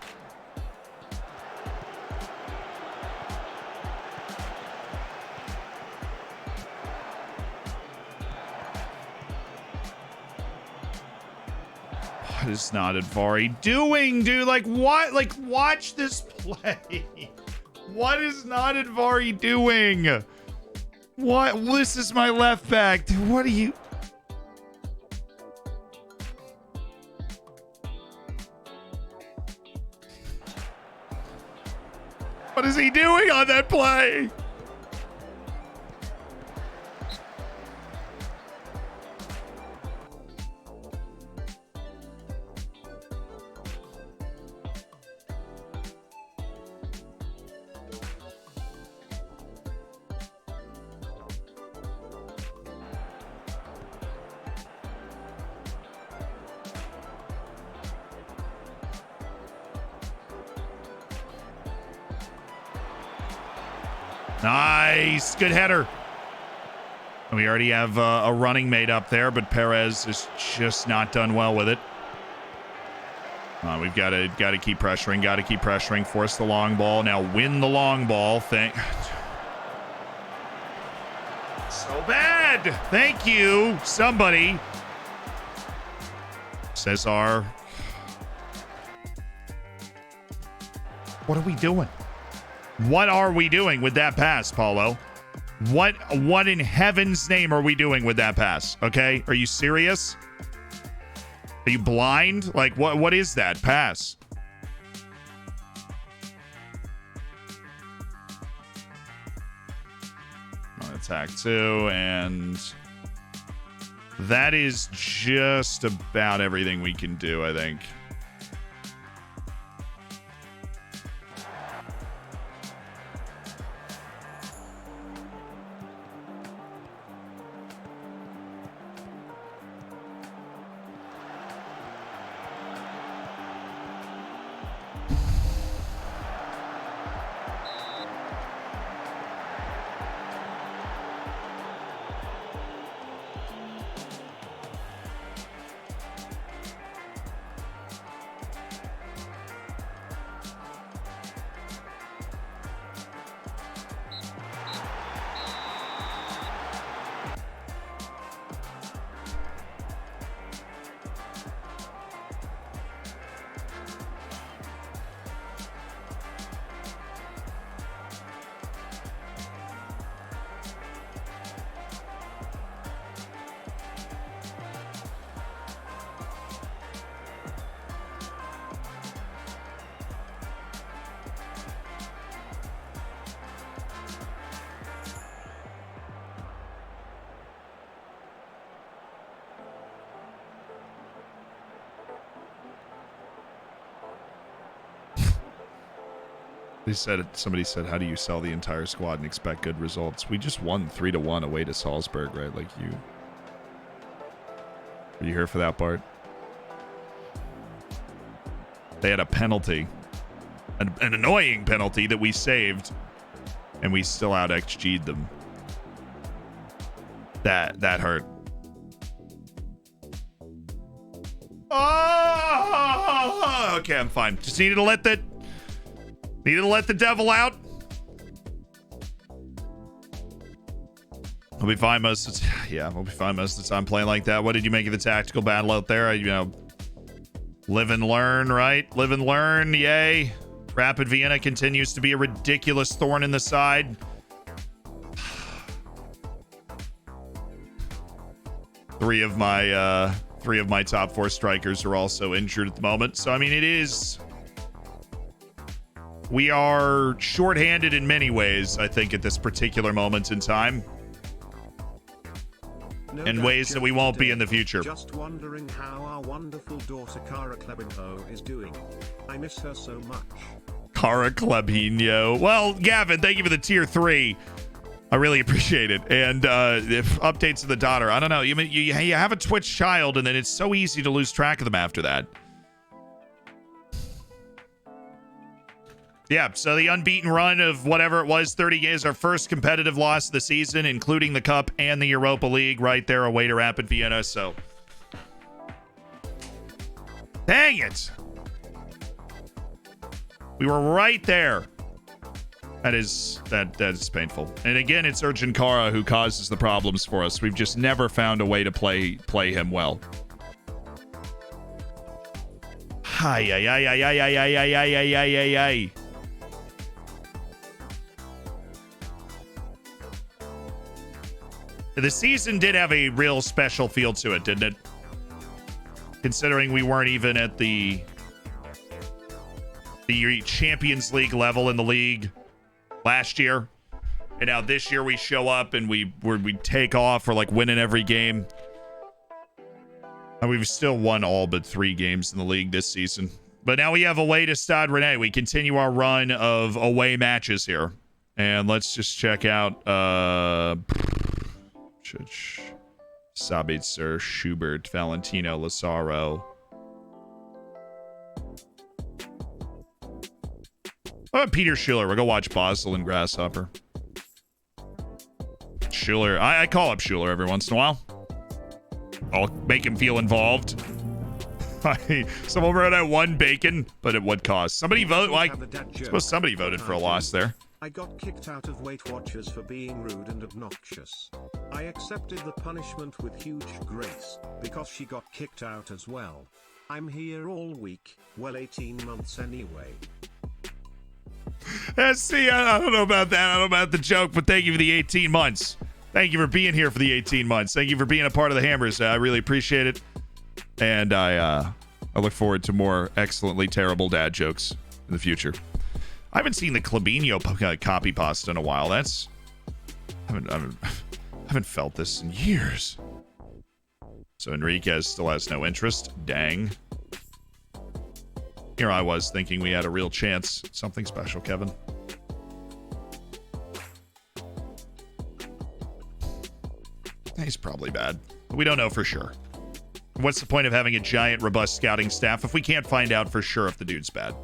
is Nadadvari doing, dude? Like, what? Like, watch this play. What is Nadadvari doing? What? This is my left back. Dude, what are you... What is he doing on that play? Nice. Good header. We already have a running mate up there, but Perez is just not done well with it. We've got to keep pressuring. Got to keep pressuring. Force the long ball. Now win the long ball. So bad. Thank you. Somebody. Cesar. What are we doing? What are we doing with that pass, Paulo? What in heaven's name are we doing with that pass? Okay? Are you serious? Are you blind? Like, what is that pass? Attack 2, and that is just about everything we can do, I think. Somebody said, how do you sell the entire squad and expect good results? We just won 3-1 away to Salzburg, right? Like, are you here for that part? They had a penalty, an annoying penalty that we saved, and we still out XG'd them. That hurt. Oh, okay, I'm fine. Just needed to let the devil out. We'll be fine most of the we'll be fine most of the time playing like that. What did you make of the tactical battle out there? Live and learn, right? Live and learn, yay. Rapid Vienna continues to be a ridiculous thorn in the side. Three of my top 4 strikers are also injured at the moment. So, I mean, we are shorthanded in many ways, I think, at this particular moment in time. No in ways that we won't be in the future. Just wondering how our wonderful daughter Cara Klebinho is doing. I miss her so much. Cara Klebinho. Well, Gavin, thank you for the tier 3. I really appreciate it. And if updates to the daughter, I don't know. You have a Twitch child, and then it's so easy to lose track of them after that. Yeah, so the unbeaten run of whatever it was, 30 games, our first competitive loss of the season, including the Cup and the Europa League, right there away to Rapid Vienna, so. Dang it! We were right there. That is painful. And again, it's Urchin Kara who causes the problems for us. We've just never found a way to play him well. Ay, ay, ay, ay, ay, ay, ay, ay, ay, ay, ay, ay, ay. The season did have a real special feel to it, didn't it? Considering we weren't even at the Champions League level in the league last year. And now this year we show up and we take off. We're like winning every game. And we've still won all but 3 games in the league this season. But now we have away to Stade Rennais. We continue our run of away matches here. And let's just check out Sabitzer, Schubert, Valentino, Lazaro. Peter Schuler. We'll go watch Basel and Grasshopper. Schuler. I call up Schuler every once in a while. I'll make him feel involved. Someone wrote out 1 bacon, but at what cost? Somebody vote. I suppose somebody voted for a loss there. I got kicked out of Weight Watchers for being rude and obnoxious. I accepted the punishment with huge grace, because she got kicked out as well. I'm here all week, well 18 months anyway. See, I don't know about that. I don't know about the joke, but thank you for the 18 months. Thank you for being here for the 18 months. Thank you for being a part of the Hammers. I really appreciate it. And I look forward to more excellently terrible dad jokes in the future. I haven't seen the Clabinho copy pasta in a while. I haven't felt this in years. So Enriquez still has no interest. Dang. Here I was thinking we had a real chance. Something special, Kevin. He's probably bad, but we don't know for sure. What's the point of having a giant, robust scouting staff if we can't find out for sure if the dude's bad?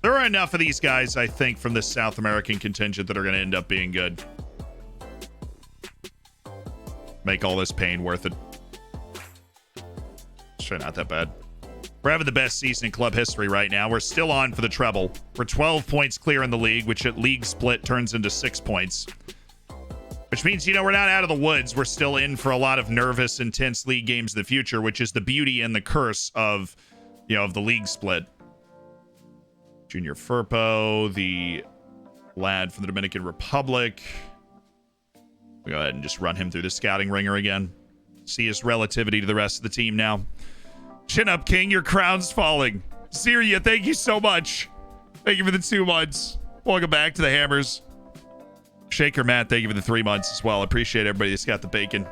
There are enough of these guys, I think, from the South American contingent that are going to end up being good. Make all this pain worth it. It's not that bad. We're having the best season in club history right now. We're still on for the treble. We're 12 points clear in the league, which at league split turns into 6 points. Which means, we're not out of the woods. We're still in for a lot of nervous, intense league games in the future, which is the beauty and the curse of, of the league split. Junior Firpo, the lad from the Dominican Republic. We go ahead and just run him through the scouting ringer again. See his relativity to the rest of the team now. Chin up, King. Your crown's falling. Syria, thank you so much. Thank you for the 2 months. Welcome back to the Hammers. Shaker Matt, thank you for the 3 months as well. Appreciate everybody that's got the bacon.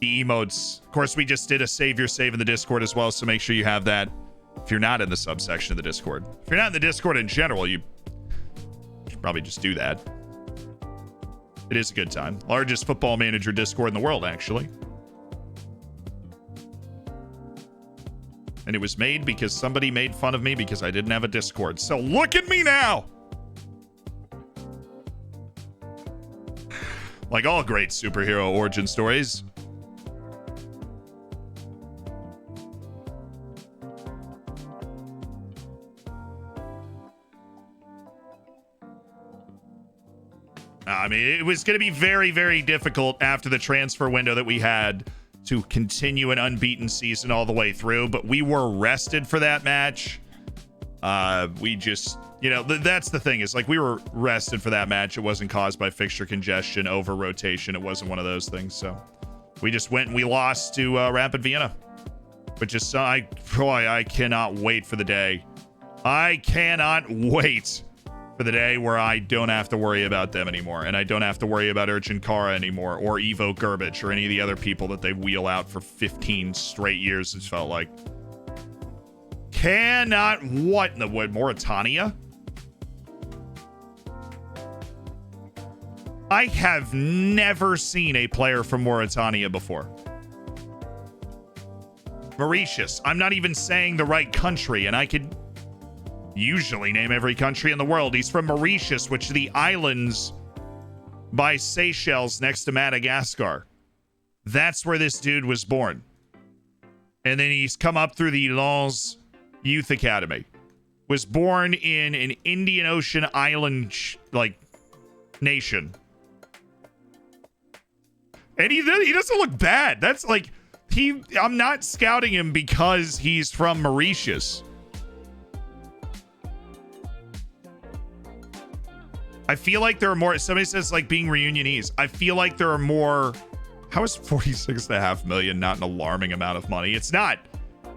The emotes. Of course, we just did a save your save in the Discord as well, so make sure you have that if you're not in the subsection of the Discord. If you're not in the Discord in general, you should probably just do that. It is a good time. Largest football manager Discord in the world, actually. And it was made because somebody made fun of me because I didn't have a Discord. So look at me now! Like all great superhero origin stories. I mean, it was going to be very, very difficult after the transfer window that we had to continue an unbeaten season all the way through, but we were rested for that match. We just, that's the thing, is like we were rested for that match. It wasn't caused by fixture congestion, over rotation. It wasn't one of those things. So we just went and we lost to Rapid Vienna, which is, I cannot wait for the day. I cannot wait for the day where I don't have to worry about them anymore, and I don't have to worry about Urchin Kara anymore, or Ivo Gerbic, or any of the other people that they wheel out for 15 straight years, it felt like. Cannot, what in the wood? Mauritania? I have never seen a player from Mauritania before. Mauritius. I'm not even saying the right country, and I could usually name every country in the world. He's from Mauritius, which are the islands by Seychelles next to Madagascar. That's where this dude was born. And then he's come up through the Lens Youth Academy. Was born in an Indian Ocean island, nation. And he doesn't look bad. That's like, I'm not scouting him because he's from Mauritius. I feel like there are more. Somebody says like being reunionese. I feel like there are more. How is 46.5 million not an alarming amount of money? It's not.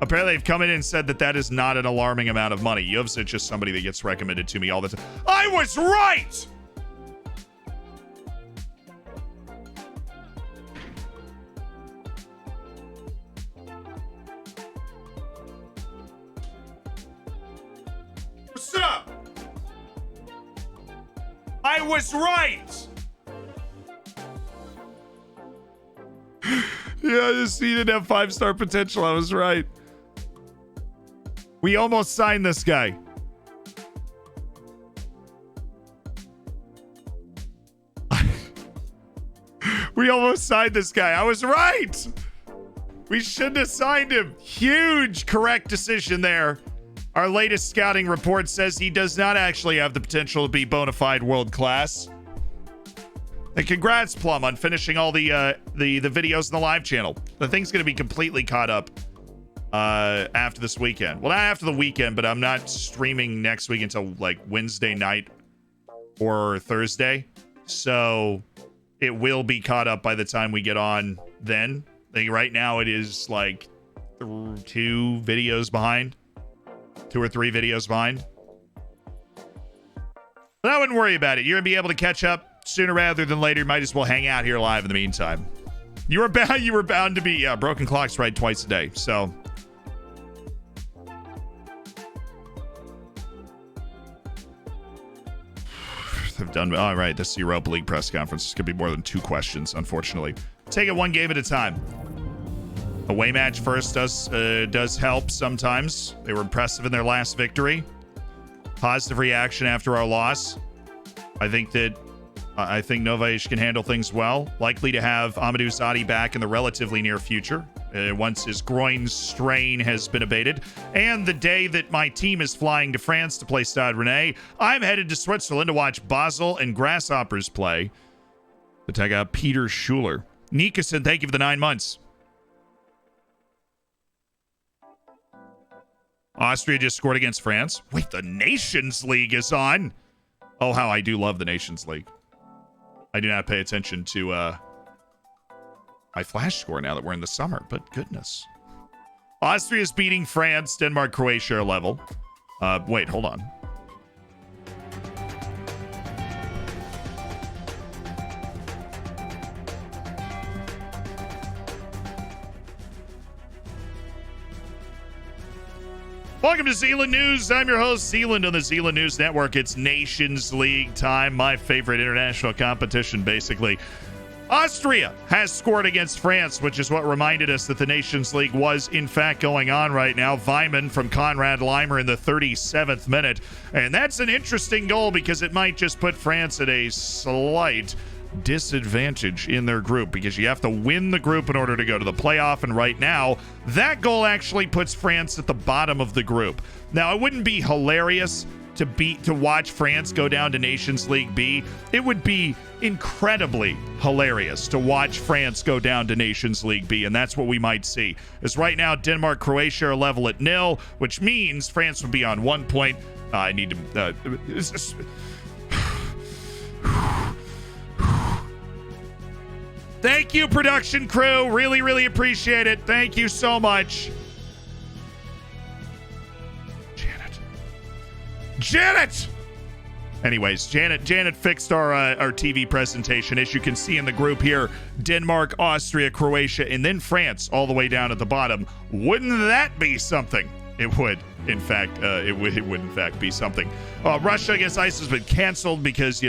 Apparently they've come in and said that is not an alarming amount of money. Yuv's just somebody that gets recommended to me all the time. I was right! What's up? I was right! Yeah, he didn't have 5-star potential. I was right. We almost signed this guy. We almost signed this guy. I was right. We shouldn't have signed him. Huge correct decision there. Our latest scouting report says he does not actually have the potential to be bona fide world class. And congrats, Plum, on finishing all the videos in the live channel. The thing's going to be completely caught up after this weekend. Well, not after the weekend, but I'm not streaming next week until like Wednesday night or Thursday. So it will be caught up by the time we get on then. I think right now it is like 2 videos behind. 2 or 3 videos behind. But I wouldn't worry about it. You're going to be able to catch up sooner rather than later. You might as well hang out here live in the meantime. You were bound to be broken clocks right twice a day. So I've done all right. This Europa League press conference is going to be more than 2 questions, unfortunately. Take it one game at a time. Away match first does help sometimes. They were impressive in their last victory. Positive reaction after our loss. I think Novaish can handle things well. Likely to have Amadou Zadi back in the relatively near future once his groin strain has been abated. And the day that my team is flying to France to play Stade Rennais, I'm headed to Switzerland to watch Basel and Grasshoppers play. To tag out Peter Schuler. Nikason, thank you for the 9 months. Austria just scored against France. Wait, the Nations League is on. Oh, how I do love the Nations League. I do not pay attention to my flash score now that we're in the summer, but goodness. Austria's beating France. Denmark, Croatia are level. Wait, hold on. Welcome to Zealand News. I'm your host, Zealand, on the Zealand News Network. It's Nations League time, my favorite international competition, basically. Austria has scored against France, which is what reminded us that the Nations League was, in fact, going on right now. Weimann from Konrad Leimer in the 37th minute. And that's an interesting goal because it might just put France at a slight disadvantage in their group, because you have to win the group in order to go to the playoff, and right now that goal actually puts France at the bottom of the group. Now, it wouldn't be hilarious to watch France go down to Nations League B. It would be incredibly hilarious to watch France go down to Nations League B, and that's what we might see. As right now, Denmark, Croatia are level at 0, which means France would be on 1 point. I need to Thank you, production crew. Really, really appreciate it. Thank you so much. Janet! Anyways, Janet fixed our TV presentation. As you can see in the group here, Denmark, Austria, Croatia, and then France all the way down at the bottom. Wouldn't that be something? It would. In fact, it would in fact be something. Russia against ISIS has been canceled because,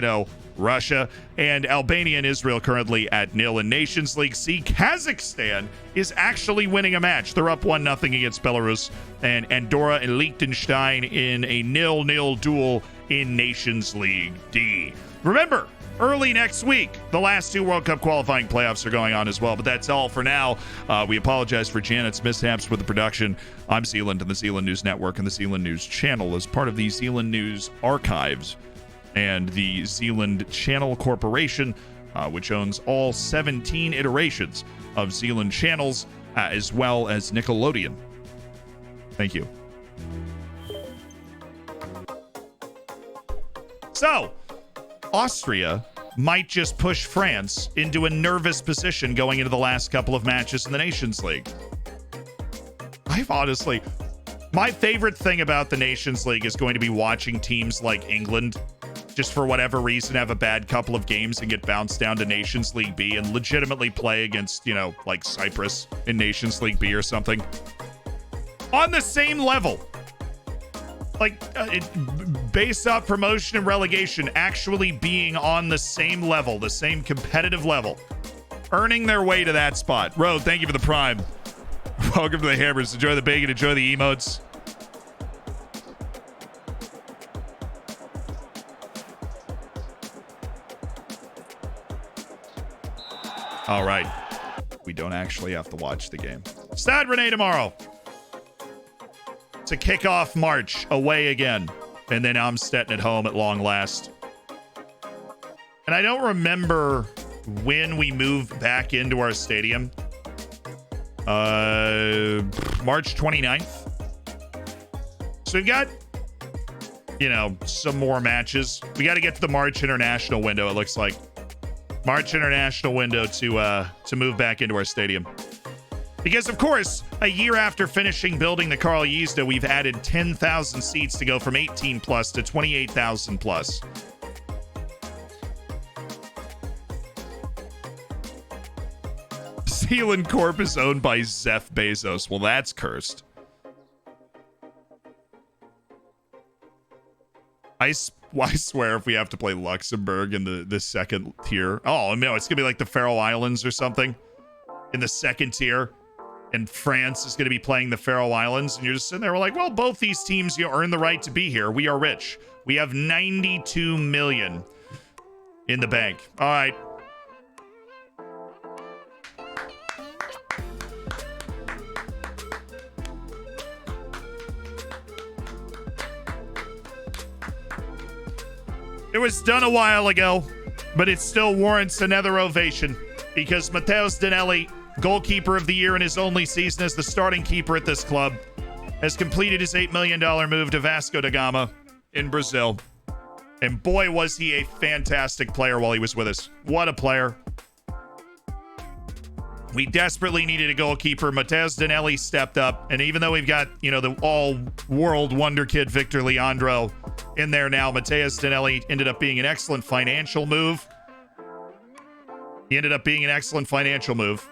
Russia, and Albania and Israel currently at 0 in Nations League C. Kazakhstan is actually winning a match. They're up 1-0 against Belarus, and Andorra and Liechtenstein in a 0-0 duel in Nations League D. Remember, early next week, the last 2 World Cup qualifying playoffs are going on as well, but that's all for now. We apologize for Janet's mishaps with the production. I'm Zealand, and the Zealand News Network and the Zealand News Channel is part of the Zealand News Archives and the Zealand Channel Corporation. which owns all 17 iterations of Zealand channels, as well as Nickelodeon. Thank you. So, Austria might just push France into a nervous position going into the last couple of matches in the Nations League. I've honestly... My favorite thing about the Nations League is going to be watching teams like England, just for whatever reason, have a bad couple of games and get bounced down to Nations League B and legitimately play against, you know, like Cyprus in Nations League B or something. On the same level. Like, based off promotion and relegation, actually being on the same level, the same competitive level. Earning their way to that spot. Road, thank you for the prime. Welcome to the Hammers. Enjoy the bacon. Enjoy the emotes. All right. We don't actually have to watch the game. Stade Rennais tomorrow. To kick off March away again. And then Amstetten at home at long last. And I don't remember when we moved back into our stadium. March 29th. So we've got, you know, some more matches. We got to get to the March international window, it looks like. March international window to move back into our stadium. Because, of course, a year after finishing building the Carl Yzda, we've added 10,000 seats to go from 18 plus to 28,000 plus. Zealand Corp is owned by Jeff Bezos. Well, that's cursed. I swear if we have to play Luxembourg in the second tier. Oh, no, it's going to be like the Faroe Islands or something in the second tier. And France is going to be playing the Faroe Islands. And you're just sitting there, we're like, well, both these teams, you earn the right to be here. We are rich. We have 92 million in the bank. All right. It was done a while ago, but it still warrants another ovation because Matheus Danelli, goalkeeper of the year in his only season as the starting keeper at this club, has completed his $8 million move to Vasco da Gama in Brazil. And boy, was he a fantastic player while he was with us. What a player. We desperately needed a goalkeeper. Matheus Danelli stepped up. And even though we've got, you know, the all-world wonder kid Victor Leandro in there now, Matheus Danelli ended up being an excellent financial move. He ended up being an excellent financial move.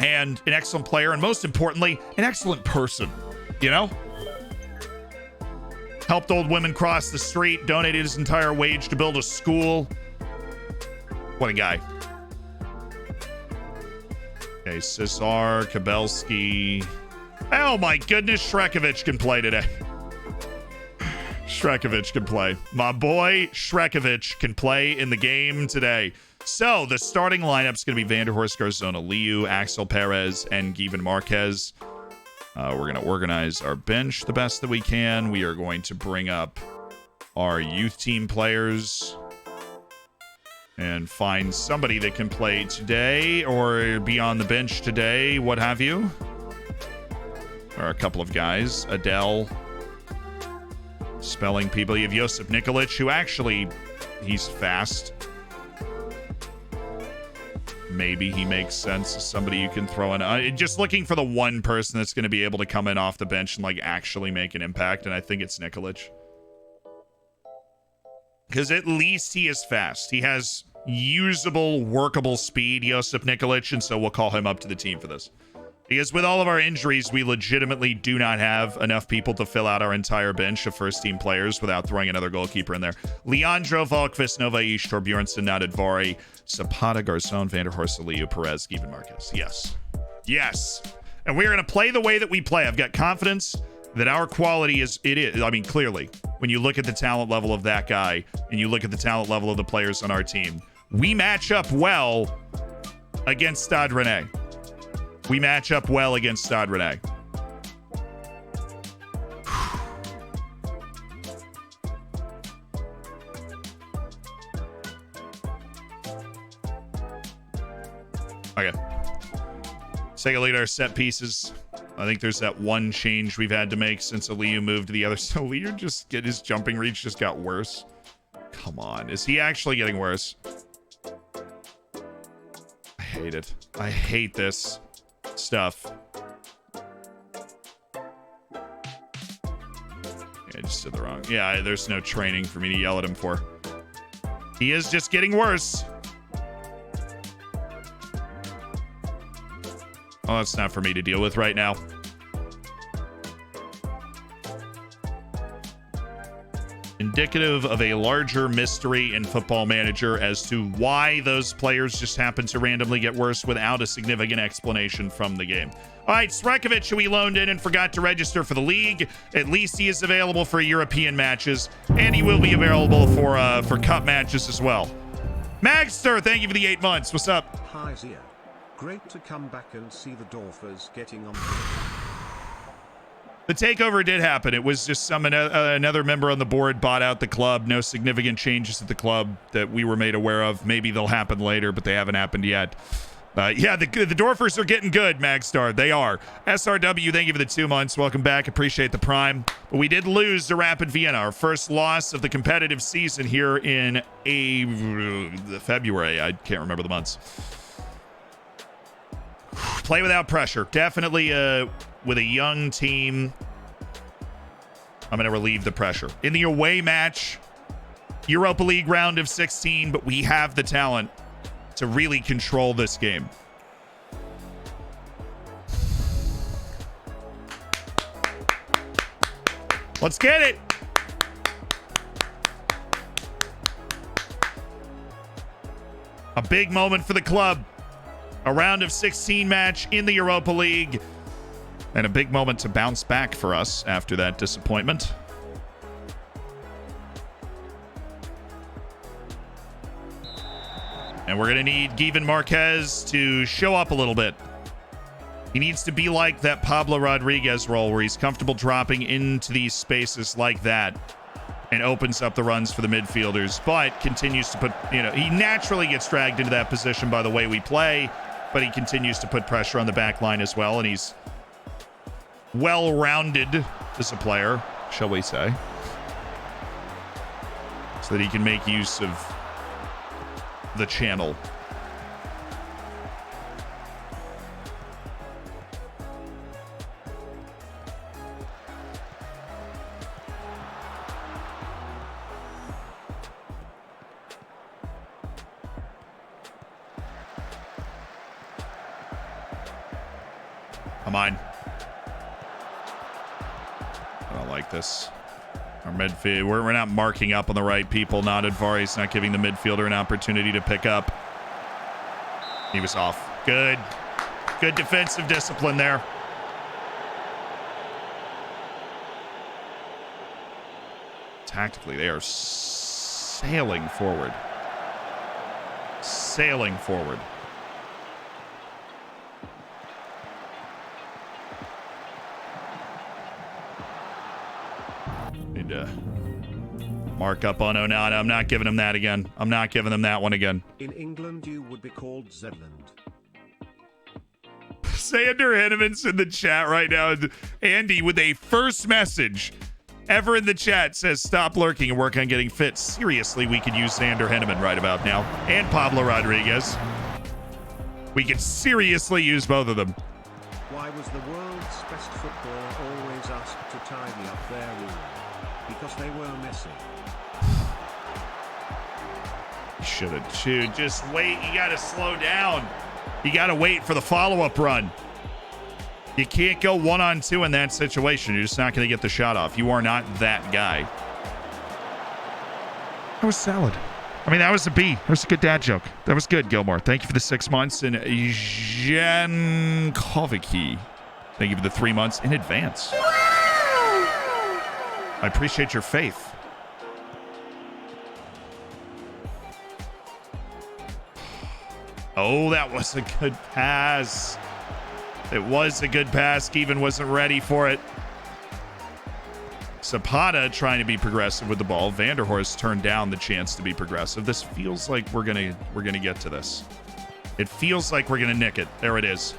And an excellent player. And most importantly, an excellent person. You know? Helped old women cross the street. Donated his entire wage to build a school. What a guy. Okay, Cesar, Kabelski. Oh my goodness, Shrekovich can play today. Shrekovich can play. My boy Shrekovich can play in the game today. So, the starting lineup's going to be Vanderhorst, Garzona, Liu, Axel Perez, and Given Marquez. We're going to organize our bench the best that we can. We are going to bring up our youth team players and find somebody that can play today or be on the bench today, what have you. There are a couple of guys. Adele. Spelling people. You have Josip Nikolic, who actually, he's fast. Maybe he makes sense as somebody you can throw in. Just looking for the one person that's going to be able to come in off the bench and like actually make an impact, and I think it's Nikolic. Because at least he is fast. He has usable, workable speed, Josip Nikolic, and so we'll call him up to the team for this. Because with all of our injuries, we legitimately do not have enough people to fill out our entire bench of first-team players without throwing another goalkeeper in there. Leandro, Valkvist, Novaish, Torbjornsson, Nadadvari, Zapata, Garzon, Vanderhorst, Aliu, Perez, Given Marquez. Yes. Yes. And we're going to play the way that we play. I've got confidence that our quality is. I mean, clearly, when you look at the talent level of that guy and you look at the talent level of the players on our team, we match up well against Stade Rennais. We match up well against Stade Rennais. take a look at our set pieces. I think there's that one change we've had to make since Aliyu moved to the other. So Aliyu his jumping reach just got worse. Come on. Is he actually getting worse? I hate it. I hate this stuff. I just did the wrong. Yeah, there's no training for me to yell at him for. He is just getting worse. Oh, that's not for me to deal with right now. Indicative of a larger mystery in Football Manager as to why those players just happen to randomly get worse without a significant explanation from the game. All right, Srekovic, who we loaned in and forgot to register for the league. At least he is available for European matches, and he will be available for cup matches as well. Magster, thank you for the 8 months. What's up? Hi Zia. Great to come back and see the Dorfers getting on. The takeover did happen. It was just another member on the board bought out the club. No significant changes at the club that we were made aware of. Maybe they'll happen later, but they haven't happened yet. Yeah, the Dorfers are getting good, Magstar. They are. SRW, thank you for the 2 months. Welcome back. Appreciate the prime. But we did lose to Rapid Vienna, our first loss of the competitive season here in February. I can't remember the months. Play without pressure. Definitely with a young team, I'm going to relieve the pressure. In the away match, Europa League round of 16, but we have the talent to really control this game. Let's get it. A big moment for the club. A round of 16 match in the Europa League. And a big moment to bounce back for us after that disappointment. And we're going to need Given Marquez to show up a little bit. He needs to be like that Pablo Rodriguez role where he's comfortable dropping into these spaces like that and opens up the runs for the midfielders, but continues to put, he naturally gets dragged into that position by the way we play, but he continues to put pressure on the back line as well, and he's well-rounded as a player, shall we say, so that he can make use of the channel. Come on. I don't like this. Our midfield, we're not marking up on the right people. Not Advari's not giving the midfielder an opportunity to pick up. He was off. Good. Good defensive discipline there. Tactically, they are sailing forward. Sailing forward. Need to mark up on Onana. I'm not giving him that again. I'm not giving them that one again. In England, you would be called Zedland. Sander Henneman's in the chat right now. Andy, with a first message ever in the chat, says stop lurking and work on getting fit. Seriously, we could use Sander Henneman right about now. And Pablo Rodriguez. We could seriously use both of them. Why was the world's best footballer always asked to tidy up their room? Because they were messy. Should have, dude. Just wait. You got to slow down. You got to wait for the follow-up run. You can't go 1-on-2 in that situation. You're just not going to get the shot off. You are not that guy. That was solid. I mean, that was a B. That was a good dad joke. That was good, Gilmore. Thank you for the 6 months. And Jankovic, thank you for the 3 months in advance. I appreciate your faith. Oh, that was a good pass. It was a good pass. Given wasn't ready for it. Zapata trying to be progressive with the ball. Vanderhorst turned down the chance to be progressive. This feels like we're gonna get to this. It feels like we're gonna nick it. There it is.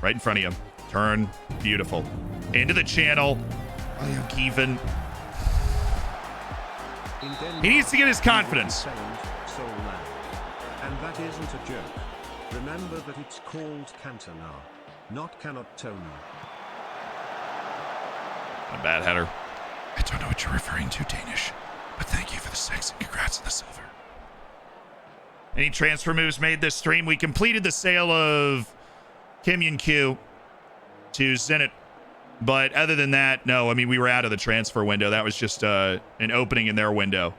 Right in front of you. Turn. Beautiful. Into the channel. Oh, yeah, Given. He needs to get his confidence. And that isn't a joke. Remember that it's called Cantona, not Canottona. A bad header. I don't know what you're referring to, Danish, but thank you for the 6 and congrats on the silver. Any transfer moves made this stream? We completed the sale of Kim Yun-kyu to Zenit. But other than that, no. I mean, we were out of the transfer window. That was just an opening in their window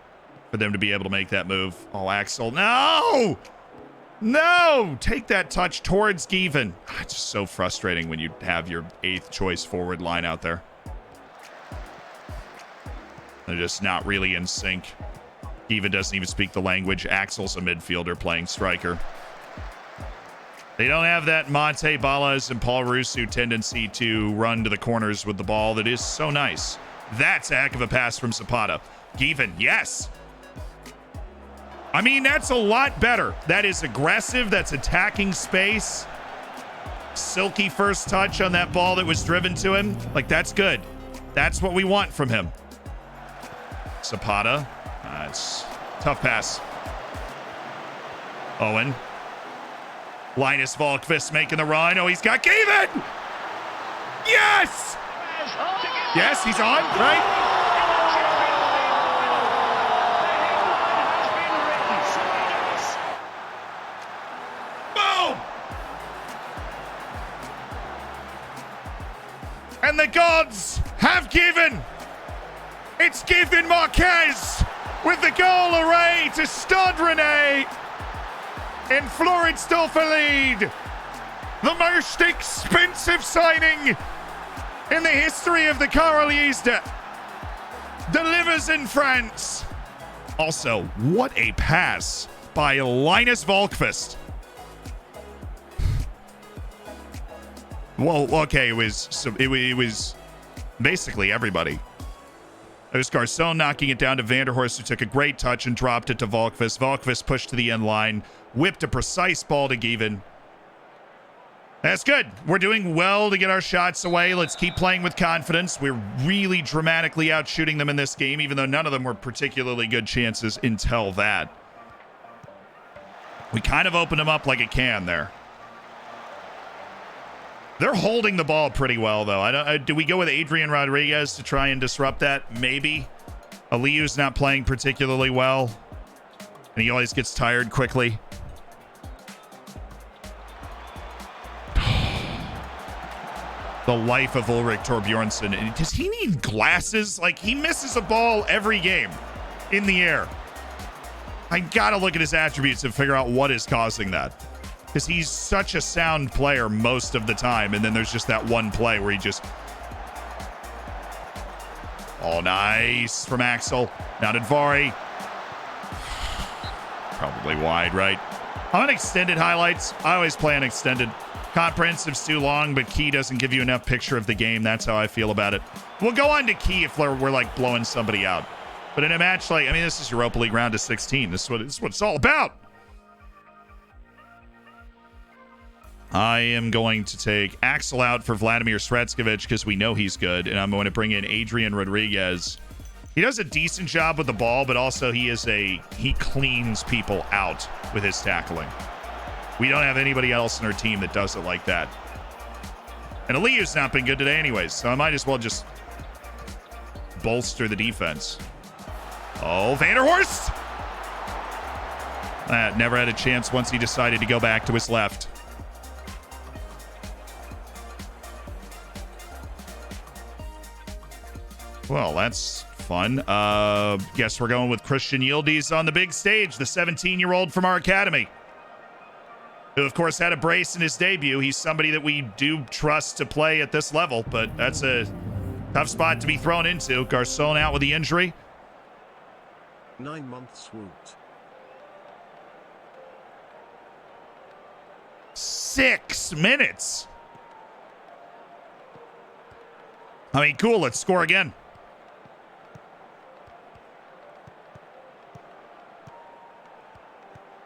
for them to be able to make that move. Oh, Axel. No! No! Take that touch towards Given. It's just so frustrating when you have your 8th choice forward line out there. They're just not really in sync. Given doesn't even speak the language. Axel's a midfielder playing striker. They don't have that Monte Ballas and Paul Rusu tendency to run to the corners with the ball that is so nice. That's a heck of a pass from Zapata. Given, yes. I mean, that's a lot better. That is aggressive. That's attacking space. Silky first touch on that ball that was driven to him. Like, that's good. That's what we want from him. Zapata. It's tough pass. Owen. Linus Volkvist making the run. Oh, he's got Given! Yes! Yes, he's on, right? Boom! And the gods have given. It's Given Marquez with the goal array to Stade Rennais. In Florence Stolfalid, the most expensive signing in the history of the Carolista, delivers in France. Also, what a pass by Linus Volkvist. Well, okay, it was basically everybody. It was Garçon knocking it down to Vanderhorst, who took a great touch and dropped it to Volkvist. Volkvist pushed to the end line, whipped a precise ball to Given. That's good. We're doing well to get our shots away. Let's keep playing with confidence. We're really dramatically outshooting them in this game, even though none of them were particularly good chances until that. We kind of opened them up like a can there. They're holding the ball pretty well, though. Do we go with Adrian Rodriguez to try and disrupt that? Maybe. Aliu's not playing particularly well, and he always gets tired quickly. The life of Ulrich Torbjornsson. Does he need glasses? Like, he misses a ball every game in the air. I gotta look at his attributes and figure out what is causing that. Because he's such a sound player most of the time, and then there's just that one play where he just... Oh, nice from Axel. Now to Dvari. Probably wide, right? I'm on extended highlights. I always play on extended. Comprehensive's too long, but key doesn't give you enough picture of the game. That's how I feel about it. We'll go on to key if we're like blowing somebody out. But in a match like, I mean, this is Europa League round of 16. This is what it's all about. I am going to take Axel out for Vladimir Sretskovich because we know he's good, and I'm going to bring in Adrian Rodriguez. He does a decent job with the ball, but also he cleans people out with his tackling. We don't have anybody else in our team that does it like that. And Aliu's not been good today anyways, so I might as well just bolster the defense. Oh, Vanderhorst! Never had a chance once he decided to go back to his left. Well, that's fun. Guess we're going with Christian Yildiz on the big stage, the 17-year-old from our academy, who, of course, had a brace in his debut. He's somebody that we do trust to play at this level, but that's a tough spot to be thrown into. Garçon out with the injury. 9 months woot. 6 minutes. I mean, cool. Let's score again.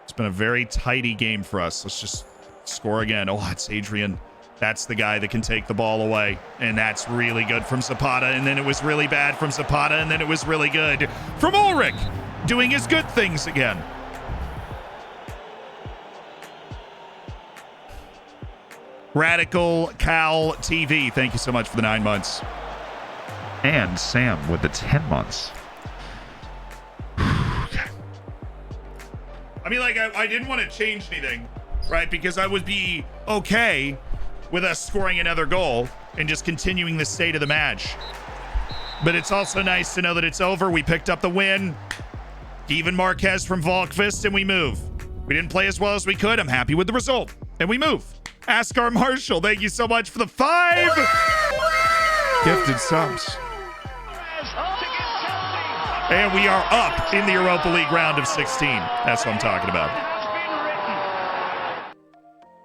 It's been a very tidy game for us. Let's just score again. Oh, it's Adrian. That's the guy that can take the ball away. And that's really good from Zapata. And then it was really bad from Zapata. And then it was really good from Ulrich, doing his good things again. Radical Cal TV, thank you so much for the 9 months. And Sam with the 10 months. I mean, like, I didn't want to change anything, right? Because I would be okay with us scoring another goal and just continuing the state of the match. But it's also nice to know that it's over. We picked up the win. Even Marquez from Volkvist, and we move. We didn't play as well as we could. I'm happy with the result. And we move. Askar Marshall, thank you so much for the 5 gifted subs. And we are up in the Europa League round of 16. That's what I'm talking about.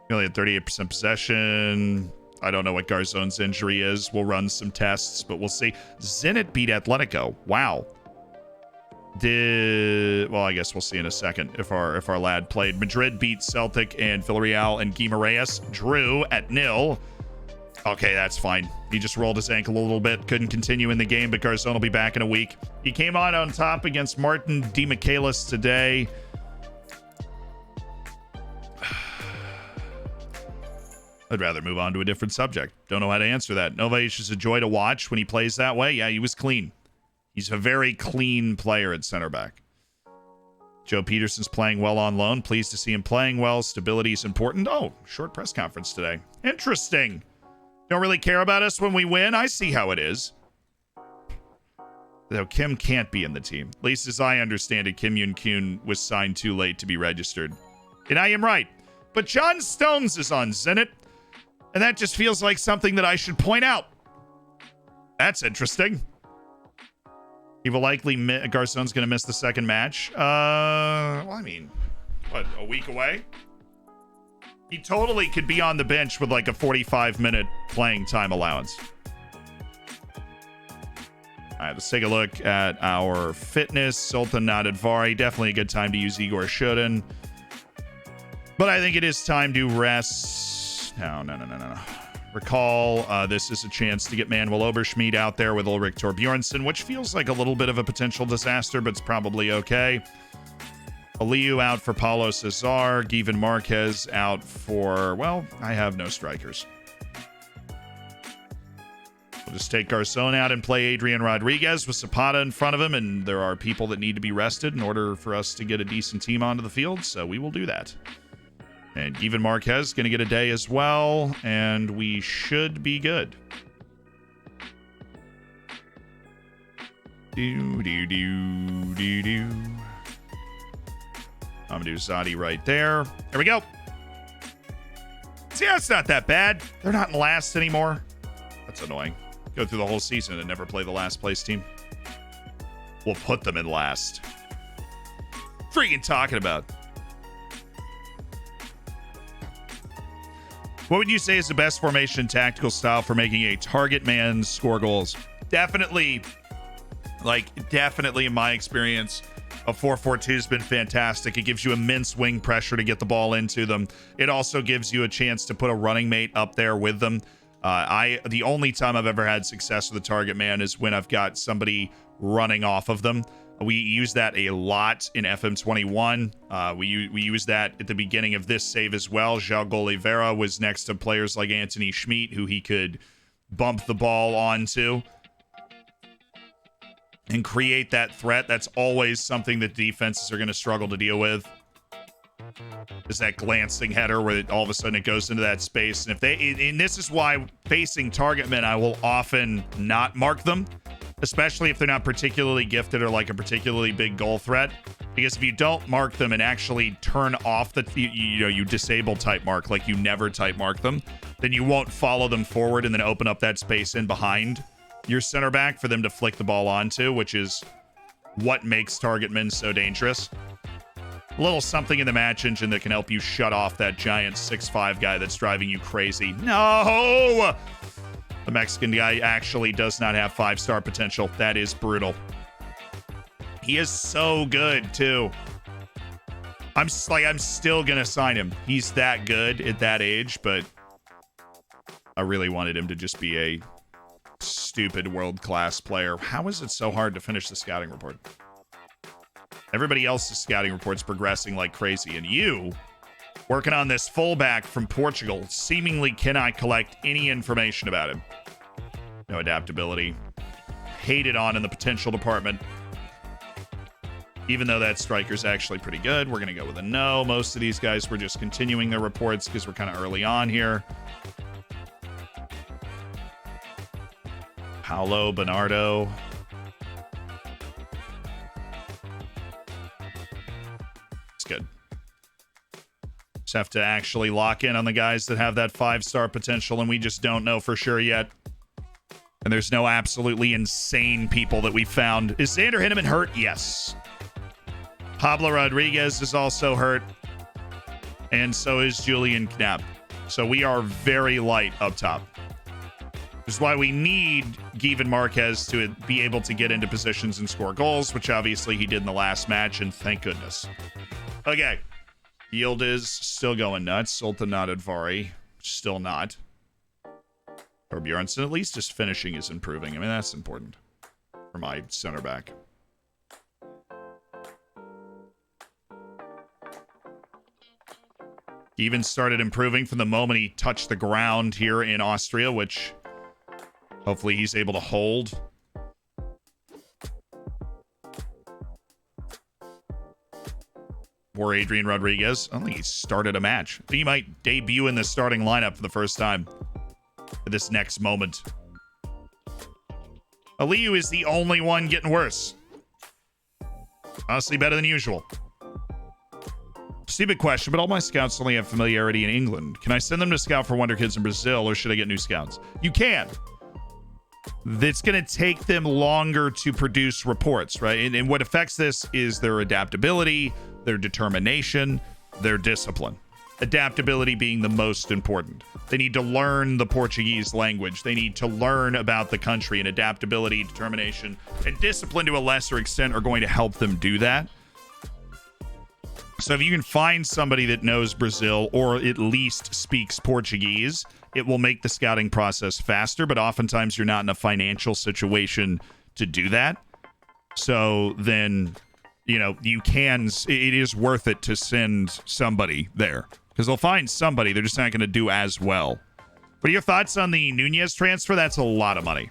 We only had 38% possession. I don't know what Garzon's injury is. We'll run some tests, but we'll see. Zenit beat Atletico. Wow. Well, I guess we'll see in a second if our lad played. Madrid beat Celtic and Villarreal, and Guimaraes drew at 0. Okay, that's fine. He just rolled his ankle a little bit. Couldn't continue in the game, but Garzon will be back in a week. He came on top against Martin Di Michaelis today. I'd rather move on to a different subject. Don't know how to answer that. Novaes is a joy to watch when he plays that way. Yeah, he was clean. He's a very clean player at center back. Joe Peterson's playing well on loan. Pleased to see him playing well. Stability is important. Oh, short press conference today. Interesting. Don't really care about us when we win. I see how it is. Though Kim can't be in the team. At least as I understand it, Kim Yoon-kyun was signed too late to be registered. And I am right. But John Stones is on Zenit. And that just feels like something that I should point out. That's interesting. He will likely Garzon's going to miss the second match. Well, I mean, what, a week away? He totally could be on the bench with like a 45-minute playing time allowance. All right, let's take a look at our fitness. Sultan Nadadvari, definitely a good time to use Igor Shodin. But I think it is time to rest. No. Recall, this is a chance to get Manuel Oberschmidt out there with Ulrich Torbjornsson, which feels like a little bit of a potential disaster, but it's probably okay. Aliu out for Paulo Cesar. Given Marquez out for, well, I have no strikers. We'll just take Garzon out and play Adrian Rodriguez with Zapata in front of him, and there are people that need to be rested in order for us to get a decent team onto the field, so we will do that. And even Marquez going to get a day as well, and we should be good. I'm going to do Zadi right there. There we go. See, that's not that bad. They're not in last anymore. That's annoying. Go through the whole season and never play the last place team. We'll put them in last. Freaking talking about. What would you say is the best formation tactical style for making a target man score goals? Definitely in my experience, a 4-4-2 has been fantastic. It gives you immense wing pressure to get the ball into them. It also gives you a chance to put a running mate up there with them. The only time I've ever had success with a target man is when I've got somebody running off of them. We use that a lot in FM21. We use that at the beginning of this save as well. João Oliveira was next to players like Anthony Schmidt, who he could bump the ball onto and create that threat. That's always something that defenses are going to struggle to deal with. Is that glancing header where all of a sudden it goes into that space. And and this is why facing target men, I will often not mark them, especially if they're not particularly gifted or like a particularly big goal threat. Because if you don't mark them and actually turn off you disable type mark, like you never type mark them, then you won't follow them forward and then open up that space in behind your center back for them to flick the ball onto, which is what makes target men so dangerous. A little something in the match engine that can help you shut off that giant 6'5" guy that's driving you crazy. No! The Mexican guy actually does not have 5-star potential. That is brutal. He is so good, too. I'm still going to sign him. He's that good at that age, but I really wanted him to just be a stupid world-class player. How is it so hard to finish the scouting report? Everybody else's scouting report's progressing like crazy, and you, working on this fullback from Portugal, seemingly cannot collect any information about him. No adaptability. Hated on in the potential department. Even though that striker's actually pretty good, we're going to go with a no. Most of these guys were just continuing their reports because we're kind of early on here. Paulo Bernardo. It's good. Just have to actually lock in on the guys that have that 5-star potential, and we just don't know for sure yet. And there's no absolutely insane people that we found. Is Xander Hinneman hurt? Yes. Pablo Rodriguez is also hurt. And so is Julian Knapp. So we are very light up top. Which is why we need Given Marquez to be able to get into positions and score goals, which obviously he did in the last match, and thank goodness. Okay. Yield is still going nuts. Sultan Nadadvari, still not. Or Bjornsson, at least his finishing is improving. I mean, that's important for my center back. He even started improving from the moment he touched the ground here in Austria, which hopefully he's able to hold. Poor Adrian Rodriguez. I don't think he started a match. I think he might debut in the starting lineup for the first time at this next moment. Aliyu is the only one getting worse. Honestly, better than usual. Stupid question, but all my scouts only have familiarity in England. Can I send them to scout for Wonder Kids in Brazil, or should I get new scouts? You can. It's going to take them longer to produce reports, right? And what affects this is their adaptability, their determination, their discipline. Adaptability being the most important. They need to learn the Portuguese language. They need to learn about the country, and adaptability, determination, and discipline to a lesser extent are going to help them do that. So if you can find somebody that knows Brazil or at least speaks Portuguese, it will make the scouting process faster, but oftentimes you're not in a financial situation to do that. So then, you know, it is worth it to send somebody there because they'll find somebody. They're just not going to do as well. What are your thoughts on the Nunez transfer? That's a lot of money.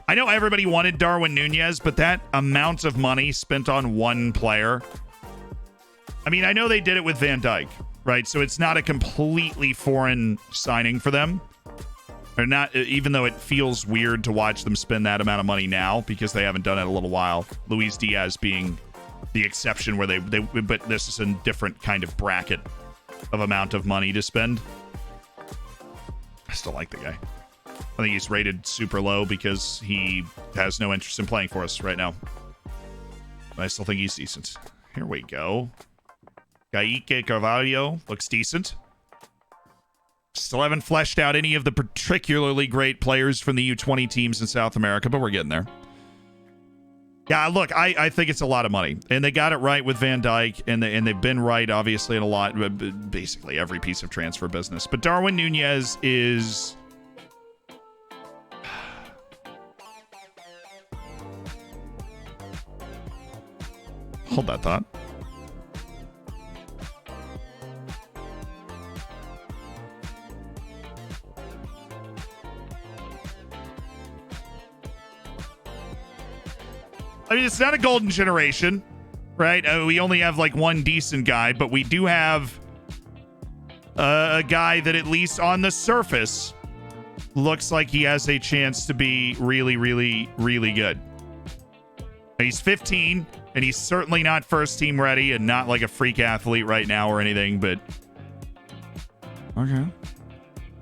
I know everybody wanted Darwin Nunez, but that amount of money spent on one player. I mean, I know they did it with Van Dijk, right? So it's not a completely foreign signing for them. Or not, even though it feels weird to watch them spend that amount of money now because they haven't done it in a little while. Luis Diaz being the exception where but this is a different kind of bracket of amount of money to spend. I still like the guy. I think he's rated super low because he has no interest in playing for us right now. But I still think he's decent. Here we go. Gaike Carvalho looks decent. Still haven't fleshed out any of the particularly great players from the U20 teams in South America, but we're getting there. Yeah, look, I think it's a lot of money. And they got it right with Van Dijk, and they've been right, obviously, in a lot, basically every piece of transfer business. But Darwin Nunez is... Hold that thought. I mean, it's not a golden generation, right? We only have like one decent guy, but we do have a guy that at least on the surface looks like he has a chance to be really, really, really good. He's 15, and he's certainly not first team ready and not like a freak athlete right now or anything, but okay.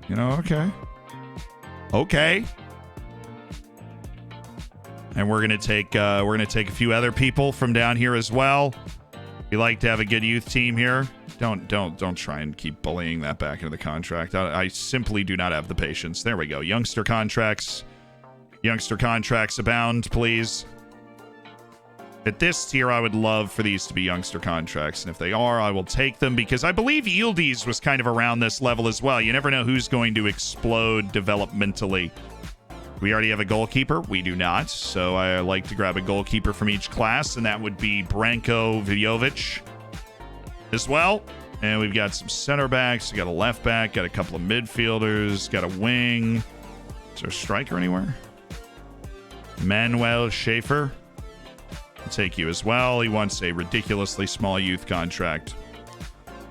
You know, okay. Okay. And we're gonna take a few other people from down here as well. We like to have a good youth team here. Don't try and keep bullying that back into the contract. I simply do not have the patience. There we go. Youngster contracts abound, please. At this tier, I would love for these to be youngster contracts. And if they are, I will take them because I believe Yildiz was kind of around this level as well. You never know who's going to explode developmentally. We already have a goalkeeper. We do not. So I like to grab a goalkeeper from each class, and that would be Branko Vjovic as well. And we've got some center backs. We got a left back, got a couple of midfielders, got a wing. Is there a striker anywhere? Manuel Schaefer. I'll take you as well. He wants a ridiculously small youth contract.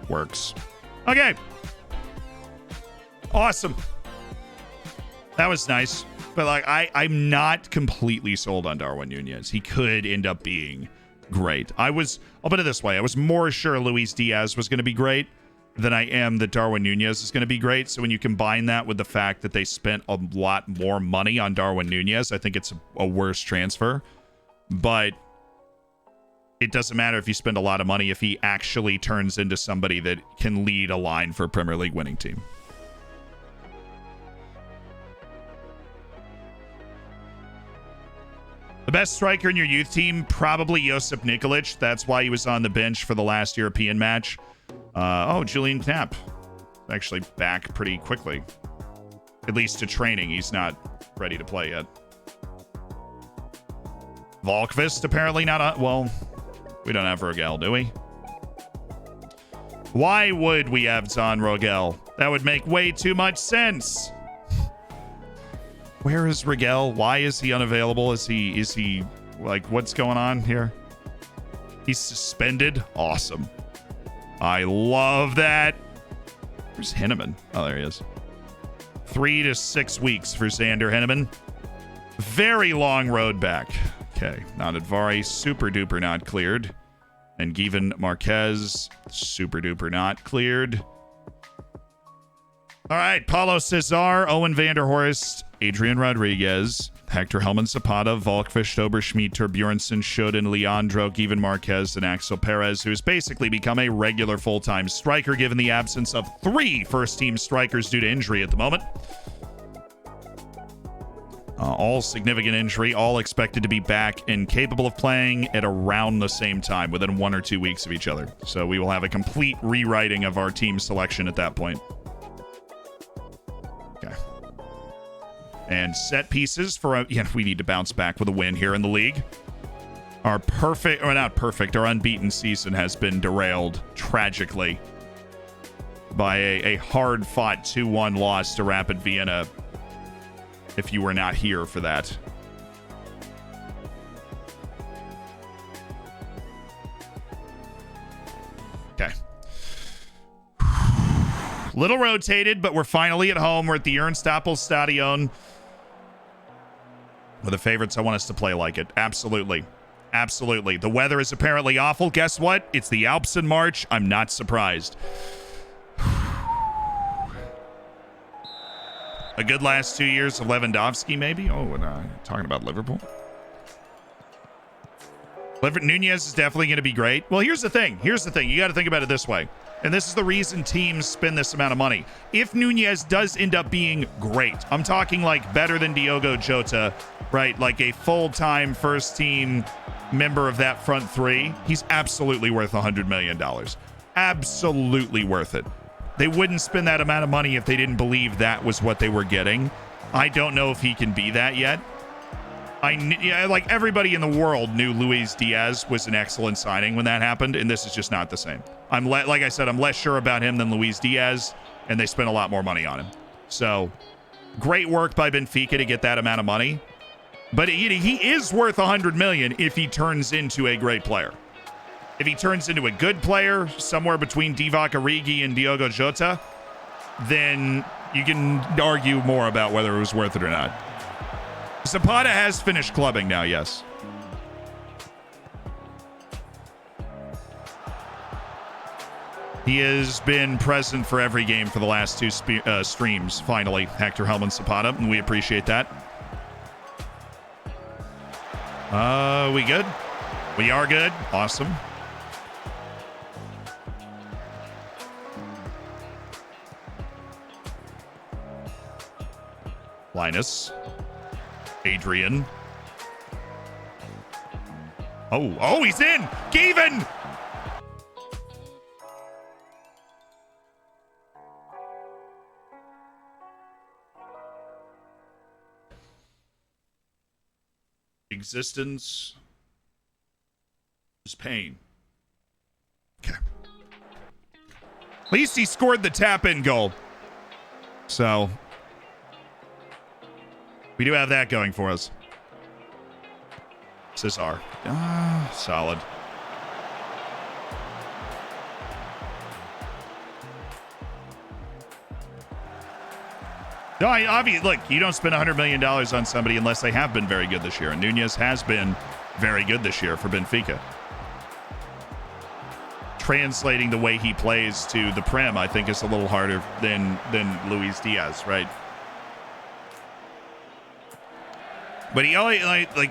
Works. Okay. Awesome. That was nice. But like I'm not completely sold on Darwin Nunez. He could end up being great. I'll put it this way. I was more sure Luis Diaz was going to be great than I am that Darwin Nunez is going to be great. So when you combine that with the fact that they spent a lot more money on Darwin Nunez, I think it's a worse transfer. But it doesn't matter if you spend a lot of money if he actually turns into somebody that can lead a line for a Premier League winning team. The best striker in your youth team, probably Josip Nikolic. That's why he was on the bench for the last European match. Julian Knapp. Actually back pretty quickly. At least to training. He's not ready to play yet. Volkvist apparently not well, we don't have Rogel, do we? Why would we have Zan Rogel? That would make way too much sense. Where is Rogel? Why is he unavailable? Is he like, what's going on here? He's suspended. Awesome. I love that. Where's Henneman? Oh, there he is. 3 to 6 weeks for Xander Henneman. Very long road back. Okay. Nadvari, super duper not cleared. And Given Marquez, super duper not cleared. All right. Paulo Cesar, Owen Vanderhorst, Adrian Rodriguez, Hector Helman Zapata, Volkvist, Oberschmidt, Bjornsson, Schoden, Leandro, Given Marquez, and Axel Perez, who's basically become a regular full-time striker given the absence of 3 first-team strikers due to injury at the moment. All significant injury, all expected to be back and capable of playing at around the same time, within 1 or 2 weeks of each other. So we will have a complete rewriting of our team selection at that point. Okay. And set pieces for we need to bounce back with a win here in the league. Our our unbeaten season has been derailed tragically by a hard-fought 2-1 loss to Rapid Vienna. If you were not here for that. Okay. Little rotated, but we're finally at home. We're at the Ernst Appel Stadion. We're the favorites. I want us to play like it. Absolutely. Absolutely. The weather is apparently awful. Guess what? It's the Alps in March. I'm not surprised. A good last 2 years of Lewandowski, maybe? Oh, and talking about Liverpool. Nunez is definitely going to be great. Well, here's the thing. You got to think about it this way. And this is the reason teams spend this amount of money. If Nunez does end up being great, I'm talking like better than Diogo Jota, right? Like a full-time first-team member of that front 3, he's absolutely worth $100 million. Absolutely worth it. They wouldn't spend that amount of money if they didn't believe that was what they were getting. I don't know if he can be that yet. Like everybody in the world knew Luis Diaz was an excellent signing when that happened, and this is just not the same. Like I said, I'm less sure about him than Luis Diaz, and they spent a lot more money on him. So, great work by Benfica to get that amount of money. But he is worth $100 million if he turns into a great player. If he turns into a good player, somewhere between Divock Origi and Diogo Jota, then you can argue more about whether it was worth it or not. Zapata has finished clubbing now, yes. He has been present for every game for the last 2 streams, finally, Hector Helman Zapata, and we appreciate that. We good? We are good. Awesome. Linus. Adrian. Oh, he's in. Given. Existence is pain. Okay. At least he scored the tap-in goal. So we do have that going for us. Cesar. Solid. No, obviously, look, you don't spend $100 million on somebody unless they have been very good this year. And Nunez has been very good this year for Benfica. Translating the way he plays to the Prem, I think, is a little harder than Luis Diaz, right? But he always,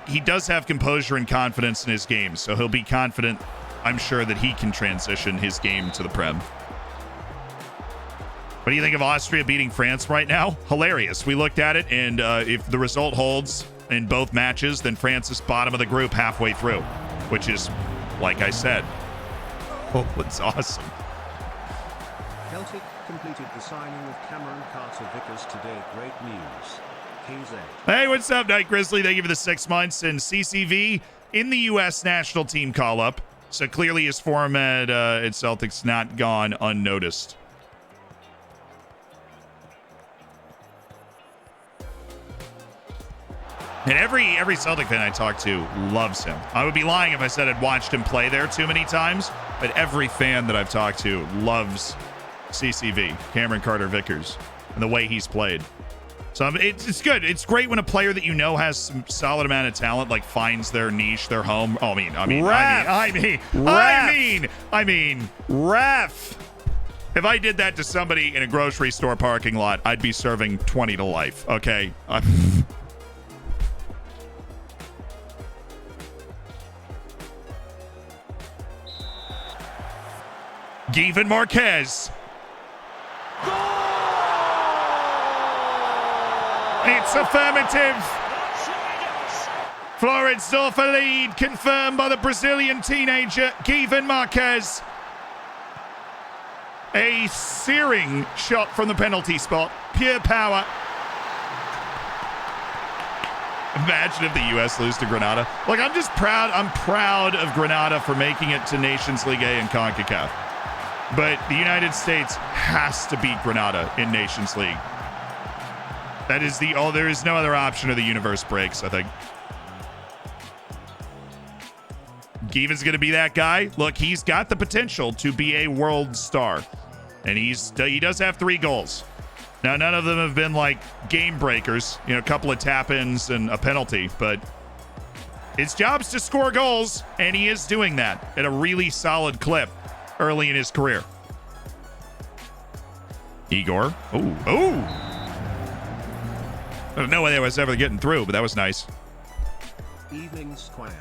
he does have composure and confidence in his game, so he'll be confident, I'm sure, that he can transition his game to the Prem. What do you think of Austria beating France right now? Hilarious. We looked at it, and if the result holds in both matches, then France is bottom of the group halfway through, which is, like I said, oh, it's awesome. Celtic completed the signing of Cameron Carter-Vickers today. Great news. KZ. Hey, what's up, Night Grizzly? Thank you for the 6 months. And CCV in the U.S. national team call-up. So clearly his form at Celtic's not gone unnoticed. And every Celtic fan I talk to loves him. I would be lying if I said I'd watched him play there too many times, but every fan that I've talked to loves CCV, Cameron Carter-Vickers, and the way he's played. So it's good. It's great when a player that you know has some solid amount of talent, like, finds their niche, their home. Oh, I mean, ref. If I did that to somebody in a grocery store parking lot, I'd be serving 20 to life. Okay. Given Marquez. It's affirmative. Florensdorfer lead confirmed by the Brazilian teenager, Given Marquez. A searing shot from the penalty spot. Pure power. Imagine if the U.S. lose to Grenada. Look, I'm just proud. I'm proud of Grenada for making it to Nations League A and CONCACAF. But the United States has to beat Grenada in Nations League. That is there is no other option, or the universe breaks, I think. Given's going to be that guy. Look, he's got the potential to be a world star. And he does have 3 goals. Now, none of them have been like game breakers, a couple of tap-ins and a penalty, but his job's to score goals, and he is doing that at a really solid clip early in his career. Igor. Oh. I don't know why that was ever getting through, but that was nice. Evening Square.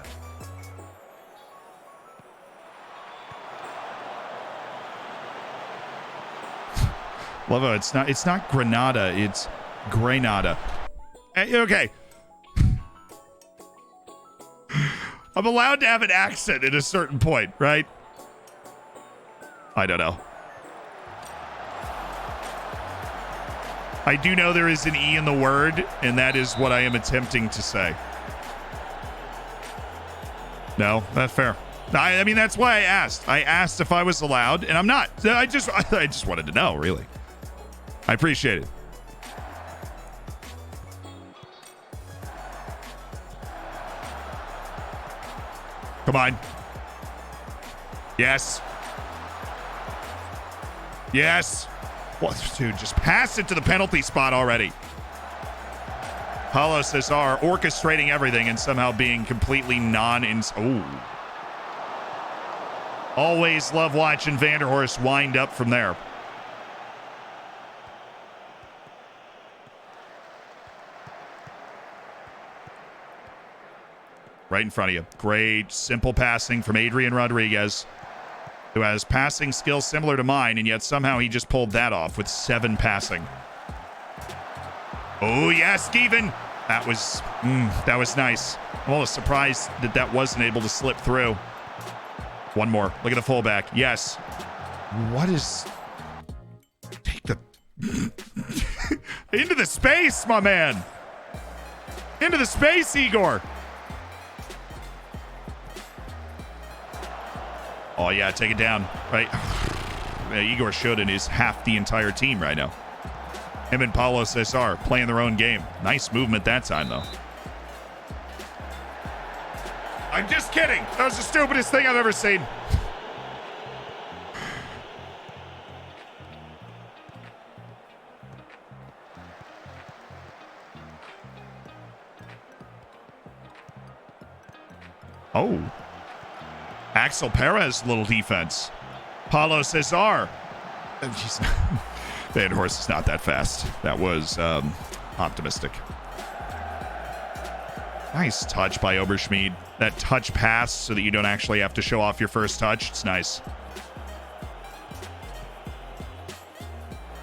Love how it's not Grenada, it's Grenada. Okay. I'm allowed to have an accent at a certain point, right? I don't know. I do know there is an E in the word, and that is what I am attempting to say. No, that's fair. I mean, that's why I asked. I asked if I was allowed, and I'm not. I just wanted to know, really. I appreciate it. Come on. Yes. Yes. What, dude, just pass it to the penalty spot already. Paulo Cesar orchestrating everything and somehow being completely oh. Always love watching Vanderhorst wind up from there. Right in front of you. Great, simple passing from Adrian Rodriguez, who has passing skills similar to mine, and yet somehow he just pulled that off with 7 passing. Oh, yes, Given. That was nice. I'm almost surprised that that wasn't able to slip through. One more. Look at the fullback. Yes. What is... Take the... Into the space, my man. Into the space, Igor. Oh, yeah, take it down. Right. Igor Shodan is half the entire team right now. Him and Paulo Cesar playing their own game. Nice movement that time, though. I'm just kidding. That was the stupidest thing I've ever seen. Oh. Axel Perez, little defense. Paulo Cesar. Van Horst is not that fast. That was optimistic. Nice touch by Oberschmied. That touch pass so that you don't actually have to show off your first touch. It's nice.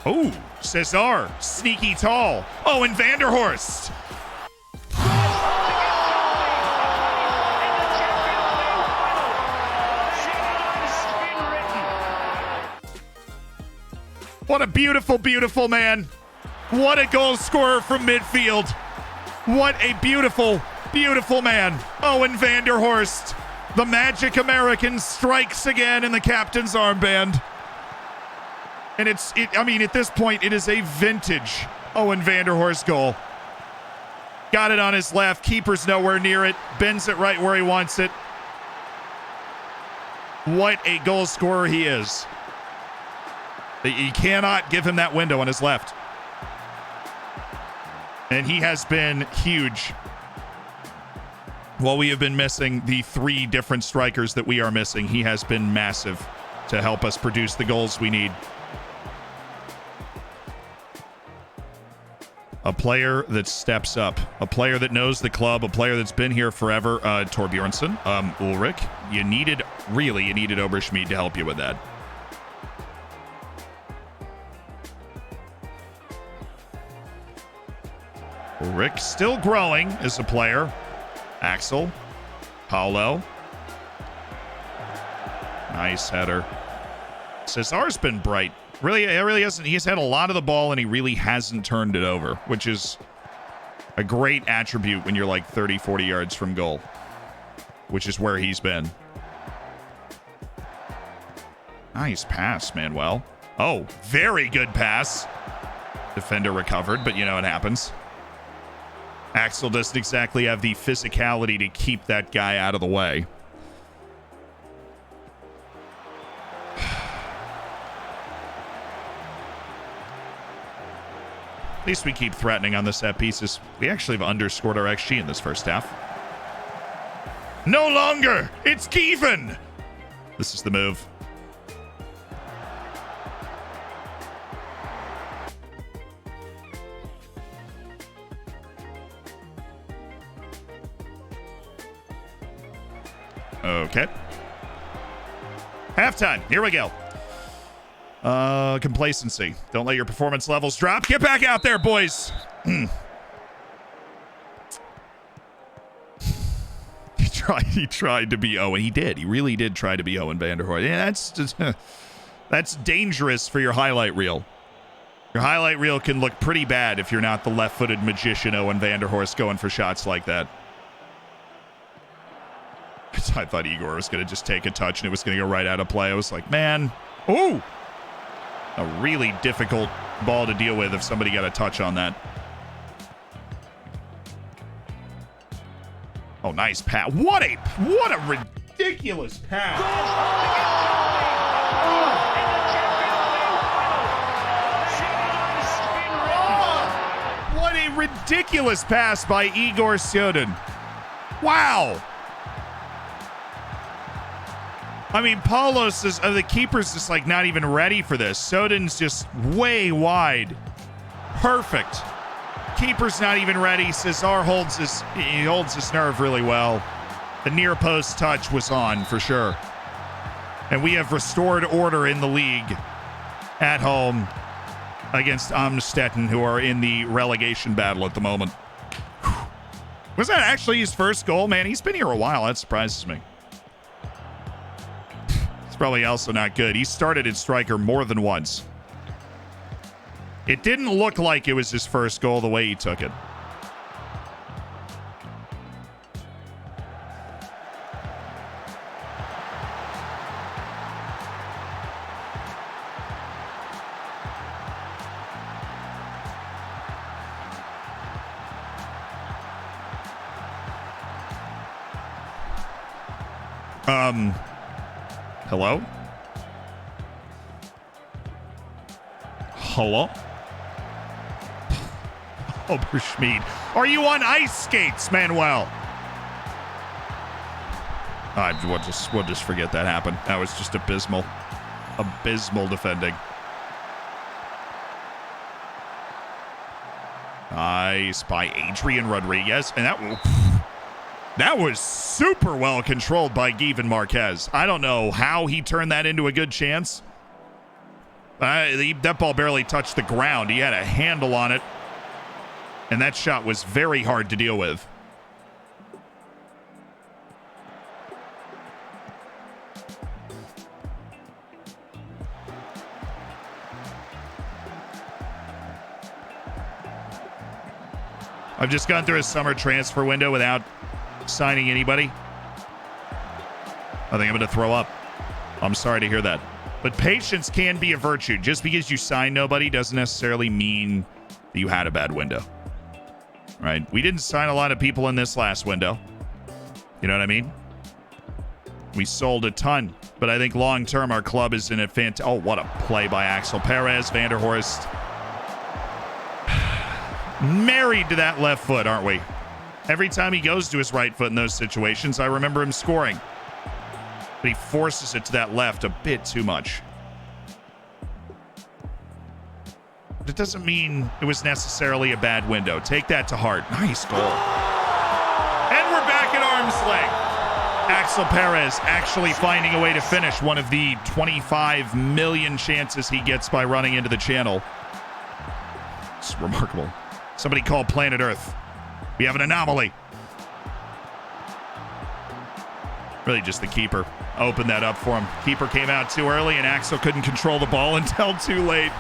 Oh, Cesar. Sneaky tall. Oh, and Vanderhorst. What a beautiful, beautiful man. What a goal scorer from midfield. What a beautiful, beautiful man. Owen Vanderhorst, the Magic American, strikes again in the captain's armband. And I mean, at this point, it is a vintage Owen Vanderhorst goal. Got it on his left. Keeper's nowhere near it. Bends it right where he wants it. What a goal scorer he is. You cannot give him that window on his left. And he has been huge. While we have been missing the 3 different strikers that we are missing, he has been massive to help us produce the goals we need. A player that steps up. A player that knows the club. A player that's been here forever. Torbjornsson. Ulrich. You needed Oberschmied to help you with that. Rick still growing as a player. Axel. Paulo. Nice header. Cesar's been bright. Really hasn't. He's had a lot of the ball and he really hasn't turned it over, which is a great attribute when you're like 30, 40 yards from goal, which is where he's been. Nice pass, Manuel. Oh, very good pass. Defender recovered, but you know it happens. Axel doesn't exactly have the physicality to keep that guy out of the way. At least we keep threatening on the set pieces. We actually have underscored our XG in this first half. No longer! It's Kievan! This is the move. Okay. Halftime. Here we go. Complacency. Don't let your performance levels drop. Get back out there, boys. He tried to be Owen. He did. He really did try to be Owen Vanderhorst. Yeah, that's dangerous for your highlight reel. Your highlight reel can look pretty bad if you're not the left-footed magician Owen Vanderhorst going for shots like that. I thought Igor was going to just take a touch and it was going to go right out of play. I was like, man, ooh, a really difficult ball to deal with if somebody got a touch on that. Oh, nice pass. What a ridiculous pass. Oh, what a ridiculous pass by Igor Shodan. Wow. I mean, Paulos is the keeper's just like not even ready for this. Soden's just way wide. Perfect. Keeper's not even ready. Cesar holds his nerve really well. The near post touch was on for sure. And we have restored order in the league at home against Amstetten, who are in the relegation battle at the moment. Whew. Was that actually his first goal? Man, he's been here a while. That surprises me. It's probably also not good. He started at striker more than once. It didn't look like it was his first goal the way he took it. Hello? Hello? Oberschmied. Are you on ice skates, Manuel? We'll just forget that happened. That was just abysmal. Abysmal defending. Nice by Adrian Rodriguez. And that was super well controlled by Given Marquez. I don't know how he turned that into a good chance. That ball barely touched the ground. He had a handle on it. And that shot was very hard to deal with. I've just gone through a summer transfer window without signing anybody. I think I'm going to throw up. I'm sorry to hear that. But patience can be a virtue. Just because you sign nobody doesn't necessarily mean that you had a bad window. Right? We didn't sign a lot of people in this last window. You know what I mean? We sold a ton. But I think long term our club is in a fantastic... Oh, what a play by Axel Perez. Vanderhorst. Married to that left foot, aren't we? Every time he goes to his right foot in those situations, I remember him scoring. But he forces it to that left a bit too much. But it doesn't mean it was necessarily a bad window. Take that to heart. Nice goal. And we're back at arm's length. Axel Perez actually finding a way to finish one of the 25 million chances he gets by running into the channel. It's remarkable. Somebody call Planet Earth. We have an anomaly. Really just the keeper opened that up for him. Keeper came out too early and Axel couldn't control the ball until too late.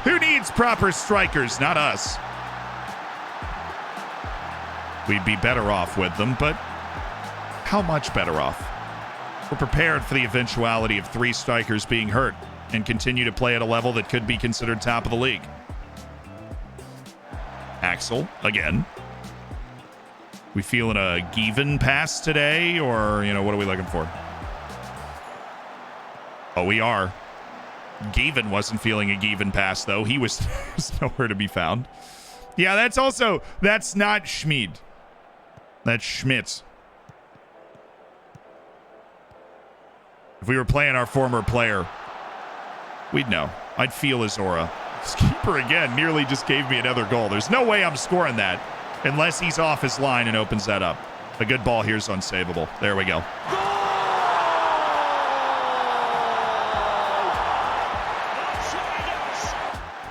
Who needs proper strikers? Not us. We'd be better off with them, but how much better off? We're prepared for the eventuality of 3 strikers being hurt and continue to play at a level that could be considered top of the league. Axel, again. We feeling a given pass today, or, what are we looking for? Oh, we are. Given wasn't feeling a given pass, though. He was nowhere to be found. Yeah, that's not Schmid. That's Schmidt. If we were playing our former player, we'd know. I'd feel his aura. This keeper again nearly just gave me another goal. There's no way I'm scoring that unless he's off his line and opens that up. A good ball here is unsavable. There we go.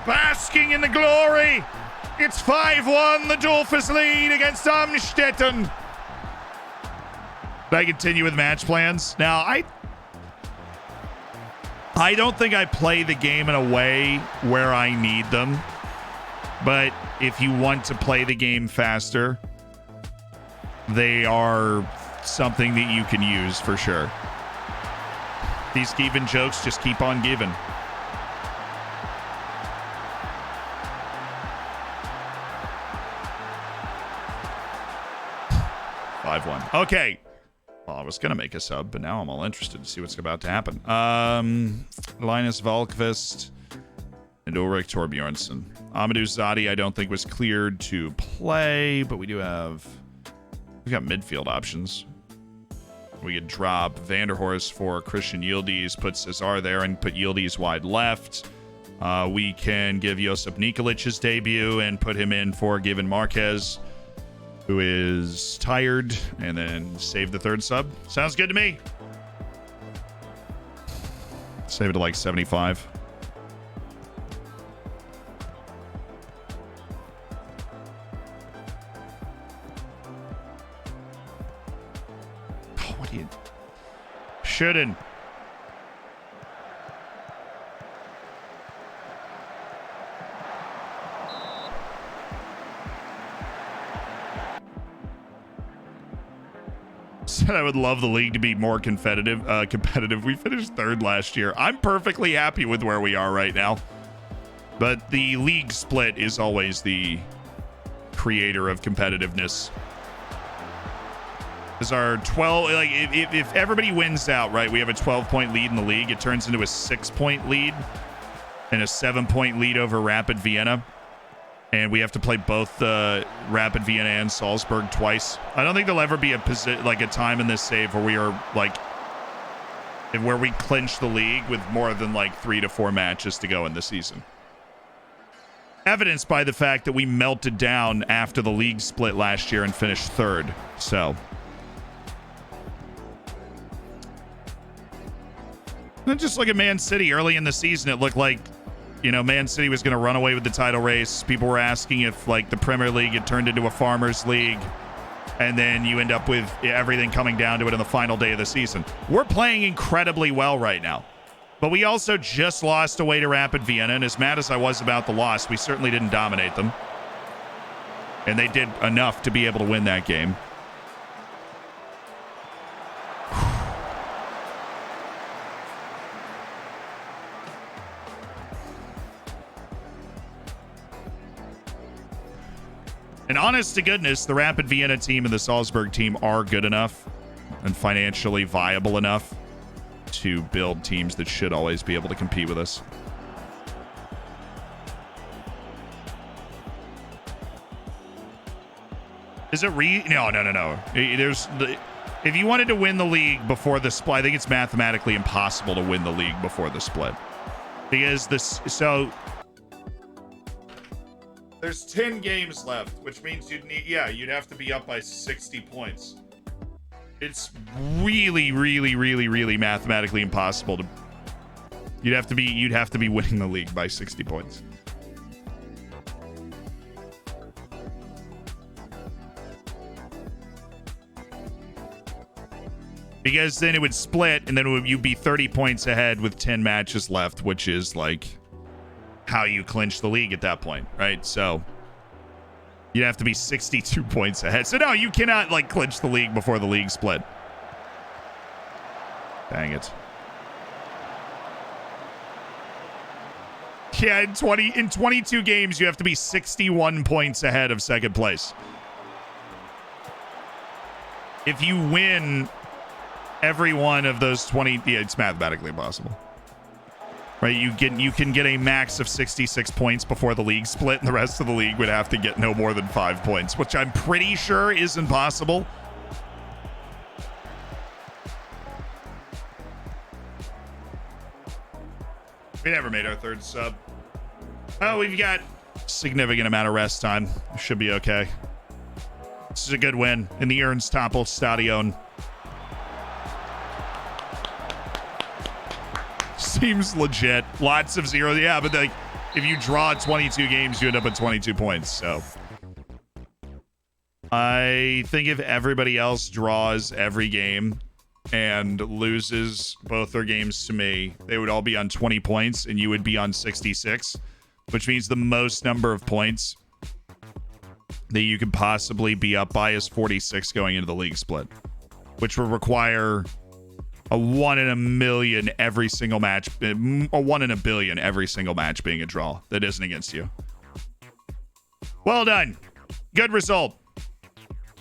Basking in the glory. It's 5-1. The Dolphins lead against Amstetten. Did I continue with match plans? Now, I don't think I play the game in a way where I need them. But if you want to play the game faster, they are something that you can use for sure. These given jokes just keep on giving. Okay. Well, I was going to make a sub, but now I'm all interested to see what's about to happen. Linus Valkvist and Ulrich Torbjornsson. Amadou Zadi, I don't think was cleared to play, but we've got midfield options. We could drop Vanderhorst for Christian Yildiz, put Cesar there, and put Yildiz wide left. We can give Josip Nikolic his debut and put him in for Given Marquez, who is tired, and then save the third sub. Sounds good to me. Save it to like 75. He shouldn't. Said I would love the league to be more competitive. We finished 3rd last year. I'm perfectly happy with where we are right now. But the league split is always the creator of competitiveness. Is our 12, like, if everybody wins out, right, we have a 12-point lead in the league. It turns into a 6-point lead and a 7-point lead over Rapid Vienna. And we have to play both Rapid Vienna and Salzburg twice. I don't think there'll ever be a time in this save where we are like, where we clinch the league with more than like 3 to 4 matches to go in the season. Evidenced by the fact that we melted down after the league split last year and finished 3rd. So. And just look at Man City early in the season. It looked like, you know, Man City was going to run away with the title race. People were asking if, like, the Premier League had turned into a farmers league. And then you end up with everything coming down to it in the final day of the season. We're playing incredibly well right now. But we also just lost away to Rapid Vienna. And as mad as I was about the loss, we certainly didn't dominate them. And they did enough to be able to win that game. And honest to goodness, the Rapid Vienna team and the Salzburg team are good enough and financially viable enough to build teams that should always be able to compete with us. Is it No. If you wanted to win the league before the split, I think it's mathematically impossible to win the league before the split. Because there's 10 games left, which means you'd have to be up by 60 points. It's really, really, really, really mathematically impossible to. You'd have to be winning the league by 60 points. Because then it would split, and then you'd be 30 points ahead with 10 matches left, which is like how you clinch the league at that point, right? So you'd have to be 62 points ahead. So no, you cannot like clinch the league before the league split. Dang it. Yeah, in 22 games, you have to be 61 points ahead of second place. If you win every one of those 20, yeah, it's mathematically impossible. Right, you can get a max of 66 points before the league split, and the rest of the league would have to get no more than 5 points, which I'm pretty sure is impossible. We never made our 3rd sub. Oh, we've got a significant amount of rest time. Should be okay. This is a good win in the Ernst Toppel Stadion. Seems legit. Lots of zeros. Yeah, but like, if you draw 22 games, you end up at 22 points. So I think if everybody else draws every game and loses both their games to me, they would all be on 20 points and you would be on 66, which means the most number of points that you could possibly be up by is 46 going into the league split, which would require a 1 in a million every single match, a 1 in a billion every single match being a draw that isn't against you. Well done. Good result.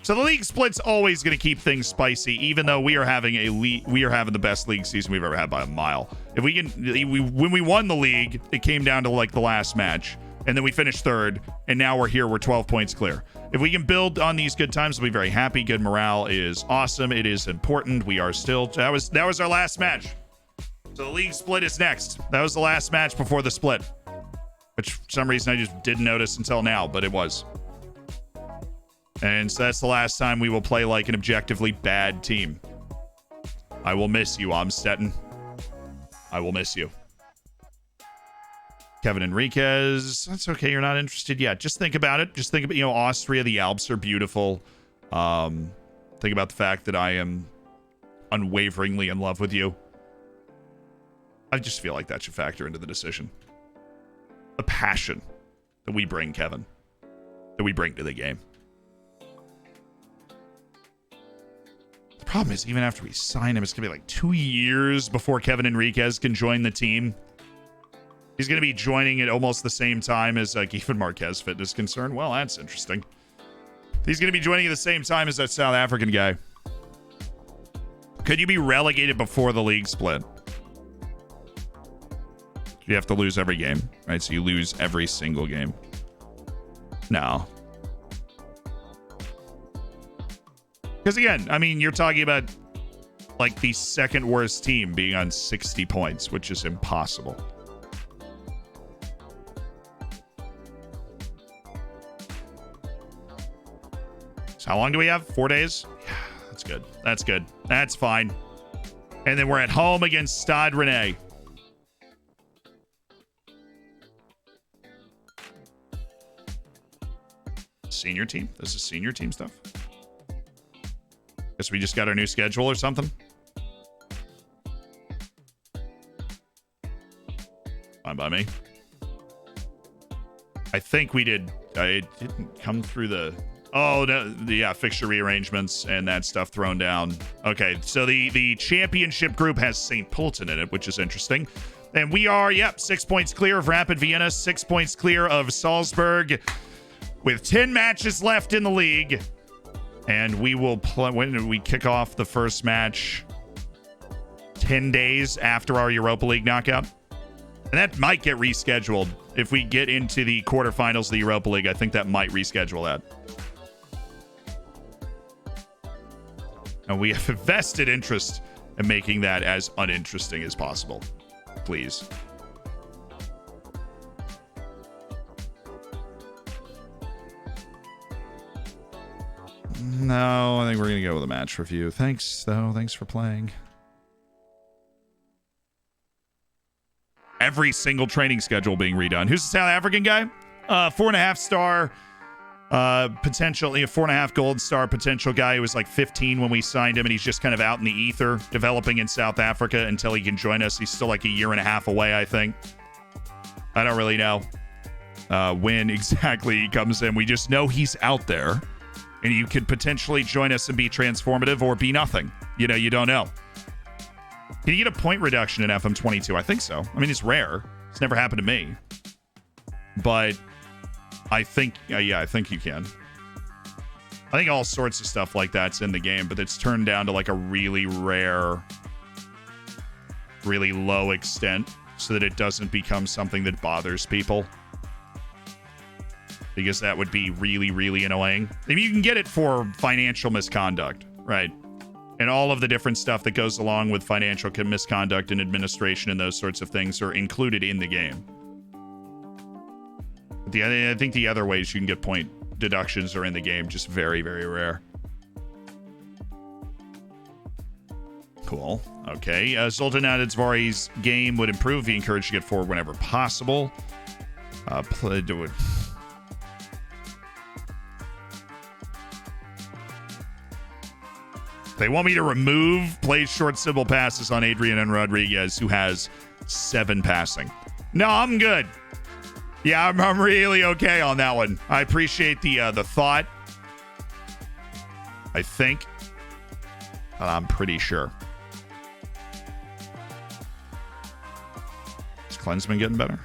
So the league split's always going to keep things spicy, even though we are having the best league season we've ever had by a mile. If we can, when we won the league, it came down to like the last match, and then we finished 3rd, and now we're here. We're 12 points clear. If we can build on these good times, we'll be very happy. Good morale is awesome. It is important. We are still. That was our last match. So the league split is next. That was the last match before the split, which for some reason I just didn't notice until now, but it was. And so that's the last time we will play like an objectively bad team. I will miss you, Amstetten. I will miss you. Kevin Enriquez, that's okay. You're not interested yet. Just think about it. Just think about, Austria, the Alps are beautiful. Think about the fact that I am unwaveringly in love with you. I just feel like that should factor into the decision. The passion that we bring, Kevin, that we bring to the game. The problem is, even after we sign him, it's going to be like 2 years before Kevin Enriquez can join the team. He's going to be joining at almost the same time as Giffen Marquez Fitness Concern. Well, that's interesting. He's going to be joining at the same time as that South African guy. Could you be relegated before the league split? You have to lose every game, right? So you lose every single game. No. Because again, I mean, you're talking about like the second worst team being on 60 points, which is impossible. So how long do we have? 4 days? Yeah, that's good. That's good. That's fine. And then we're at home against Stade Rennais. Senior team? This is senior team stuff? Guess we just got our new schedule or something? Fine by me. I think we did. It didn't come through the... Oh, no, yeah, fixture rearrangements and that stuff thrown down. Okay, so the championship group has St. Pölten in it, which is interesting. And we are, 6 points clear of Rapid Vienna, 6 points clear of Salzburg, with 10 matches left in the league. And we will play, when we kick off the first match, 10 days after our Europa League knockout. And that might get rescheduled. If we get into the quarterfinals of the Europa League, I think that might reschedule that. And we have a vested interest in making that as uninteresting as possible. Please. No, I think we're going to go with a match review. Thanks, though. Thanks for playing. Every single training schedule being redone. Who's the South African guy? 4.5 star, potentially a 4.5 gold star potential guy who was like 15 when we signed him, and he's just kind of out in the ether, developing in South Africa until he can join us. He's still like a year and a half away, I think. I don't really know when exactly he comes in. We just know he's out there. And you could potentially join us and be transformative or be nothing. You know, you don't know. Can you get a point reduction in FM22? I think so. I mean, it's rare. It's never happened to me. But I think, I think you can. I think all sorts of stuff like that's in the game, but it's turned down to like a really rare, really low extent so that it doesn't become something that bothers people. Because that would be really, really annoying. I mean, you can get it for financial misconduct, right? And all of the different stuff that goes along with financial misconduct and administration and those sorts of things are included in the game. I think the other ways you can get point deductions are in the game, just very, very rare. Cool. Okay. Sultan Adedzvari's game would improve. He encouraged to get forward whenever possible. They want me to remove plays short simple passes on Adrian and Rodriguez, who has 7 passing. No, I'm good. Yeah, I'm really okay on that one. I appreciate the thought. I think. I'm pretty sure. Is Klinsmann getting better?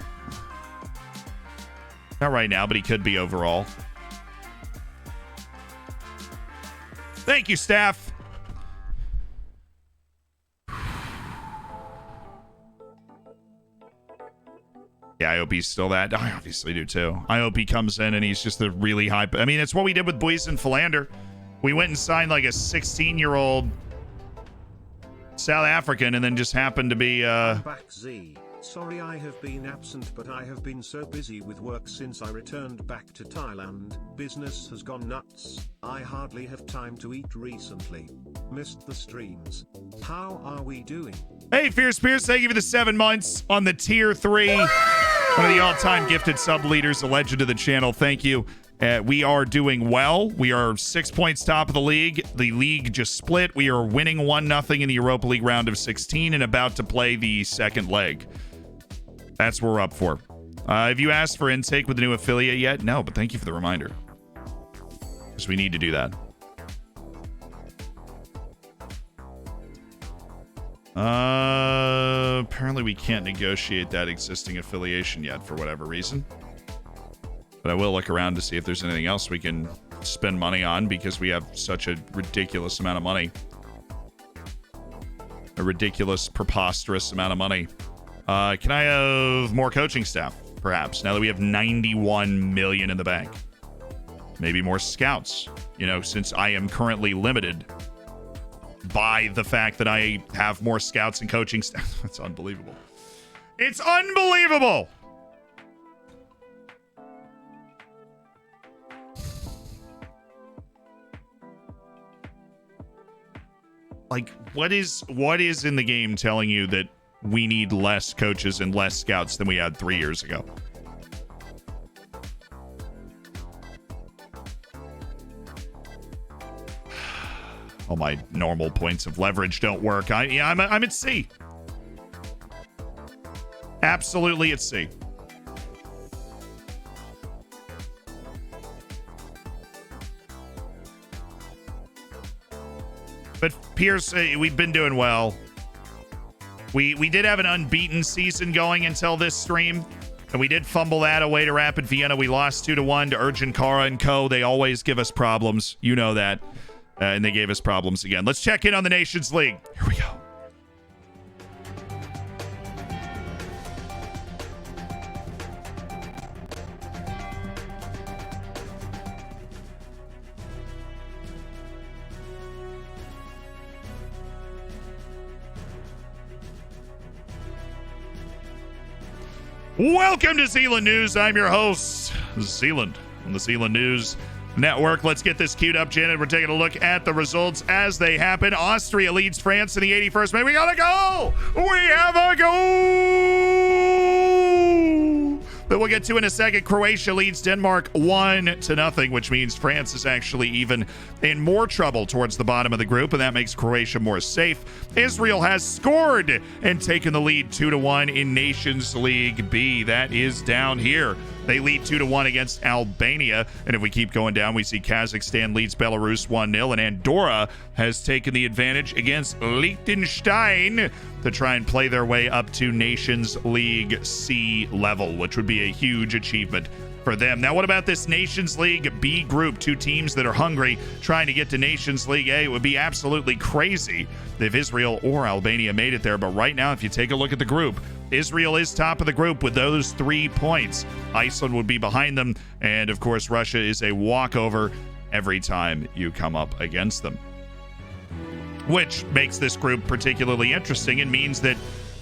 Not right now, but he could be overall. Thank you, staff. Yeah, I hope he's still that. I obviously do too. I hope he comes in and he's just a really high... I mean, it's what we did with Buys and Philander. We went and signed like a 16-year-old South African and then just happened to be... Back Z. Sorry I have been absent, but I have been so busy with work since I returned back to Thailand. Business has gone nuts. I hardly have time to eat recently. Missed the streams. How are we doing? Hey, Fierce Pierce, thank you for the 7 months on the tier 3. One of the all-time gifted sub leaders, a legend of the channel. Thank you. We are doing well. We are 6 points top of the league. The league just split. We are winning 1-0 in the Europa League round of 16 and about to play the second leg. That's what we're up for. Have you asked for intake with the new affiliate yet? No, but thank you for the reminder. Because we need to do that. Apparently we can't negotiate that existing affiliation yet for whatever reason. But I will look around to see if there's anything else we can spend money on because we have such a ridiculous amount of money. A ridiculous, preposterous amount of money. Can I have more coaching staff, perhaps, now that we have 91 million in the bank? Maybe more scouts, you know, since I am currently limited by the fact that I have more scouts and coaching staff. That's unbelievable. It's unbelievable. Like, what is in the game telling you that we need less coaches and less scouts than we had 3 years ago? All my normal points of leverage don't work. I'm at C. Absolutely at C. But Pierce, we've been doing well. We did have an unbeaten season going until this stream, and we did fumble that away to Rapid Vienna. We lost 2-1 to Urgent Kara and Co. They always give us problems. You know that. And they gave us problems again. Let's check in on the Nations League. Here we go. Welcome to Zealand News. I'm your host, Zealand, from the Zealand News Network. Let's get this queued up, Janet. We're taking a look at the results as they happen. Austria leads France in the 81st minute. We got a goal! We have a goal! That we'll get to in a second. Croatia leads Denmark 1-0, which means France is actually even in more trouble towards the bottom of the group, and that makes Croatia more safe. Israel has scored and taken the lead 2-1 in Nations League B. That is down here. They lead 2-1 against Albania. And if we keep going down, we see Kazakhstan leads Belarus 1-0. And Andorra has taken the advantage against Liechtenstein to try and play their way up to Nations League C level, which would be a huge achievement for them. Now, what about this Nations League B group? Two teams that are hungry trying to get to Nations League A. It would be absolutely crazy if Israel or Albania made it there. But right now, if you take a look at the group, Israel is top of the group with those 3 points. Iceland would be behind them. And, of course, Russia is a walkover every time you come up against them, which makes this group particularly interesting and means that,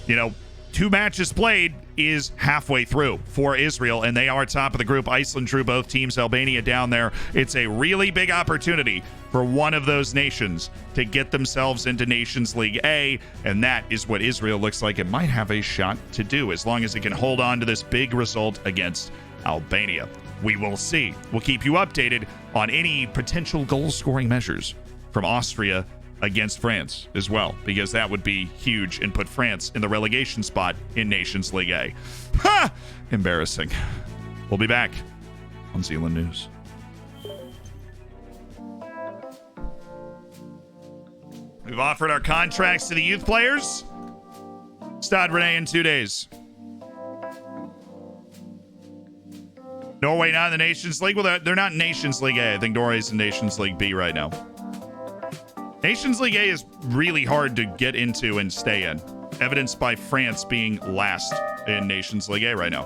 you know, 2 matches played is halfway through for Israel, and they are top of the group. Iceland drew both teams, Albania down there. It's a really big opportunity for one of those nations to get themselves into Nations League A, and that is what Israel looks like it might have a shot to do, as long as it can hold on to this big result against Albania. We will see. We'll keep you updated on any potential goal-scoring measures from Austria against France as well, because that would be huge and put France in the relegation spot in Nations League A. Ha! Embarrassing. We'll be back on Zealand News. We've offered our contracts to the youth players. Stade Rennais in 2 days. Norway not in the Nations League. Well, they're not in Nations League A. I think Norway's in Nations League B right now. Nations League A is really hard to get into and stay in, evidenced by France being last in Nations League A right now,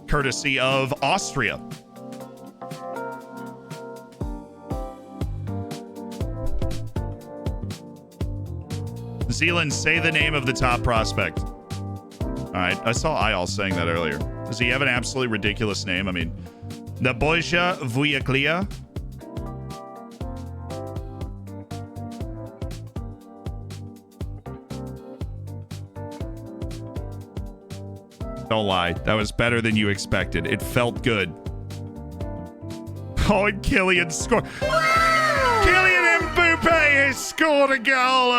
courtesy of Austria. Zealand, say the name of the top prospect. All right, I saw Eyal saying that earlier. Does he have an absolutely ridiculous name? I mean, Naboja Vujeklia. Don't lie. That was better than you expected. It felt good. Oh, and Kylian scored. Kylian Mbappe has scored a goal.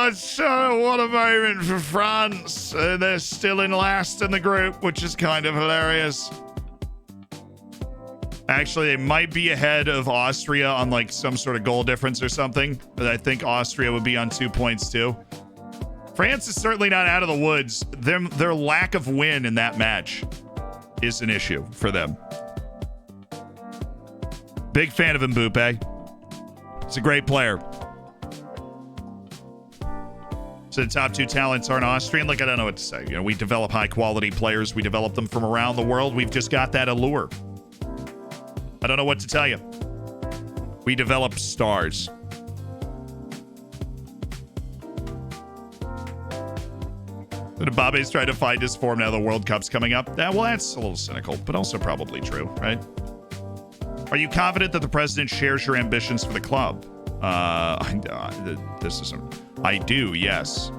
What a moment for France. They're still in last in the group, which is kind of hilarious. Actually, they might be ahead of Austria on like some sort of goal difference or something. But I think Austria would be on 2 points too. France is certainly not out of the woods. Their lack of win in that match is an issue for them. Big fan of Mbappe. He's a great player. So the top 2 talents aren't Austrian. Like, I don't know what to say. You know, we develop high quality players. We develop them from around the world. We've just got that allure. I don't know what to tell you. We develop stars. Mbappe's trying to find his form now the World Cup's coming up. Well, that's a little cynical, but also probably true, right? Are you confident that the president shares your ambitions for the club? I do, yes.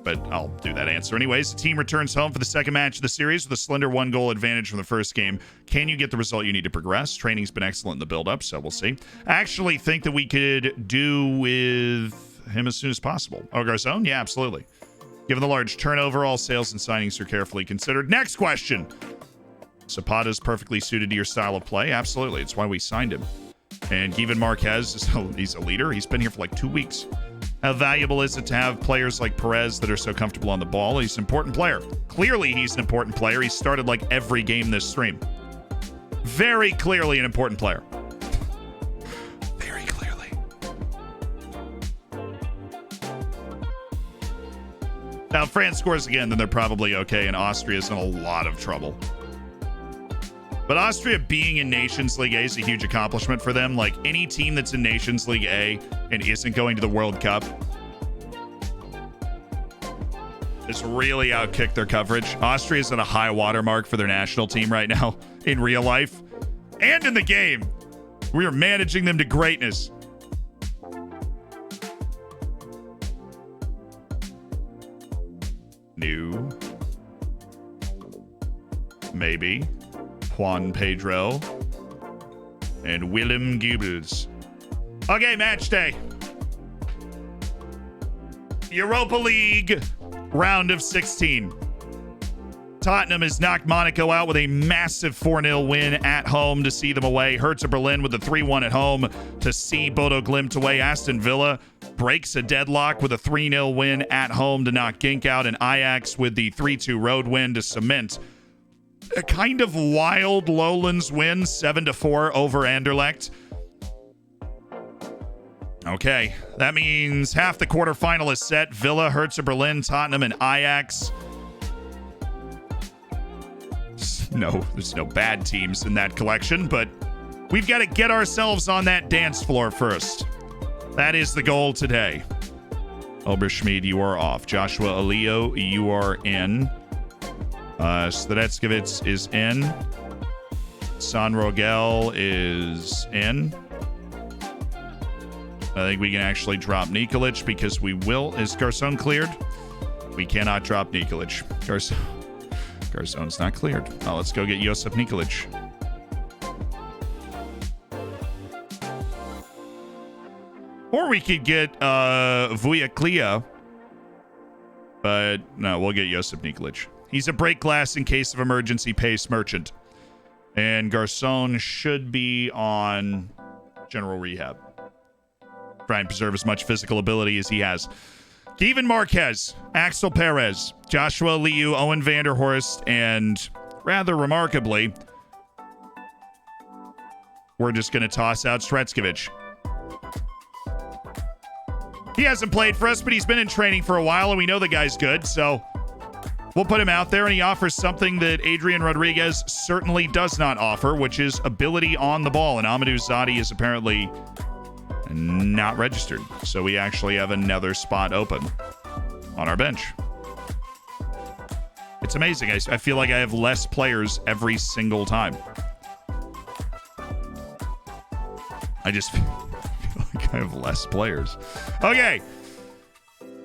But I'll do that answer anyways. The team returns home for the second match of the series with a slender 1-goal advantage from the first game. Can you get the result you need to progress? Training's been excellent in the build-up, so we'll see. I actually think that we could do with him as soon as possible. Oh, Garzón? Yeah, absolutely. Given the large turnover, all sales and signings are carefully considered. Next question. Zapata's perfectly suited to your style of play. Absolutely. It's why we signed him. And Given Marquez, he's a leader. He's been here for like 2 weeks. How valuable is it to have players like Perez that are so comfortable on the ball? He's an important player. Clearly, he's an important player. He started like every game this stream. Very clearly an important player. Very clearly. Now, if France scores again, then they're probably okay, and Austria's in a lot of trouble. But Austria being in Nations League A is a huge accomplishment for them. Like, any team that's in Nations League A and isn't going to the World Cup has really outkicked their coverage. Austria's at a high watermark for their national team right now in real life and in the game. We are managing them to greatness. New. Maybe. Juan Pedro and Willem Goebbels. Okay, match day. Europa League round of 16. Tottenham has knocked Monaco out with a massive 4-0 win at home to see them away. Hertha Berlin with a 3-1 at home to see Bodo Glimt away. Aston Villa breaks a deadlock with a 3-0 win at home to knock Genk out. And Ajax with the 3-2 road win to cement a kind of wild Lowlands win, 7-4 over Anderlecht. Okay, that means half the quarterfinal is set. Villa, Hertha Berlin, Tottenham, and Ajax. No, there's no bad teams in that collection, but we've got to get ourselves on that dance floor first. That is the goal today. Oberschmied, you are off. Joshua Alio, you are in. Stadetskevits is in. San Rogel is in. I think we can actually drop Nikolic because we will. Is Garzón cleared? We cannot drop Nikolic. Garzón's not cleared. Oh, let's go get Josip Nikolic. Or we could get Vujaklia. But no, we'll get Josip Nikolic. He's a break glass in case of emergency pace merchant. And Garzón should be on general rehab. Try and preserve as much physical ability as he has. Given Marquez, Axel Perez, Joshua Liu, Owen van der Horst, and rather remarkably, we're just going to toss out Stretskovic. He hasn't played for us, but he's been in training for a while, and we know the guy's good, so we'll put him out there, and he offers something that Adrian Rodriguez certainly does not offer, which is ability on the ball, and Amadou Zadi is apparently not registered, so we actually have another spot open on our bench. It's amazing. I feel like I have less players every single time. I just feel like I have less players. Okay.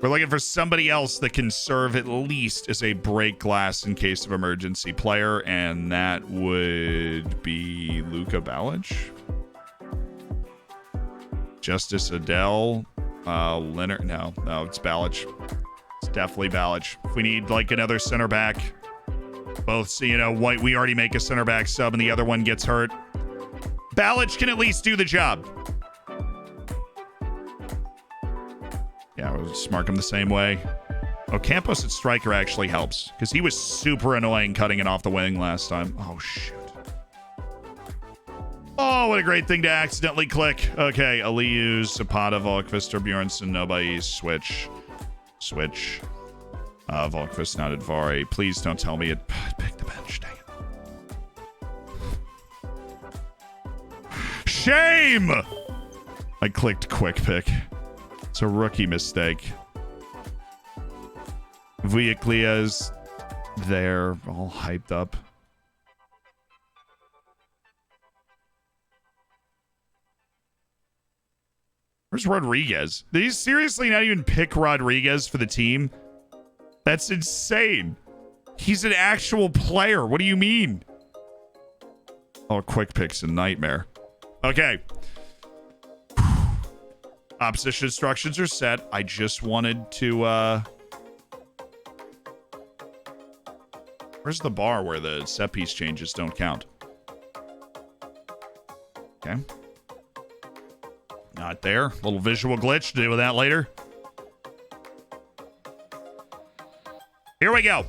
We're looking for somebody else that can serve at least as a break glass in case of emergency player, and that would be Luka Balic. Justice Adele. Leonard. No, it's Balich. It's definitely Balich. If we need like another center back, both, you know, White, we already make a center back sub and the other one gets hurt. Balich can at least do the job. Yeah, we'll just mark him the same way. Oh, Campos at striker actually helps because he was super annoying cutting it off the wing last time. Oh, shoot. Oh, what a great thing to accidentally click. Okay, Aliyu, Zapata, Volkvist, or Bjornsson, nobody. Switch. Volkvist, not Advari. Please don't tell me it picked the bench. Dang it. Shame! I clicked quick pick. It's a rookie mistake. Vujaklia's there, all hyped up. Where's Rodriguez? Did he seriously not even pick Rodriguez for the team? That's insane. He's an actual player. What do you mean? Oh, quick pick's a nightmare. Okay. Opposition instructions are set. I just wanted to, where's the bar where the set piece changes don't count? Okay. Not there. Little visual glitch. Deal with that later. Here we go.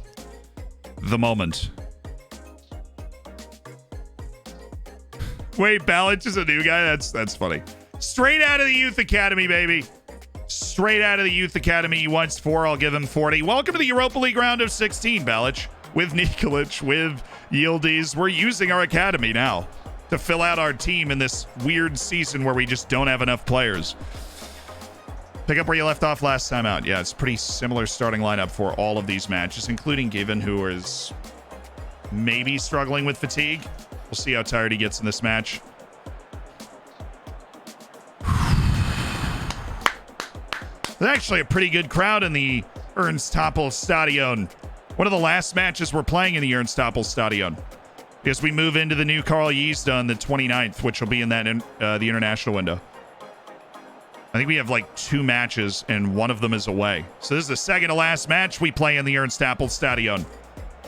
The moment. Wait, Balich is a new guy? That's funny. Straight out of the Youth Academy, baby. Straight out of the Youth Academy. He wants 4. I'll give him 40. Welcome to the Europa League round of 16, Balich. With Nikolic, with Yildiz. We're using our academy now to fill out our team in this weird season where we just don't have enough players. Pick up where you left off last time out. Yeah, it's pretty similar starting lineup for all of these matches, including Given, who is maybe struggling with fatigue. We'll see how tired he gets in this match. There's actually a pretty good crowd in the Ernst Happel Stadion. One of the last matches we're playing in the Ernst Happel Stadion. Because we move into the new Carl Yzda on the 29th, which will be in that the international window. I think we have like 2 matches, and one of them is away. So this is the second to last match we play in the Ernst Happel Stadion.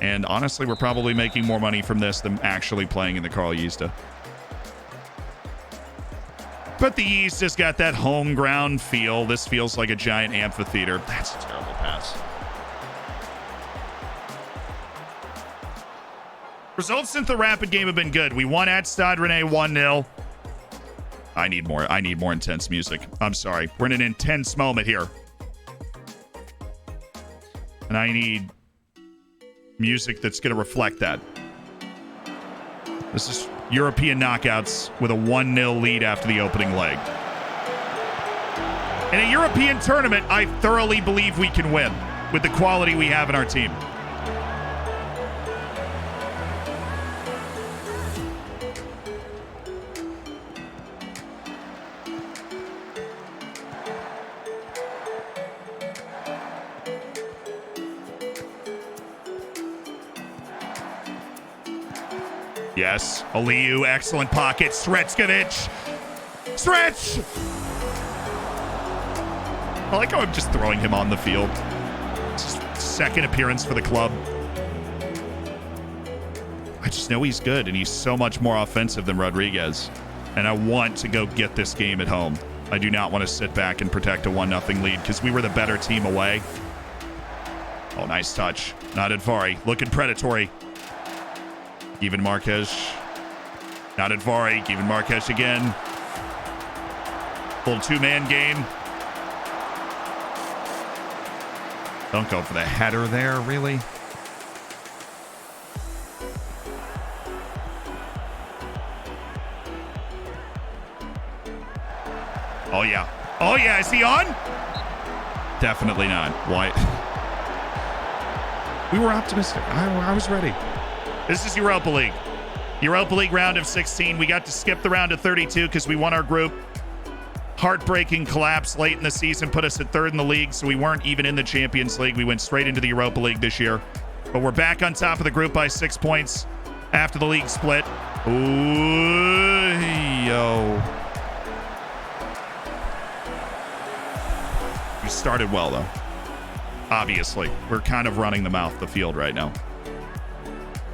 And honestly, we're probably making more money from this than actually playing in the Carl Yzda. But the Yzda's got that home ground feel. This feels like a giant amphitheater. That's a terrible pass. Results since the Rapid game have been good. We won at Stade Rennais 1-0. I need more intense music. I'm sorry. We're in an intense moment here. And I need music that's going to reflect that. This is European knockouts with a 1-0 lead after the opening leg. In a European tournament, I thoroughly believe we can win with the quality we have in our team. Yes, Aliyu, excellent pocket. Sretskovic. Stretch! I like how I'm just throwing him on the field. It's his second appearance for the club. I just know he's good, and he's so much more offensive than Rodriguez. And I want to go get this game at home. I do not want to sit back and protect a 1-0 lead because we were the better team away. Oh, nice touch. Not Advari. Looking predatory. Even Marquez. Not Advari. Even Marquez again. Full 2-man game. Don't go for the header there, really. Oh, yeah. Oh, yeah. Is he on? Definitely not. Why? We were optimistic. I was ready. This is Europa League. Europa League round of 16. We got to skip the round of 32 because we won our group. Heartbreaking collapse late in the season put us at 3rd in the league, so we weren't even in the Champions League. We went straight into the Europa League this year. But we're back on top of the group by 6 points after the league split. Ooh, yo. started well, though. Obviously. We're kind of running them off the field right now.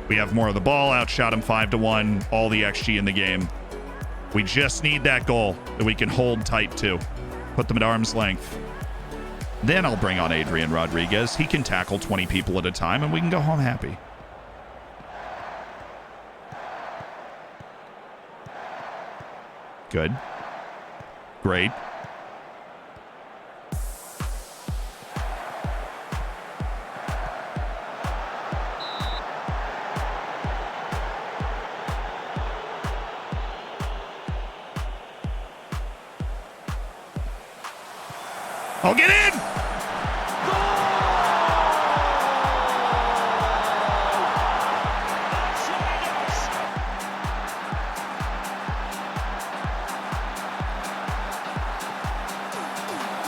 We have more of the ball, outshot them 5-1, all the XG in the game. We just need that goal that we can hold tight to. Put them at arm's length. Then I'll bring on Adrian Rodriguez. He can tackle 20 people at a time, and we can go home happy. Good. Great. I'll get in!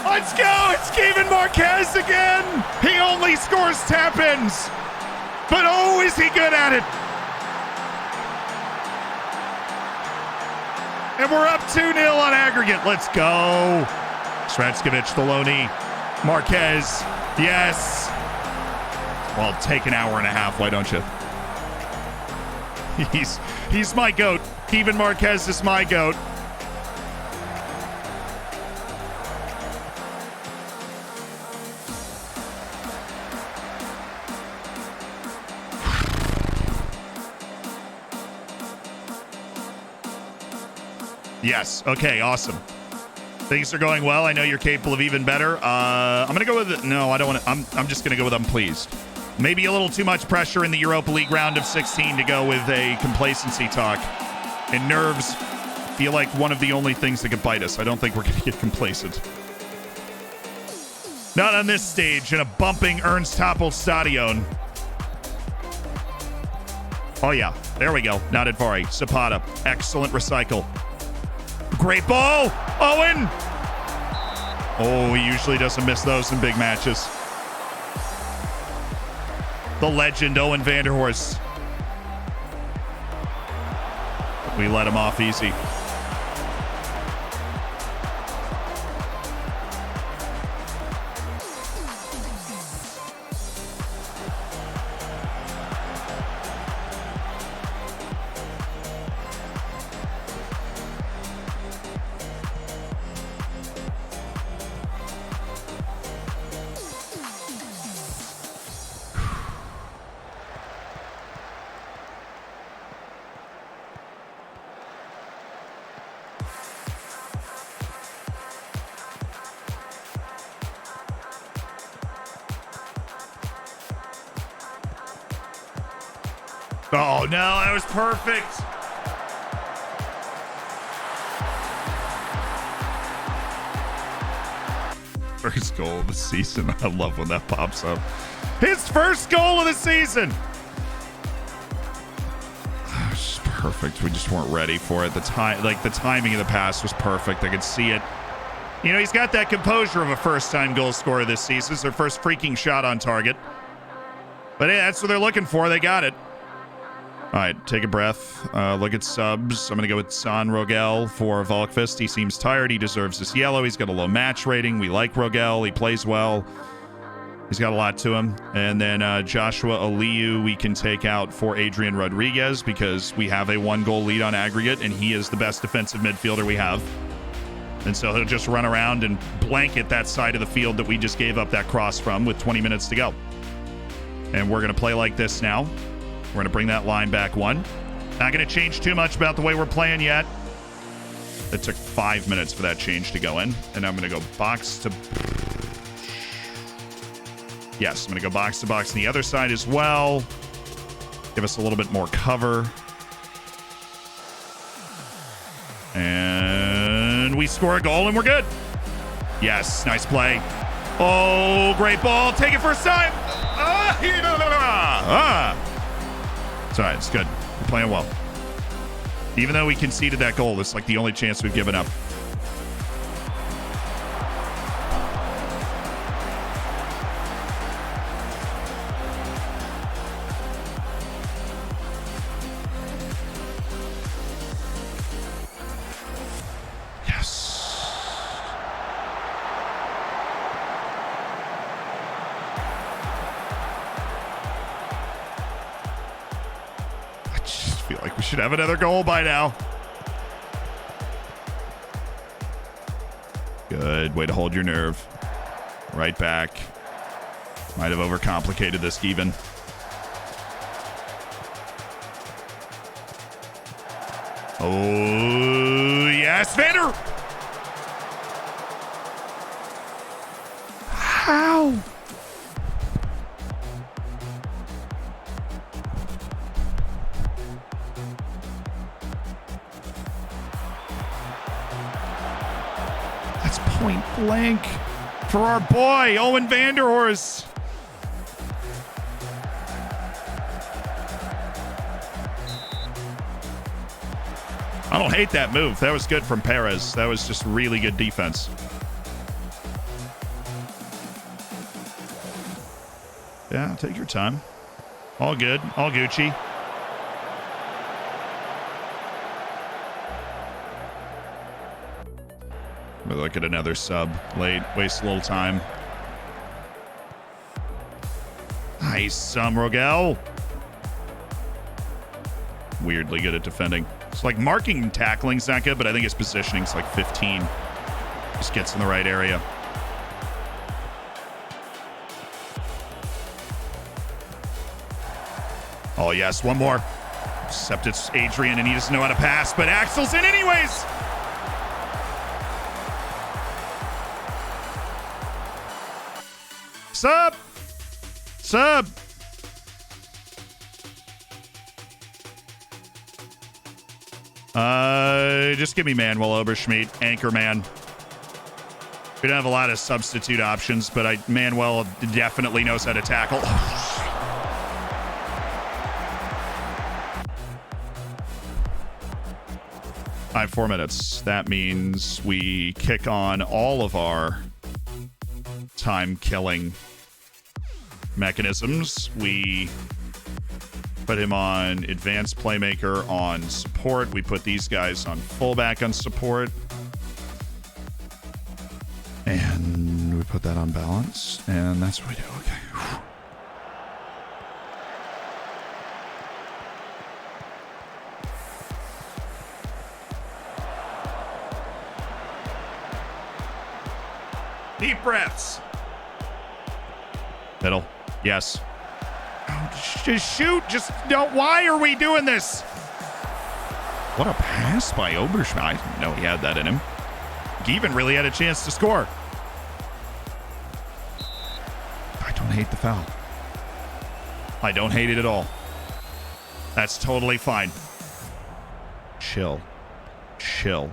Let's go! It's Kevin Marquez again! He only scores tap-ins! But oh, is he good at it! And we're up 2-0 on aggregate. Let's go! Sratskovich, Theloni, Marquez, yes. Well, take an hour and a half, why don't you? He's my GOAT. Kevin Marquez is my GOAT. Yes, okay, awesome. Things are going well. I know you're capable of even better. I'm going to go with... No, I don't want to... I'm just going to go with I'm pleased. Maybe a little too much pressure in the Europa League round of 16 to go with a complacency talk. And nerves feel like one of the only things that could bite us. I don't think we're going to get complacent. Not on this stage in a bumping Ernst Happel Stadion. Oh, yeah. There we go. Not Advari. Zapata. Excellent recycle. Great ball. Owen. Oh, he usually doesn't miss those in big matches. The legend, Owen Vanderhorst. We let him off easy. Oh, no, that was perfect. First goal of the season. I love when that pops up. His first goal of the season. That was perfect. We just weren't ready for it. The timing of the pass was perfect. I could see it. You know, he's got that composure of a first-time goal scorer this season. It's their first freaking shot on target. But hey, that's what they're looking for. They got it. All right, take a breath. Look at subs. I'm going to go with San Rogel for Volkvist. He seems tired. He deserves this yellow. He's got a low match rating. We like Rogel. He plays well. He's got a lot to him. And then Joshua Aliu we can take out for Adrian Rodriguez because we have a 1-goal lead on aggregate, and he is the best defensive midfielder we have. And so he'll just run around and blanket that side of the field that we just gave up that cross from with 20 minutes to go. And we're going to play like this now. We're going to bring that line back one. Not going to change too much about the way we're playing yet. It took 5 minutes for that change to go in. And I'm going to go box to... Yes, I'm going to go box to box on the other side as well. Give us a little bit more cover. And we score a goal and we're good. Yes, nice play. Oh, great ball. Take it first time. It's all right. It's good. We're playing well. Even though we conceded that goal, it's like the only chance we've given up. Should have another goal by now. Good. Way to hold your nerve. Right back. Might have overcomplicated this even. Oh, yes, Vander! How? That's point blank for our boy, Owen Vanderhorst. I don't hate that move. That was good from Perez. That was just really good defense. Yeah, take your time. All good. All Gucci. We'll look at another sub. Late. Waste a little time. Nice, Rogel. Weirdly good at defending. It's like marking and tackling's not good, but I think his positioning's like 15. Just gets in the right area. Oh, yes. One more. Except it's Adrian, and he doesn't know how to pass, but Axel's in anyways. Sub. Sub. Just give me Manuel Oberschmidt, anchor man. We don't have a lot of substitute options, but Manuel definitely knows how to tackle. 4 minutes. That means we kick on all of our time-killing mechanisms. We put him on advanced playmaker on support. We put these guys on fullback on support. And we put that on balance. And that's what we do. Okay. Whew. Deep breaths. Middle. Yes. Oh, just shoot. Just don't. Why are we doing this? What a pass by Oberschmidt. I didn't know he had that in him. Given really had a chance to score. I don't hate the foul. I don't hate it at all. That's totally fine. Chill. Chill.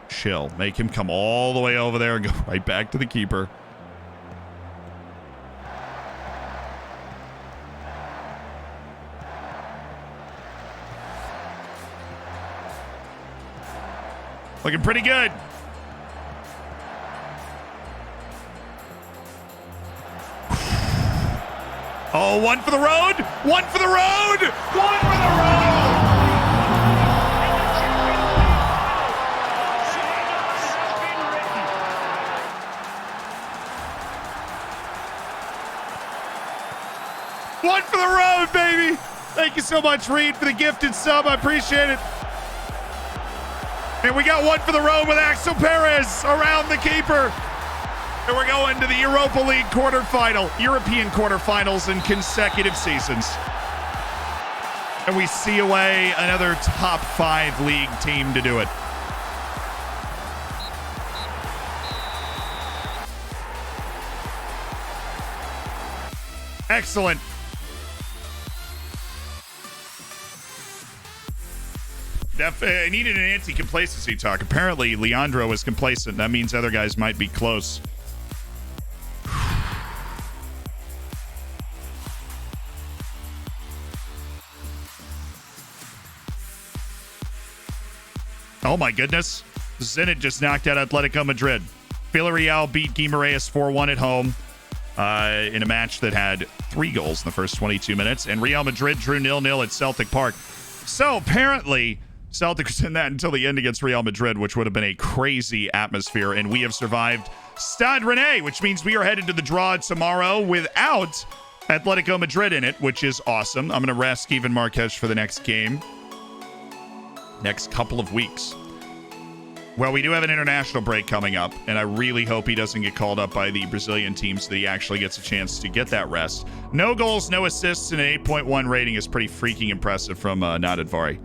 Chill. Make him come all the way over there and go right back to the keeper. Looking pretty good. Oh, one for the road. One for the road. One for the road. One for the road, baby. Thank you so much, Reed, for the gifted sub. I appreciate it. And we got one for the road with Axel Perez around the keeper. And we're going to the Europa League quarterfinal, European quarterfinals in consecutive seasons. And we see away another top 5 league team to do it. Excellent. I needed an anti-complacency talk. Apparently, Leandro is complacent. That means other guys might be close. Oh my goodness. Zenit just knocked out Atletico Madrid. Villarreal beat Guimarães 4-1 at home in a match that had 3 goals in the first 22 minutes. And Real Madrid drew 0-0 at Celtic Park. So apparently, Celtic was in that until the end against Real Madrid, which would have been a crazy atmosphere. And we have survived Stade Rennais, which means we are headed to the draw tomorrow without Atletico Madrid in it, which is awesome. I'm going to rest Steven Marquez for the next game. next couple of weeks. Well, we do have an international break coming up, and I really hope he doesn't get called up by the Brazilian team so that he actually gets a chance to get that rest. No goals, no assists, and an 8.1 rating is pretty freaking impressive from Nadadvari.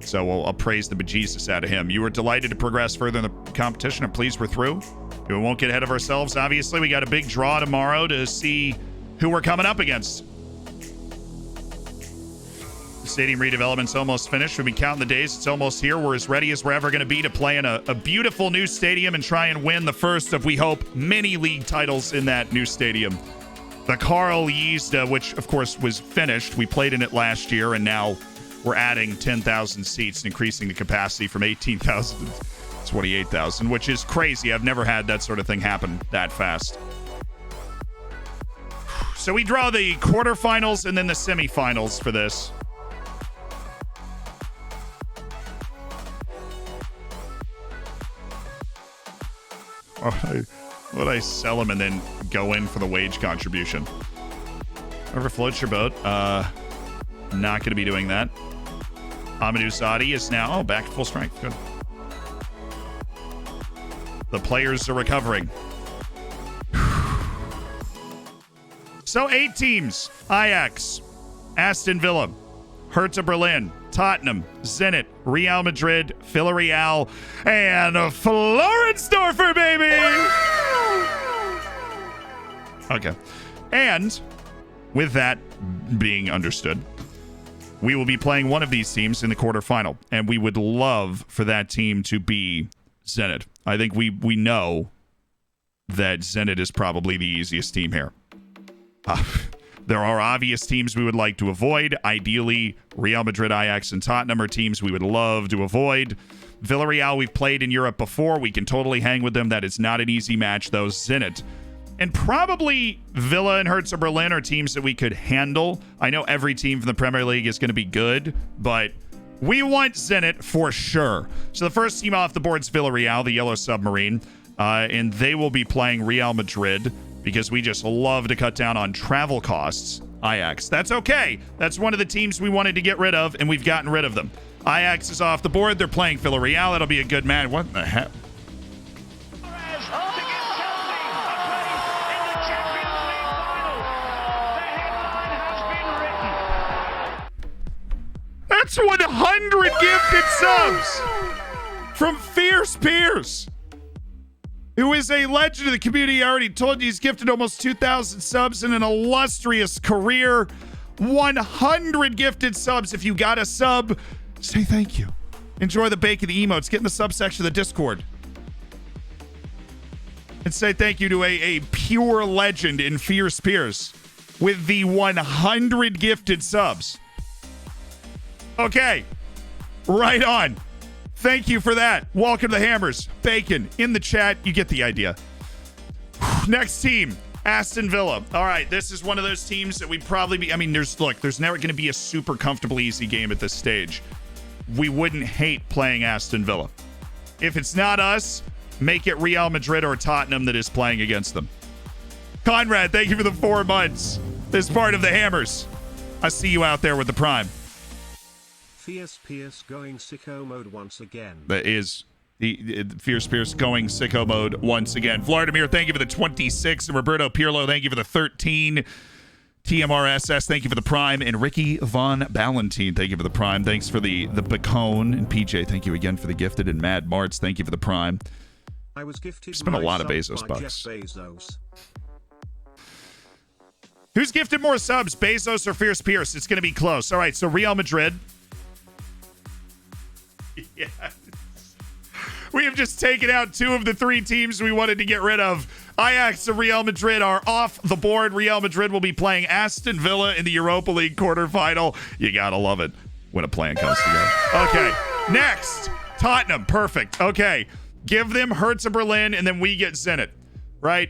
So I'll praise the bejesus out of him. You were delighted to progress further in the competition, and pleased we're through. We won't get ahead of ourselves. Obviously, we got a big draw tomorrow to see who we're coming up against. The stadium redevelopment's almost finished. We've been counting the days. It's almost here. We're as ready as we're ever going to be to play in a beautiful new stadium and try and win the first of, we hope, many league titles in that new stadium. The Carl Yiesda, which, of course, was finished. We played in it last year, and now we're adding 10,000 seats and increasing the capacity from 18,000 to 28,000, which is crazy. I've never had that sort of thing happen that fast. So we draw the quarterfinals and then the semifinals for this. Would I sell him and then go in for the wage contribution? Whoever floats your boat. Not going to be doing that. Amadou Sadi is now back to full strength. Good. The players are recovering. So 8 teams. Ajax, Aston Villa, Hertha Berlin, Tottenham, Zenit, Real Madrid, Villarreal, and Florensdorfer, baby! Okay. And with that being understood, we will be playing one of these teams in the quarterfinal, and we would love for that team to be Zenit. I think we know that Zenit is probably the easiest team here. There are obvious teams we would like to avoid. Ideally, Real Madrid, Ajax, and Tottenham are teams we would love to avoid. Villarreal, we've played in Europe before. We can totally hang with them. That is not an easy match, though. Zenit. And probably Villa and Hertha Berlin are teams that we could handle. I know every team from the Premier League is going to be good, but we want Zenit for sure. So the first team off the board is Villarreal, the Yellow Submarine, and they will be playing Real Madrid because we just love to cut down on travel costs. Ajax. That's okay. That's one of the teams we wanted to get rid of, and we've gotten rid of them. Ajax is off the board. They're playing Villarreal. That'll be a good match. What the heck? That's 100 gifted subs from Fierce Pierce, who is a legend of the community. I already told you he's gifted almost 2,000 subs in an illustrious career. 100 gifted subs. If you got a sub, say thank you. Enjoy the bake of the emotes. Get in the subsection of the Discord. And say thank you to a pure legend in Fierce Pierce with the 100 gifted subs. Okay, right on. Thank you for that. Welcome to the Hammers. Bacon in the chat. You get the idea. Next team, Aston Villa. All right, this is one of those teams that we'd probably be... I mean, there's never going to be a super comfortable, easy game at this stage. We wouldn't hate playing Aston Villa. If it's not us, make it Real Madrid or Tottenham that is playing against them. Conrad, thank you for the 4 months. This is part of the Hammers. I see you out there with the Prime. Fierce Pierce going sicko mode once again. That is the Fierce Pierce going sicko mode once again. Vladimir, thank you for the 26. And Roberto Pirlo, thank you for the 13. TMRSS, thank you for the Prime. And Ricky Von Ballantine, thank you for the Prime. Thanks for the Bacone. And PJ, thank you again for the gifted. And Mad Marts, thank you for the Prime. I was gifted. Spent a lot of Bezos bucks. Who's gifted more subs, Bezos or Fierce Pierce? It's going to be close. All right, so Real Madrid. Yes. We have just taken out 2 of the 3 teams we wanted to get rid of. Ajax and Real Madrid are off the board. Real Madrid will be playing Aston Villa in the Europa League quarterfinal. You gotta love it when a plan comes together. Okay, next, Tottenham. Perfect. Okay, give them Hertha Berlin, and then we get Zenit, right?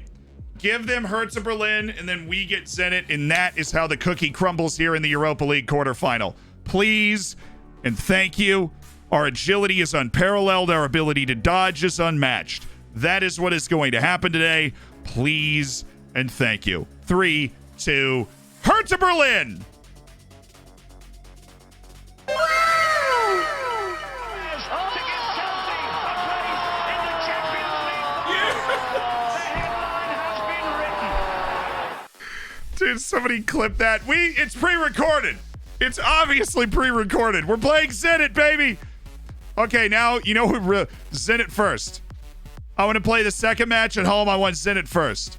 Give them Hertha Berlin, and then we get Zenit, and that is how the cookie crumbles here in the Europa League quarterfinal. Please and thank you. Our agility is unparalleled. Our ability to dodge is unmatched. That is what is going to happen today. Please and thank you. 3, 2, Hertha Berlin! Did somebody clip that? It's pre-recorded. It's obviously pre-recorded. We're playing Zenit, baby. Okay, now you know who Zenit first. I want to play the second match at home. I want Zenit first.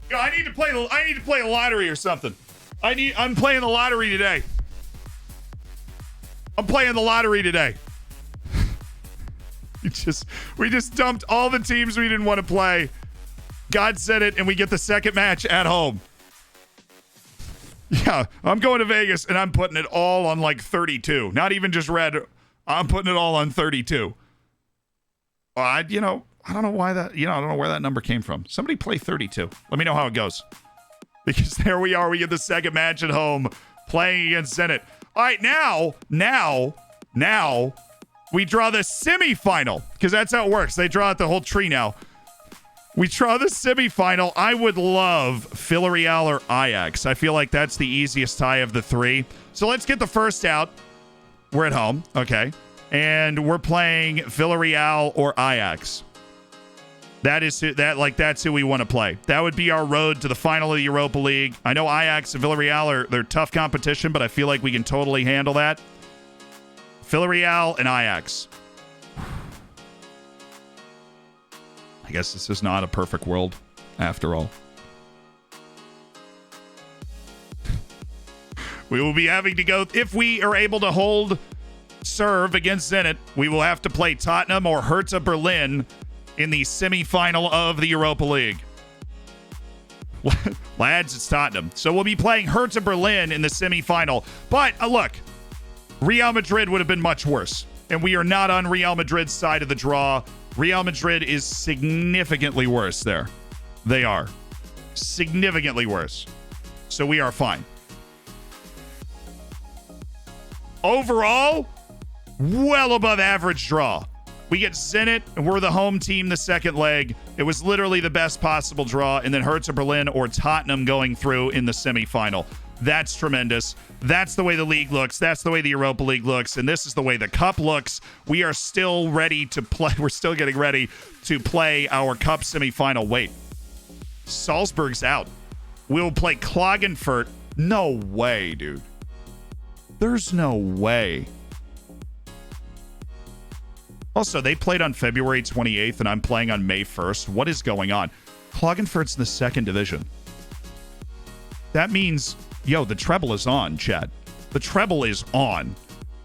Yo, I need to play a lottery or something. I'm playing the lottery today. I'm playing the lottery today. We just dumped all the teams we didn't want to play. God said it, and we get the second match at home. Yeah, I'm going to Vegas, and I'm putting it all on like 32. Not even just red. I'm putting it all on 32. I don't know why that. I don't know where that number came from. Somebody play 32. Let me know how it goes. Because there we are. We get the second match at home, playing against Zenit. All right, now, we draw the semifinal, because that's how it works. They draw out the whole tree now. We draw the semifinal. I would love Villarreal or Ajax. I feel like that's the easiest tie of the three. So let's get the first out. We're at home, okay, and we're playing Villarreal or Ajax. That's who we want to play. That would be our road to the final of the Europa League. I know Ajax and Villarreal they're tough competition, but I feel like we can totally handle that. Villarreal and Ajax. I guess this is not a perfect world after all. We will be having to go, if we are able to serve against Zenit, we will have to play Tottenham or Hertha Berlin in the semifinal of the Europa League. Lads, it's Tottenham. So we'll be playing Hertha Berlin in the semifinal. But look, Real Madrid would have been much worse. And we are not on Real Madrid's side of the draw. Real Madrid is significantly worse there. They are. Significantly worse. So we are fine. Overall, well above average draw. We get Zenit, and we're the home team the second leg. It was literally the best possible draw, and then Hertha Berlin or Tottenham going through in the semifinal. That's tremendous. That's the way the league looks. That's the way the Europa League looks, and this is the way the cup looks. We are still ready to play. We're still getting ready to play our cup semifinal. Wait, Salzburg's out. We'll play Klagenfurt. No way, dude. There's no way. Also, they played on February 28th, and I'm playing on May 1st. What is going on? Klagenfurt's in the second division. That means, the treble is on, chat. The treble is on.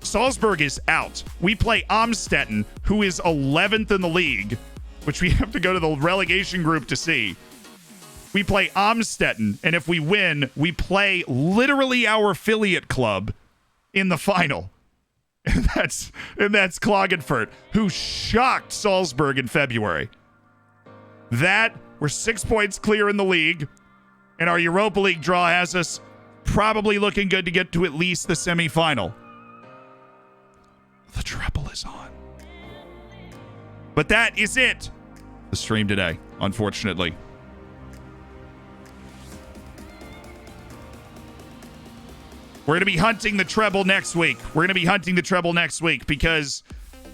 Salzburg is out. We play Amstetten, who is 11th in the league, which we have to go to the relegation group to see. We play Amstetten, and if we win, we play literally our affiliate club in the final. And that's Klagenfurt, who shocked Salzburg in February. We're 6 points clear in the league, and our Europa League draw has us probably looking good to get to at least the semifinal. The treble is on. But that is it. The stream today, unfortunately. We're going to be hunting the treble next week. Because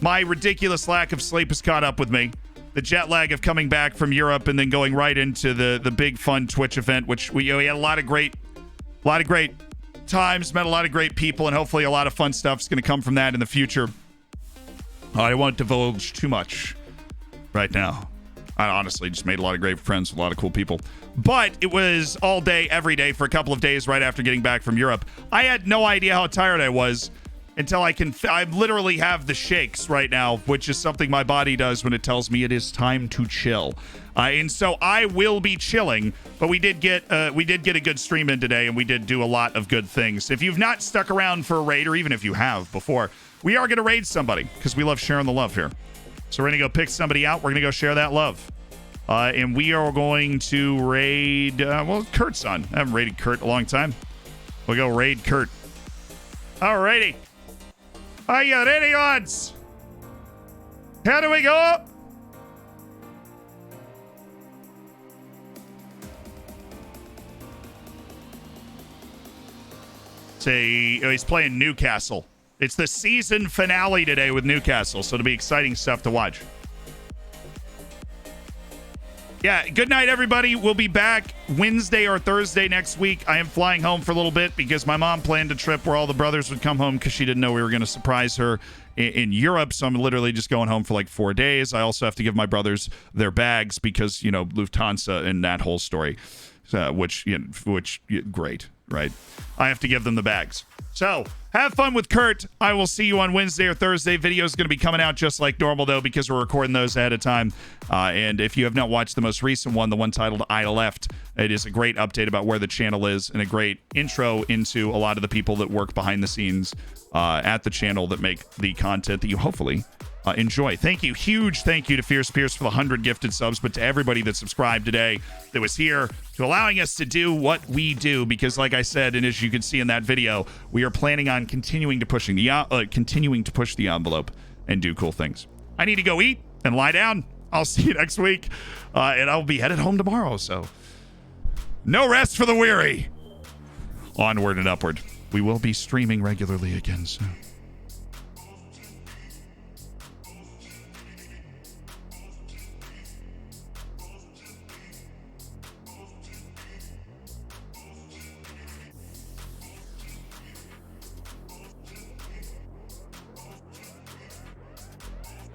my ridiculous lack of sleep has caught up with me. The jet lag of coming back from Europe and then going right into the big fun Twitch event, which we had a lot of great times, met a lot of great people, and hopefully a lot of fun stuff is going to come from that in the future. I won't divulge too much right now. I honestly just made a lot of great friends with a lot of cool people. But it was all day, every day for a couple of days right after getting back from Europe. I had no idea how tired I was until I literally have the shakes right now, which is something my body does when it tells me it is time to chill. And so I will be chilling, but we did get a good stream in today, and we did do a lot of good things. If you've not stuck around for a raid, or even if you have before, we are going to raid somebody because we love sharing the love here. So we're going to go pick somebody out. We're going to go share that love. And we are going to raid... Kurt's on. I haven't raided Kurt in a long time. We'll go raid Kurt. Alrighty. Are you ready, lads? Here do we go? He's playing Newcastle. It's the season finale today with Newcastle, so it'll be exciting stuff to watch. Yeah, good night, everybody. We'll be back Wednesday or Thursday next week. I am flying home for a little bit because my mom planned a trip where all the brothers would come home because she didn't know we were going to surprise her in Europe. So I'm literally just going home for like 4 days. I also have to give my brothers their bags because, you know, Lufthansa and that whole story, which great, right? I have to give them the bags. So have fun with Kurt. I will see you on Wednesday or Thursday. Video is going to be coming out just like normal, though, because we're recording those ahead of time. And if you have not watched the most recent one, the one titled I Left, it is a great update about where the channel is and a great intro into a lot of the people that work behind the scenes at the channel that make the content that you hopefully enjoy. Thank you. Huge thank you to Fierce Pierce for the 100 gifted subs, but to everybody that subscribed today that was here to allowing us to do what we do, because like I said, and as you can see in that video, we are planning on continuing to push the envelope and do cool things. I need to go eat and lie down. I'll see you next week, and I'll be headed home tomorrow, so no rest for the weary. Onward and upward. We will be streaming regularly again soon.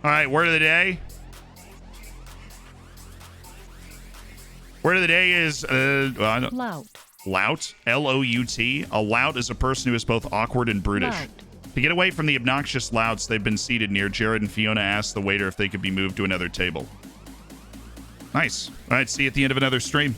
All right, word of the day. Word of the day is Lout. Lout. L-O-U-T. A lout is a person who is both awkward and brutish. Lout. To get away from the obnoxious louts, they've been seated near. Jared and Fiona asked the waiter if they could be moved to another table. Nice. All right, see you at the end of another stream.